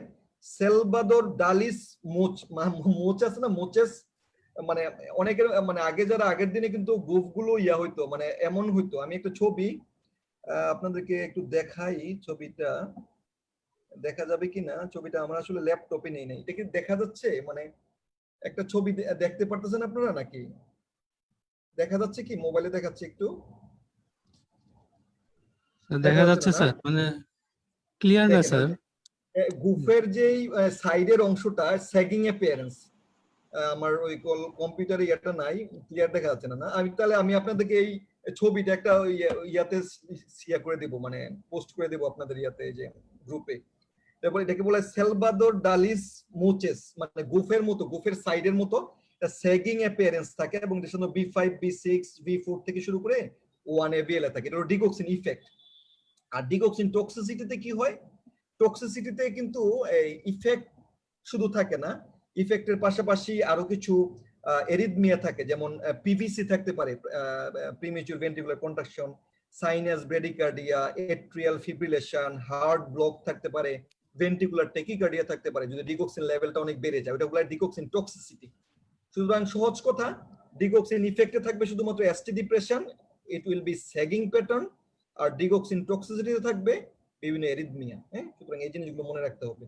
সেলভাদর ডালিস মোচ আছে না, মোচেস, মানে অনেকের, মানে আগে যারা আগের দিনে কিন্তু গ্রুপগুলো হইতো, মানে এমন হইতো। আমি একটা ছবি আপনাদেরকে একটু দেখাই, ছবিটা দেখা যাবে কিনা, ছবিটা আমরা আসলে ল্যাপটপে নেই নাই, এটা কি দেখা যাচ্ছে, মানে একটা ছবি দেখতে পারতেছেন আপনারা নাকি, দেখা যাচ্ছে কি, মোবাইলে দেখাচ্ছে একটু, দেখা যাচ্ছে স্যার, মানে ক্লিয়ার না স্যার। গুফের যেই সাইডের অংশটা স্যাগিং অ্যাপিয়ারেন্স, আমার ওই কম্পিউটারে এটা নাই, ক্লিয়ার দেখা যাচ্ছে না। আমি আপনাদেরকে এই ছবিটা একটা ইয়াতে শেয়ার করে দেব, মানে পোস্ট করে দেব আপনাদের ইয়াতে, যে গ্রুপে। তারপর এটাকে বলে সেলভাদোর ডালিস মুচেস, মানে গোফের মতো, গোফের সাইডের মতো স্যাগিং অ্যাপিয়ারেন্স থাকে, এবং এর সাথে B5 B6 B4 থেকে শুরু করে 1 ABL থাকে। এটা হলো ডিগক্সিন ইফেক্ট। আর ডিগক্সিন টক্সিসিটিতে কি হয়, টক্সিসিটিতে কিন্তু এই ইফেক্ট শুধু থাকে না, ইফেক্টের পাশাপাশি আরো কিছু এরিথমিয়া থাকে, যেমন পিভিসি থাকতে পারে, premature ventricular contraction, sinus bradycardia, atrial fibrillation, heart block থাকতে পারে, ভেন্ট্রিকুলার টেকিকার্ডিয়া থাকতে পারে যদি ডিগক্সিন লেভেলটা অনেক বেড়ে যায়, ওটা বলে ডিগক্সিন টক্সিসিটি। সুতরাং সহজ কথা, ডিগক্সিন ইফেক্টে থাকবে শুধুমাত্র ST depression, it will be sagging pattern, আর ডিগক্সিন টক্সিসিটিতে থাকবে বিভিন্ন এরিথমিয়া। হ্যাঁ, সুতরাং এই জিনিসগুলো মনে রাখতে হবে।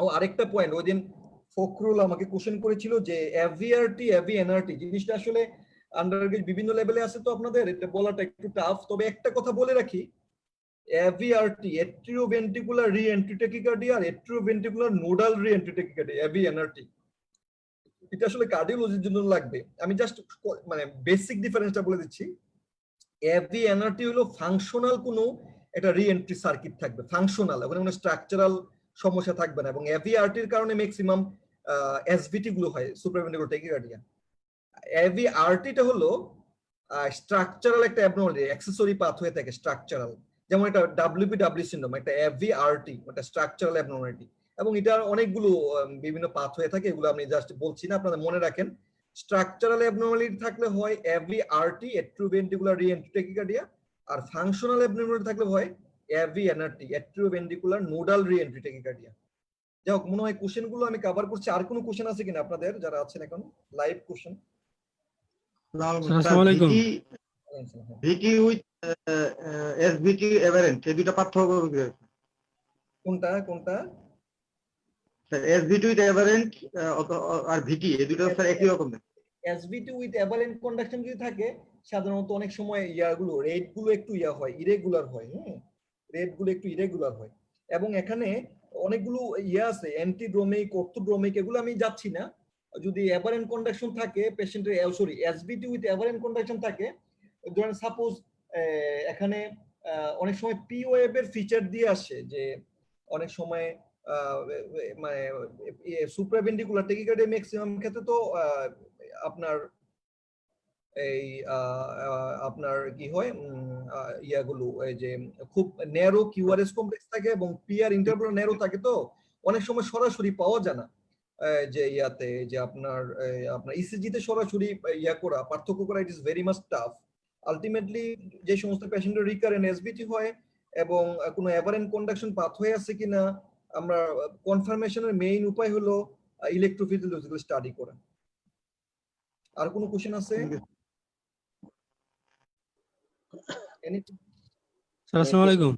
ও আরেকটা পয়েন্ট, ওই দিন ফখরুল আমাকে কোশ্চেন করেছিল যে এভিআরটি এভিএনআরটি জিনিসটা আসলে আন্ডারগ্রেড বিভিন্ন লেভেলে আছে, তো আপনাদের এটা বলাটা একটু টাফ। তবে একটা কথা বলে রাখি, এভিআরটি এট্রিওভেন্ট্রিকুলার রি-এন্ট্রি ট্যাকিকার্ডিয়া আর এট্রিওভেন্ট্রিকুলার নোডাল রি-এন্ট্রি ট্যাকিকার্ডিয়া, এভিএনআরটি, এটা আসলে কার্ডিওলজির জন্য লাগবে। আমি জাস্ট মানে বেসিক ডিফারেন্সটা বলে দিচ্ছি। এভিএনআরটি হলো ফাংশনাল কোনো একটা রি-এন্ট্রি সার্কিট থাকবে, ফাংশনাল, ওখানে কোনো স্ট্রাকচারাল সমস্যা থাকবে না, এবং এভিআরটির কারণে ম্যাক্সিমাম এসভিটি গুলো হয়, সুপ্রাভেন্ট্রিকুলার ট্যাকিকার্ডিয়া। এভিআরটিটা হলো স্ট্রাকচারাল একটা অ্যাবনর্মালিটি, অ্যাক্সেসরি পাথওয়ে থাকে স্ট্রাকচারাল, যেমন একটা WPW সিনড্রোম, একটা এভিআরটি, একটা স্ট্রাকচারাল অ্যাবনর্মালিটি, এবং এটার অনেকগুলো বিভিন্ন পাথওয়ে থাকে, এগুলো আমি জাস্ট বলছি না, আপনারা মনে রাখেন। স্ট্রাকচারাল অ্যাবনর্মালিটি থাকলে হয় এভিআরটি, এট্রিওভেন্ট্রিকুলার রি-এন্ট্রি ট্যাকিকার্ডিয়া, আর ফাংশনাল অ্যাবনর্মালিটি থাকলে হয় এভিএনআরটি, এট্রিওভেন্ট্রিকুলার নোডাল রি-এন্ট্রি ট্যাকিকার্ডিয়া। যাই হোক, মনে হয় কোশ্চেন গুলো আমি কভার করছি। আর কোনো কোশ্চেন আছে কিনা আপনাদের যারা আছেন এখন লাইভ কোশ্চেন? আসসালামু আলাইকুম। ভিটি উইথ এসভিটি এভারেন্ট, এই দুটো পার্থক্য কি? কোনটা কোনটা? এসভিটি উইথ এভারেন্ট আর ভিটি, এই দুটো স্যার একই রকম। এসভিটি উইথ অ্যাভারেন্ট কন্ডাকশন যদি থাকে, সাধারণত অনেক সময় ইয়াগুলো রেট গুলো একটু হয়, ইরেগুলার হয়। হ্যাঁ, রেট গুলো একটু ইরেগুলার হয়, এবং এখানে অনেকগুলো আছে, অ্যান্টিড্রোমিক, অর্থোড্রোমিক, এগুলো আমি যাচ্ছি না। যদি অ্যাভারেন্ট কন্ডাকশন থাকে পেশেন্টের, সরি এসভিটি উইথ অ্যাভারেন্ট কন্ডাকশন থাকে, ধরেন সাপোজ এখানে অনেক সময় পি ওয়েভের ফিচার দিয়ে আসে, যে অনেক সময় মানে সুপ্রাভেন্ট্রিকুলার ট্যাকিকার্ডিয়া ম্যাক্সিমাম ক্ষেত্রে তো আপনার এই আপনার কি হয়, ইয়াগুলো এই যে খুব ন্যারো কিউআরএস কমপ্লেক্স থাকে, এবং পিআর ইন্টারভাল ন্যারো থাকে, তো অনেক সময় সরাসরি পাওয়া যায় না, যে ইয়াতে যে আপনার ইসিজি তে সরাসরি ইয়া করা, পার্থক্য করা, it is very much tough. Ultimately যে সমস্ত পেশেন্টের রিকারেন্ট এসবিটি হয় এবং কোনো অ্যাভারেন্ট কন্ডাকশন পাথওয়ে আছে কিনা, আমরা কনফার্মেশনের মেইন উপায় হলো ইলেকট্রোফিজিওলজিক্যাল স্টাডি করা। আর কোনো কোশ্চেন আছে? স্যার আসসালামু আলাইকুম।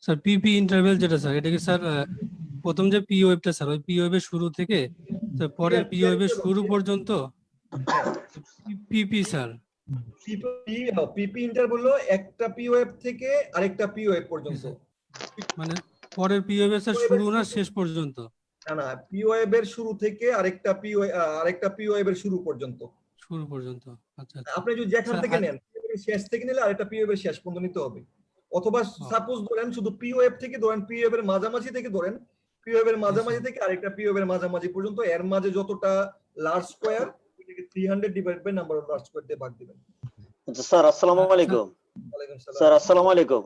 স্যার পিপি ইন্টারভেল যেটা স্যার, এটা কি স্যার প্রথম যে পি ওয়েভটা স্যার, ওই পি ওয়েভের শুরু থেকে পরের পি ওয়েভের শুরু পর্যন্ত পিপি স্যার? পিপি ইন্টারভেল হলো একটা পি ওয়েভ থেকে আরেকটা পি ওয়েভ পর্যন্ত, মানে পরের পি ওয়েভের স্যার শুরু না শেষ পর্যন্ত? না না, পি ওয়েভের শুরু থেকে আরেকটা পি ওয়েভের শুরু পর্যন্ত। শুরু পর্যন্ত, আচ্ছা। আপনি যদি যেখান থেকে নেন, শেষ থেকে নিলে আরেকটা পি ওয়েভের শেষ পর্যন্ত নিতে হবে, অথবা সাপোজ ধরেন শুধু পি ওয়েভ থেকে ধরেন, পি ওয়েভের মাঝামাঝি থেকে ধরেন, পি ওয়েভের মাঝামাঝি থেকে আরেকটা পি ওয়েভের মাঝামাঝি পর্যন্ত, এর মাঝে যতটা লার্জ স্কয়ার, এটাকে 300 divide by number of large square দিয়ে ভাগ দিবেন। স্যার আসসালামু আলাইকুম। স্যার আসসালামু আলাইকুম।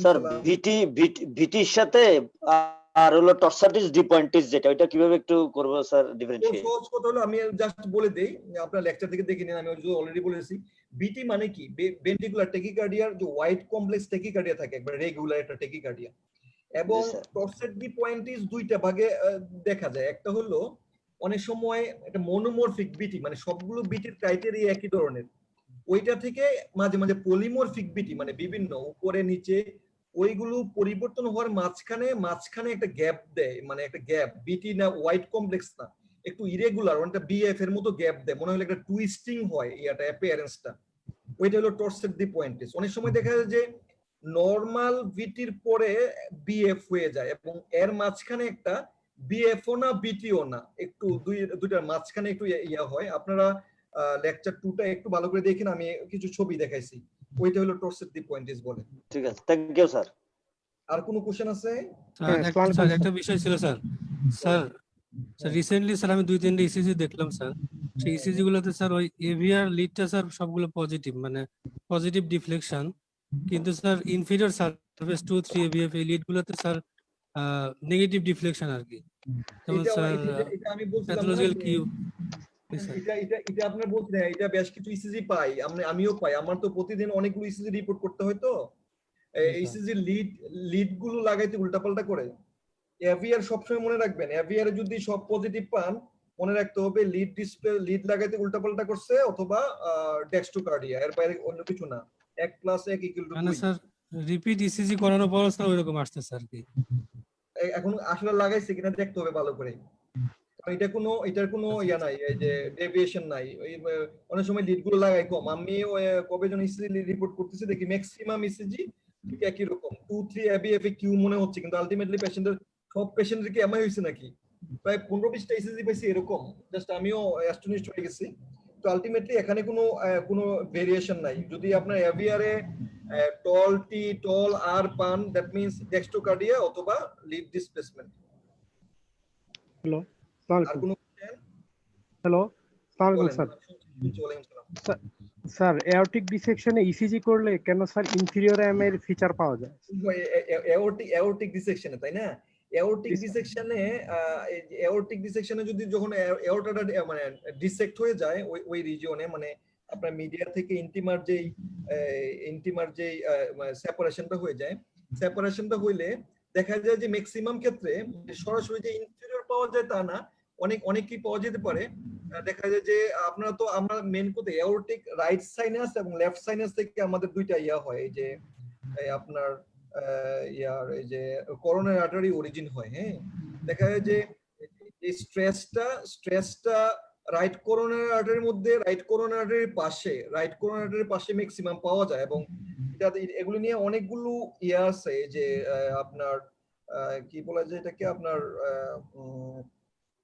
স্যার ভিটির সাথে আর হলো টর্সাটিস ডিপয়েন্টিস যেটা, ওইটা কিভাবে একটু করব স্যার ডিফারেন্সিয়েট? সহজ কথা হলো, আমি জাস্ট বলে দেই, আপনার লেকচার থেকে দেখে নিন, আমি অলরেডি বলেছি। বিটি মানে কি, ভেন্ট্রিকুলার ট্যাকিকার্ডিয়ার যে হোয়াইট কমপ্লেক্স ট্যাকিকার্ডিয়া থাকে, একবার রেগুলার একটা ট্যাকিকার্ডিয়া, এবং টর্সেট ডিপয়েন্টিস দুইটা ভাগে দেখা যায়। একটা হলো অনেক সময় একটা মনোমরফিক বিটি, মানে সবগুলো বিটির ক্রাইটেরিয়া একই ধরনের, ওইটা থেকে মাঝে মাঝে পলিমরফিক বিটি, মানে বিভিন্ন উপরে নিচে, ওইগুলো পরিবর্তন হওয়ার মাঝখানে একটা গ্যাপ দেয়, মানে একটা গ্যাপ, বিটি না হোয়াইট কমপ্লেক্স না, একটু ইরেগুলার, ওটা বিএফ এর মতো গ্যাপ দেয়, মনে হলো একটা টুইস্টিং হয় ইয়াটা অ্যাপিয়ারেন্সটা, ওইটা হলো টর্সেট ডিপয়েন্টিস। অনেক সময় দেখা যায় যে নরমাল বিটির পরে বিএফ হয়ে যায়, এবং এর মাঝখানে একটা বিএফও না বিটিও না, একটু দুইটার মাঝখানে একটু ইয়া হয়। আপনারা লেকচার 2টা একটু ভালো করে দেখেন, আমি কিছু ছবি দেখাইছি, ওইটা হলো টর্সেট দি পয়েন্টিস বলে। ঠিক আছে, থ্যাংক ইউ স্যার। আর কোনো কোশ্চেন আছে? স্যার একটা বিষয় ছিল স্যার, স্যার রিসেন্টলি স্যার আমি 2-3টে ইসিজি দেখলাম স্যার, সেই ইসিজি গুলোতে স্যার ওই এভিআর লিডটা স্যার সবগুলো পজিটিভ, মানে পজিটিভ ডিফ্লেকশন, কিন্তু স্যার ইনফিরিয়র সারফেস 2-3 এভিএফ এই লিড গুলোতে স্যার নেগেটিভ ডিফ্লেকশন আর কি, যেমন এটা স্যার এটা আমি বলছিলাম না প্যাথোলজিক্যাল যে কিউ। এটা আপনার বলছেন, এটা বেশ কিছু ইসিজি পাই, আমিও পাই, আমার তো প্রতিদিন অনেকগুলো ইসিজি রিপোর্ট করতে হয়, তো ইসিজি লিড গুলো লাগাইতে উল্টাপাল্টা করে। এভিআর সবসময় মনে রাখবেন, এভিআর যদি সব পজিটিভ পান, মনে রাখতে হবে লিড ডিসপ্লে লিড লাগাইতে উল্টাপাল্টা করছে অথবা ডেক্সট্রোকার্ডিয়া, এর বাইরে অন্য কিছু না। 1+1 মানে 2। স্যার রিপিট ইসিজি করানোর পর স্যার ওইরকম আসতেছে আর কি। এখন আসলে লাগাইছে কিনা দেখতে হবে ভালো করে, কারণ এটার কোনো ইয়া নাই, এই যে ডেভিয়েশন নাই। অনেক সময় লিড গুলো লাগাই কম, আমি কবে জন ইসিজি রিপোর্ট করতেছি দেখি ম্যাক্সিমাম ইসিজি ঠিক একই রকম 2-3 এবিএফ কিউ মনে হচ্ছে, কিন্তু আলটিমেটলি পেশেন্টের সব পেশেন্টের কি এমআই হয়েছে নাকি, প্রায় 15-20টা ইসিজি পাইছি এরকম, জাস্ট আমিও অ্যাস্টনিশড হয়ে গেছি। তো আলটিমেটলি এখানে কোনো ভেরিয়েশন নাই। যদি আপনার এভিআর এ টল টি টল আর পান, দ্যাট মিন্স ডেক্সট্রোকার্ডিয়া অথবা লিড ডিসপ্লেসমেন্ট। হ্যালো, আর কোনো কোশ্চেন? হ্যালো, আসসালামু আলাইকুম স্যার। স্যার এওরটিক ডিসেকশনে ইসিজি করলে কেন স্যার ইনফিরিয়র এমআই এর ফিচার পাওয়া যায়? এওরটিক ডিসেকশনে, তাই না? এওরটিক ডিসেকশনে যদি যখন এওরটাটা মানে ডিসেক্ট হয়ে যায় ওই রিজিয়নে, মানে আপনার মিডিয়া থেকে ইন্টিমার যেই সেপারেশনটা হয়ে যায়, সেপারেশনটা হইলে দেখা যায় যে ম্যাক্সিমাম ক্ষেত্রে সরাসরি যে ইনফিরিয়র পাওয়া যায় তা না, অনেকই পাওয়া যেতে পারে। দেখা যায় যে আমরা মেন করতে এওরটিক রাইট সাইনাস এবং লেফট সাইনাস থেকে আমাদের দুইটা ইয়া হয়, এই যে আপনার এই যে করোনারি আর্টারি অরিজিন হয়। হ্যাঁ, দেখা যায় যে এই স্ট্রেসটা রাইট করোনারি আর্টারির মধ্যে, রাইট করোনারি আর্টারির পাশে ম্যাক্সিমাম পাওয়া যায়, এবং এগুলো নিয়ে অনেকগুলো ইয়া আছে, যে আপনার কি বলা যায় এটাকে, আপনার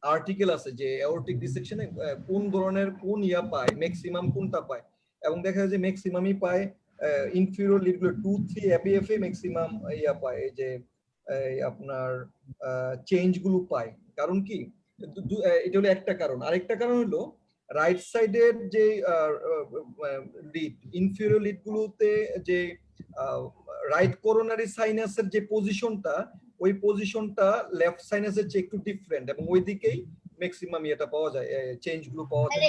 আর্টিকেল আছে যে এওরটিক ডিসেকশনে কোন ধরনের কোন ইয়া পায়, ম্যাক্সিমাম কোনটা পায়, এবং দেখা যায় যে ম্যাক্সিমামই পায় ইনফিরিয়র লিডগুলো 2-3 এপিএফ এ ম্যাক্সিমাম ইয়া পায়, এই যে আপনার চেঞ্জ গুলো পায়। কারণ কি, এটা হলো একটা কারণ। আরেকটা কারণ হলো রাইট সাইডের যে লিড, ইনফিরিয়র লিড গুলোতে যে রাইট করোনারি সাইনাসের যে পজিশনটা, ওই পজিশনটা লেফট সাইনাসের চেয়ে একটু ডিফারেন্ট, এবং ওই দিকেই ম্যাক্সিমাম এটা পাওয়া যায়, চেঞ্জ গুলো পাওয়া যায়।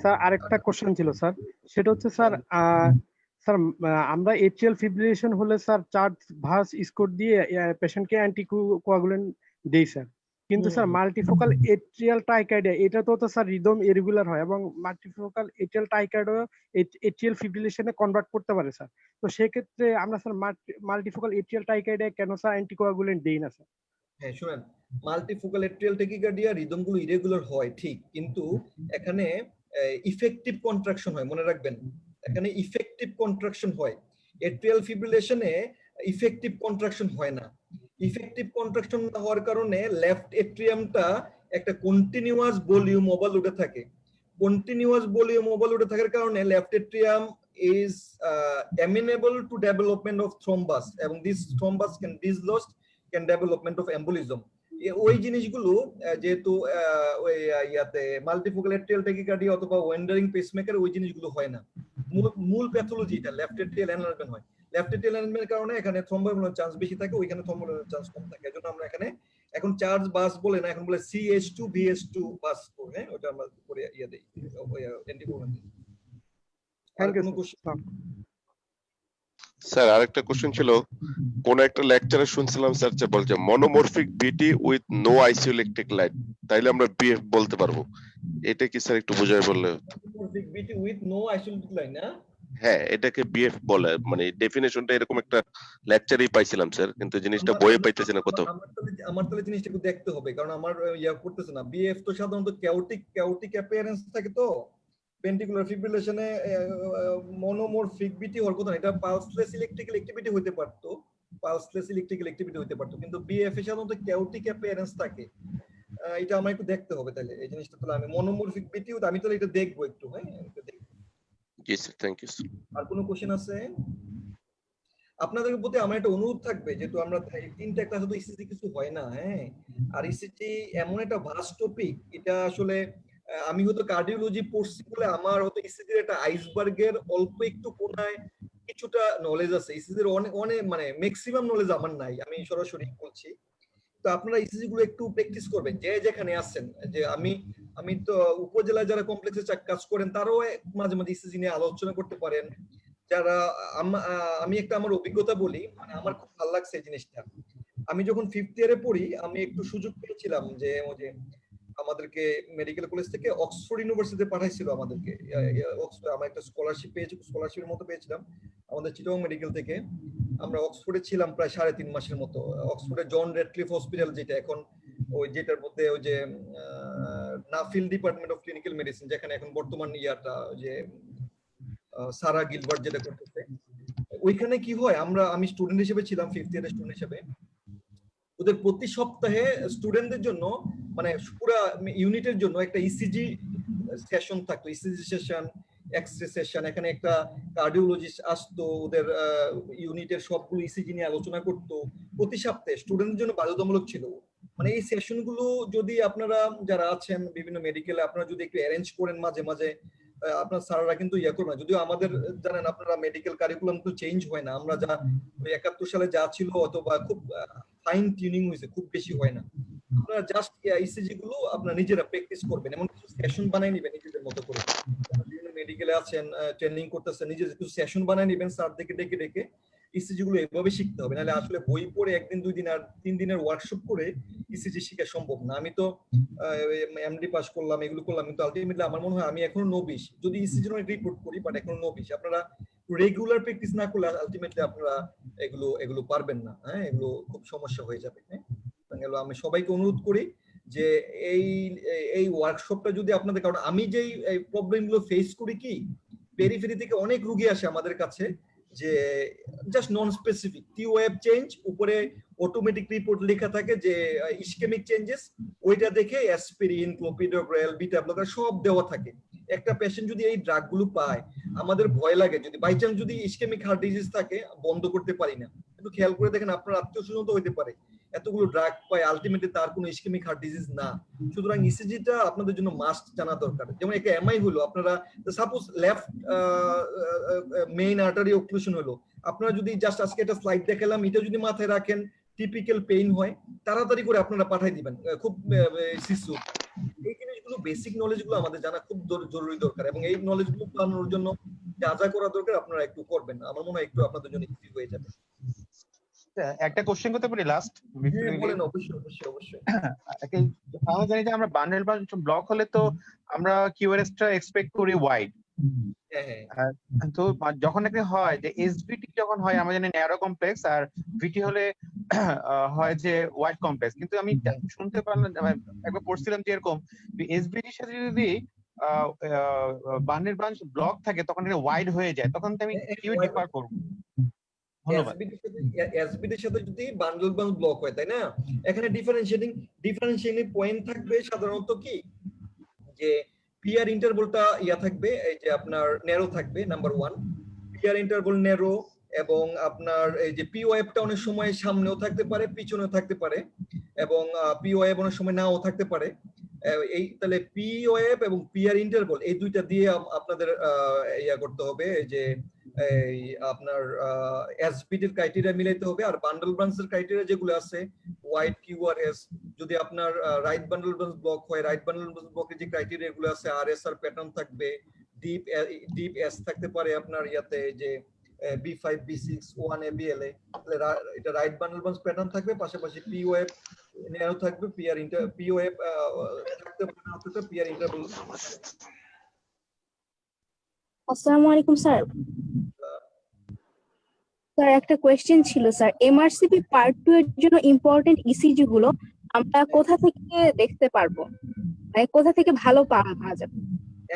স্যার আরেকটা কোশ্চেন ছিল স্যার, সেটা হচ্ছে স্যার স্যার আমরা এট্রিয়াল ফিব্রিলেশন হলে স্যার চার্জ ভার্স স্কোর দিয়ে পেশেন্টকে অ্যান্টিকোয়াগুলেন্ট দেই স্যার, কিন্তু স্যার মাল্টিফোকাল এট্রিয়াল টাইকার্ডিয়া এটা তো স্যার রিদম ইরেগুলার হয়, এবং মাল্টিফোকাল এট্রিয়াল টাইকার্ডিয়া এট্রিয়াল ফিব্রিলেশনে কনভার্ট করতে পারে স্যার। তো সেক্ষেত্রে আমরা স্যার মাল্টিফোকাল এট্রিয়াল টাইকার্ডিয়া কেন স্যার অ্যান্টিকোয়াগুলেন্ট দেই না স্যার? হ্যাঁ শুনেন, মাল্টিফোকাল এট্রিয়াল ট্যাকিকার্ডিয়া রিদম গুলো ইরেগুলার হয় ঠিক, কিন্তু এখানে ইফেক্টিভ কন্ট্রাকশন হয়, মনে রাখবেন, এখানে ইফেক্টিভ কন্ট্রাকশন হয়। এট্রিয়াল ফিব্রিলেশনে ইফেক্টিভ কন্ট্রাকশন হয় না। ইফেক্টিভ কন্ট্রাকশন না হওয়ার কারণে লেফট এট্রিয়ামটা একটা কন্টিনিউয়াস ভলিউম ওভারলোডে থাকে। কন্টিনিউয়াস ভলিউম ওভারলোডে থাকার কারণে left atrium is amenable to development of thrombus, এবং this thrombus can dislodge can development of embolism. ওই জিনিসগুলো যেহেতু ওই ইয়াতে মাল্টিফোকাল এট্রিয়াল ট্যাকিকার্ডিয়া অথবা ওয়ান্ডারিং পেসমেকার, ওই জিনিসগুলো হয় না। মূল প্যাথোলজি এটা লেফট এট্রিয়াল এনলার্জমেন্ট হয়। লেফট এট্রিয়াল এনলার্জমেন্টের কারণে এখানে থ্রম্বোএমবোলিজমের চান্স বেশি থাকে, ওইখানে থ্রম্বোএমবোলিজমের চান্স কম থাকে। এজন্য আমরা এখানে এখন চার্জ বাস বলে না, এখন বলে CH2 VH2 বাস করে। হ্যাঁ, ওটা আমরা করে ইয়া দেই, অ্যান্টিকোয়াগুলেন্ট দিই। থ্যাংক ইউ স্যার আরেকটা কোশ্চেন ছিল, কোন একটা লেকচারে শুনছিলাম স্যার যে বলছে মনোমরফিক বিটি উইথ নো আইসোইলেকট্রিক লাইট, তাইলে আমরা বিএফ বলতে পারবো, এটা কি স্যার একটু বুঝাই বললে? মনোমরফিক বিটি উইথ নো আইসোইলেকট্রিক লাইট, না? হ্যাঁ, এটাকে বিএফ বলে, মানে ডেফিনেশনটা এরকম একটা লেকচারেই পাইছিলাম স্যার, কিন্তু জিনিসটা বইয়ে পাইতেছি না কোথাও। আমার তাহলে জিনিসটা একটু দেখতে হবে, কারণ আমার ইয়া করতেছে না। বিএফ তো সাধারণত কেওটিক অ্যাপিয়ারেন্স থাকে, তো ভেন্ট্রিকুলার ফিব্রিলেশনে মনোমরফিক বিটি হওয়ার কথা না, এটা পালসলেস ইলেকট্রিক্যাল অ্যাক্টিভিটি হতে পারতো, কিন্তু বিএফ এ সাধারণত কেওটিক অ্যাপিয়ারেন্স থাকে। এটা আমার একটু দেখতে হবে তাহলে এই জিনিসটা, তাহলে আমি মনোমরফিক বিটিও আমি তাহলে এটা দেখবো একটু। হ্যাঁ, একটু দেখবো। জি স্যার, থ্যাংক ইউ স্যার। আর কোনো কোশ্চেন আছে? আপনাদের প্রতি আমার একটা অনুরোধ থাকবে, যেহেতু আমরা তিনটা ক্লাস শুধু ইসিজি কিছু হয় না, হ্যাঁ, আর ইসিজি এমন একটা ভাস্ট টপিক, এটা আসলে আমি হয়তো কার্ডিওলজি পড়ছি বলে আমার হয়তো ইসিজির একটা আইসবার্গের অল্প একটু কোনায় কিছুটা নলেজ আছে, ইসিজির অনেক অনেক মানে ম্যাক্সিমাম নলেজ আমার নাই, আমি সরাসরি বলছি। তো আপনারা ইসিজি গুলো একটু প্র্যাকটিস করবেন যে যেখানে আছেন। যে আমি তো উপজেলায় যারা কমপ্লেক্সে কাজ করেন তারাও মাঝে মাঝে ইসিজি নিয়ে আলোচনা করতে পারেন। যারা আমি একটা আমার অভিজ্ঞতা বলি, মানে আমার খুব ভালো লাগছে এই জিনিসটা। আমি যখন 5th ইয়ারে পড়ি, আমি একটু সুযোগ পেয়েছিলাম যে আমাদেরকে মেডিকেল কলেজ থেকে অক্সফোর্ড ইউনিভার্সিটিতে পাঠাইছিল আমাদেরকে। আমার একটা স্কলারশিপ পেয়েছি, স্কলারশিপের মতো পেয়েছিলাম আমাদের চিটাগং মেডিকেল থেকে। আমরা অক্সফোর্ডে ছিলাম প্রায় 3.5 মাসের মতো। অক্সফোর্ডে জন রেডক্লিফ হসপিটাল, যেটা এখন ওই যেটার মধ্যে ওই যে নাফিল ডিপার্টমেন্ট অফ ক্লিনিক্যাল মেডিসিন, যেখানে এখন বর্তমান ইয়াটা যে সারা গিলবার্ট যেটা করতেছে, ওইখানে কি হয়, আমি স্টুডেন্ট হিসেবে ছিলাম, 5th ইয়ারের স্টুডেন্ট হিসেবে। ওদের প্রতি সপ্তাহে স্টুডেন্টদের জন্য মানে পুরো ইউনিটের জন্য একটা ইসিজি সেশন থাকতো, ইসিজি সেশন, এক্সরে সেশন। এখানে একটা কার্ডিওলজিস্ট আসতো, ওদের ইউনিটের সবগুলো ইসিজি নিয়ে আলোচনা করতো প্রতি সপ্তাহে। স্টুডেন্টদের জন্য বাধ্যতামূলক ছিল। মানে এই সেশনগুলো যদি আপনারা যারা আছেন বিভিন্ন মেডিকেলে, আপনারা যদি একটু অ্যারেঞ্জ করেন মাঝে মাঝে, আপনার স্যাররা কিন্তু ইয়া করবে না। যদিও আমাদের জানেন আপনারা মেডিকেল কারিকুলাম তো চেঞ্জ হয় না, আমরা যা ওই 71 সালে যা ছিল অথবা খুব ফাইন টিউনিং হয়েছে, খুব বেশি হয় না। আপনারা জাস্ট ইসিজি গুলো আপনারা নিজেরা প্র্যাকটিস করবেন, এমন কিছু সেশন বানাই নেবেন নিজেদের মতো করে। বিভিন্ন মেডিকেলে আছেন, ট্রেনিং করতেছেন, নিজেদের কিছু সেশন বানাই নেবেন, স্যার থেকে ডেকে ডেকে ইসিজি গুলো এভাবে শিখতে হবে। নাহলে আসলে বই পড়ে 1 দিন 2 দিন আর 3 দিনের ওয়ার্কশপ করে ইসিজি শেখা সম্ভব না। আমি তো এমডি পাস করলাম, এগুলো করলাম, কিন্তু আলটিমেটলি আমার মনে হয় আমি এখনো নবিশ, যদি ইসিজি অনেক রিপোর্ট করি, বাট এখনো নবিশ। আপনারা রেগুলার প্র্যাকটিস না করলে আলটিমেটলি আপনারা এগুলো পারবেন না। হ্যাঁ, এগুলো খুব সমস্যা হয়ে যাবে। হ্যাঁ, আমি সবাইকে অনুরোধ করি যে এই ওয়ার্কশপটা যদি আপনাদের, কারণ আমি যেই প্রবলেম গুলো ফেস করি, কি পেরিফেরি থেকে অনেক রোগী আসে আমাদের কাছে, যে জাস্ট নন স্পেসিফিক টিওএফ চেঞ্জ, উপরে অটোমেটিক রিপোর্ট লেখা থাকে যে ইসকেমিক চেঞ্জেস, ওইটা দেখে অ্যাসপিরিন, ক্লোপিডোগ্রেল, বিটা ব্লকার সব দেওয়া থাকে। একটা পেশেন্ট যদি এই ড্রাগ গুলো পায়, আমাদের ভয় লাগে যদি বাই চান্স যদি ইসকেমিক হার্ট ডিজিজ থাকে, বন্ধ করতে পারি না। একটু খেয়াল করে দেখেন, আপনার আত্মীয় স্বজন তো হইতে পারে এতগুলো ড্রাগ পায়, আলটিমেটলি তার কোনো ইসকেমিক হার্ট ডিজিজ না। সুতরাং ইসিজিটা আপনাদের জন্য মাস্ট জানা দরকার। যেমন একটা এমআই হলো, আপনারা suppose left main artery occlusion হলো, আপনারা যদি জাস্ট আজকে একটা স্লাইড দেখালাম, এটা যদি মাথায় রাখেন, টিপিক্যাল পেইন হয়, তাড়াতাড়ি করে আপনারা পাঠাই দিবেন খুব শিশু। এই জিনিসগুলো বেসিক নলেজ গুলো আমাদের জানা খুব জরুরি দরকার, এবং এই নলেজ গুলো পাওয়ানোর জন্য যা যা করা দরকার আপনারা একটু করবেন, আমার মনে হয় একটু আপনাদের জন্য ইজি হয়ে যাবে। একটা কোশ্চেন করতে পারি লাস্ট? বলেন। অবশ্যই অবশ্যই অবশ্যই। আমরা জানি যে আমরা বান্ডেল বা ব্লক হলে তো আমরা কিউআরএসটা এক্সপেক্ট করি ওয়াইড। তো যখন একটা হয় যে এসবিটি যখন হয়, আমরা জানি ন্যারো কমপ্লেক্স, আর ভিটি হলে হয় যে ওয়াইড কমপ্লেক্স। কিন্তু আমি শুনতে পারলাম, একবার পড়ছিলাম যে এরকম এসবিটির সাথে যদি বান্ডেল ব্রাঞ্চ ব্লক থাকে, তখন এটা ওয়াইড হয়ে যায়, তখন আমি কিউ ডিফার করব। এসবিটির সাথে যদি বান্ডেল ব্রাঞ্চ ব্লক হয়, তাই না, এখানে ডিফারেন্সিয়েটিং পয়েন্ট থাকবে সাধারণত কি, যে পিআর ইন্টারভ্যালটা ইয়া থাকবে, এই যে আপনার ন্যারো থাকবে, নাম্বার 1 পিআর ইন্টারভ্যাল ন্যারো, এবং আপনার এই যে পিওএফটা অনেক সময় সামনেও থাকতে পারে, পিছনেও থাকতে পারে, এবং পিওএফ অনেক সময় নাও থাকতে পারে। এই তাহলে পিওএফ এবং পিআর ইন্টারভ্যাল এই দুইটা দিয়ে আপনাদের ইয়া করতে হবে, যে এই আপনার এসবিটির ক্রাইটেরিয়া মিলাইতে হবে। আর বান্ডেল ব্রাঞ্চের ক্রাইটেরিয়া যেগুলো আছে, ওয়াইড কিউআরএস, যদি আপনার রাইট বান্ডেল ব্রাঞ্চ ব্লক হয়, রাইট বান্ডেল ব্রাঞ্চ ব্লকের যে ক্রাইটেরিয়া গুলো আছে, আরএসআর প্যাটার্ন থাকবে, ডিপ এস থাকতে পারে আপনার ইয়াতে, যে B5 B6 1A BLA, এটা রাইট বান্ডেল ব্রাঞ্চ প্যাটার্ন থাকবে, পাশাপাশি পিওএফ ন্যারো থাকবে, পিওএফ থাকতে পারে না, অথবা পিআর ইন্টারভ্যাল। আসসালামু আলাইকুম স্যার। স্যার একটা কোয়েশ্চেন ছিল স্যার, এমআরসিপি পার্ট 2 এর জন্য ইম্পর্টেন্ট ইসিজি গুলো আমরা কোথা থেকে দেখতে পারবো, মানে কোথা থেকে ভালো পাওয়া যাবে?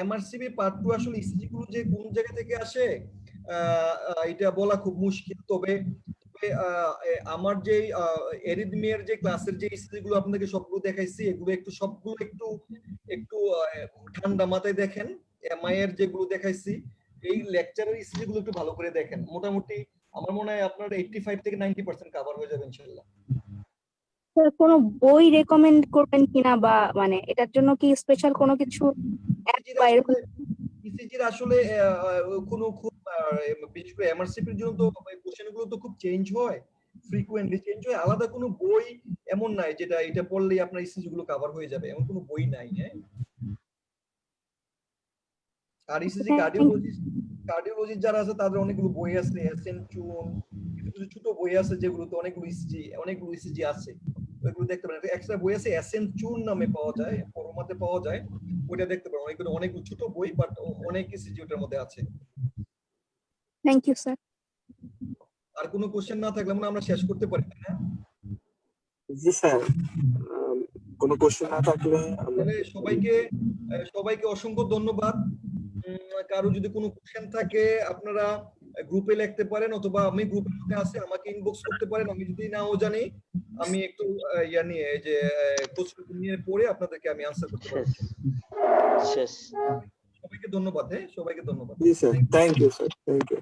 এমআরসিপি পার্ট 2 আসলে ইসিজি গুলো যে কোন জায়গা থেকে আসে এটা বলা খুব মুশকিল, তবে তবে আমার যে এরিথমিয়ার যে ক্লাসের যে ইসিজি গুলো আপনাদেরকে সবগুলো দেখাইছি, এগুলো একটু সবগুলো একটু একটু ঠান্ডা মাথায় দেখেন। এমআই এর যেগুলো দেখাইছি এই লেকচারের ইসিজি গুলো একটু ভালো করে দেখেন। মোটামুটি আমার মনে হয় আপনার 85 থেকে 90% কভার হয়ে যাবে ইনশাআল্লাহ। স্যার কোনো বই রেকমেন্ড করবেন কিনা, বা মানে এটার জন্য কি স্পেশাল কোনো কিছু অ্যাপ বা এরকম? ইসিজির আসলে কোনো খুব বিশেষ করে এমআরসিপির জন্য তো কোশ্চেন গুলো তো খুব চেঞ্জ হয়, ফ্রিকোয়েন্টলি চেঞ্জ হয়। আলাদা কোনো বই এমন নাই যেটা এটা পড়লেই আপনার ইসিজি গুলো কভার হয়ে যাবে, এমন কোনো বই নাই। হ্যাঁ, আর ইসিজি কার্ডিওলজি যারা আছে তাদের অনেকগুলো বই আছে, এসএন চুন, কিছু ছোট বই আছে যেগুলোতে অনেকগুলো ইসিজি আছে, ওইগুলো দেখতে পারেন। এক্সট্রা বই আছে এসএন চুন নামে পাওয়া যায়, পরমাতে পাওয়া যায়, ওইটা দেখতে পারেন। অনেকগুলো ছোট বই, বাট অনেক ইসিজি ওটার মধ্যে আছে। Thank you sir. আর কোনো কোশ্চেন না থাকলে আমরা শেষ করতে পারি না? জি স্যার, কোনো কোশ্চেন না থাকলে তাহলে সবাইকে অসংখ্য ধন্যবাদ। কারো যদি কোনো কোশ্চেন থাকে আপনারা গ্রুপে লিখতে পারেন, অথবা আমি গ্রুপের মধ্যে আছে আমাকে ইনবক্স করতে পারেন। আমি যদি নাও জানি আমি একটু ইয়া নিয়ে যে কোশ্চেন নিয়ে পড়ে আপনাদেরকে আমি আনসার করতে পারবো। শেষ। সবাইকে ধন্যবাদ। হ্যাঁ, সবাইকে ধন্যবাদ। জি sir, thank you sir, thank you.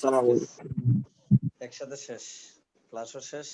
সালাম আলাইকুম। একসাথে শেষ, ক্লাসও শেষ।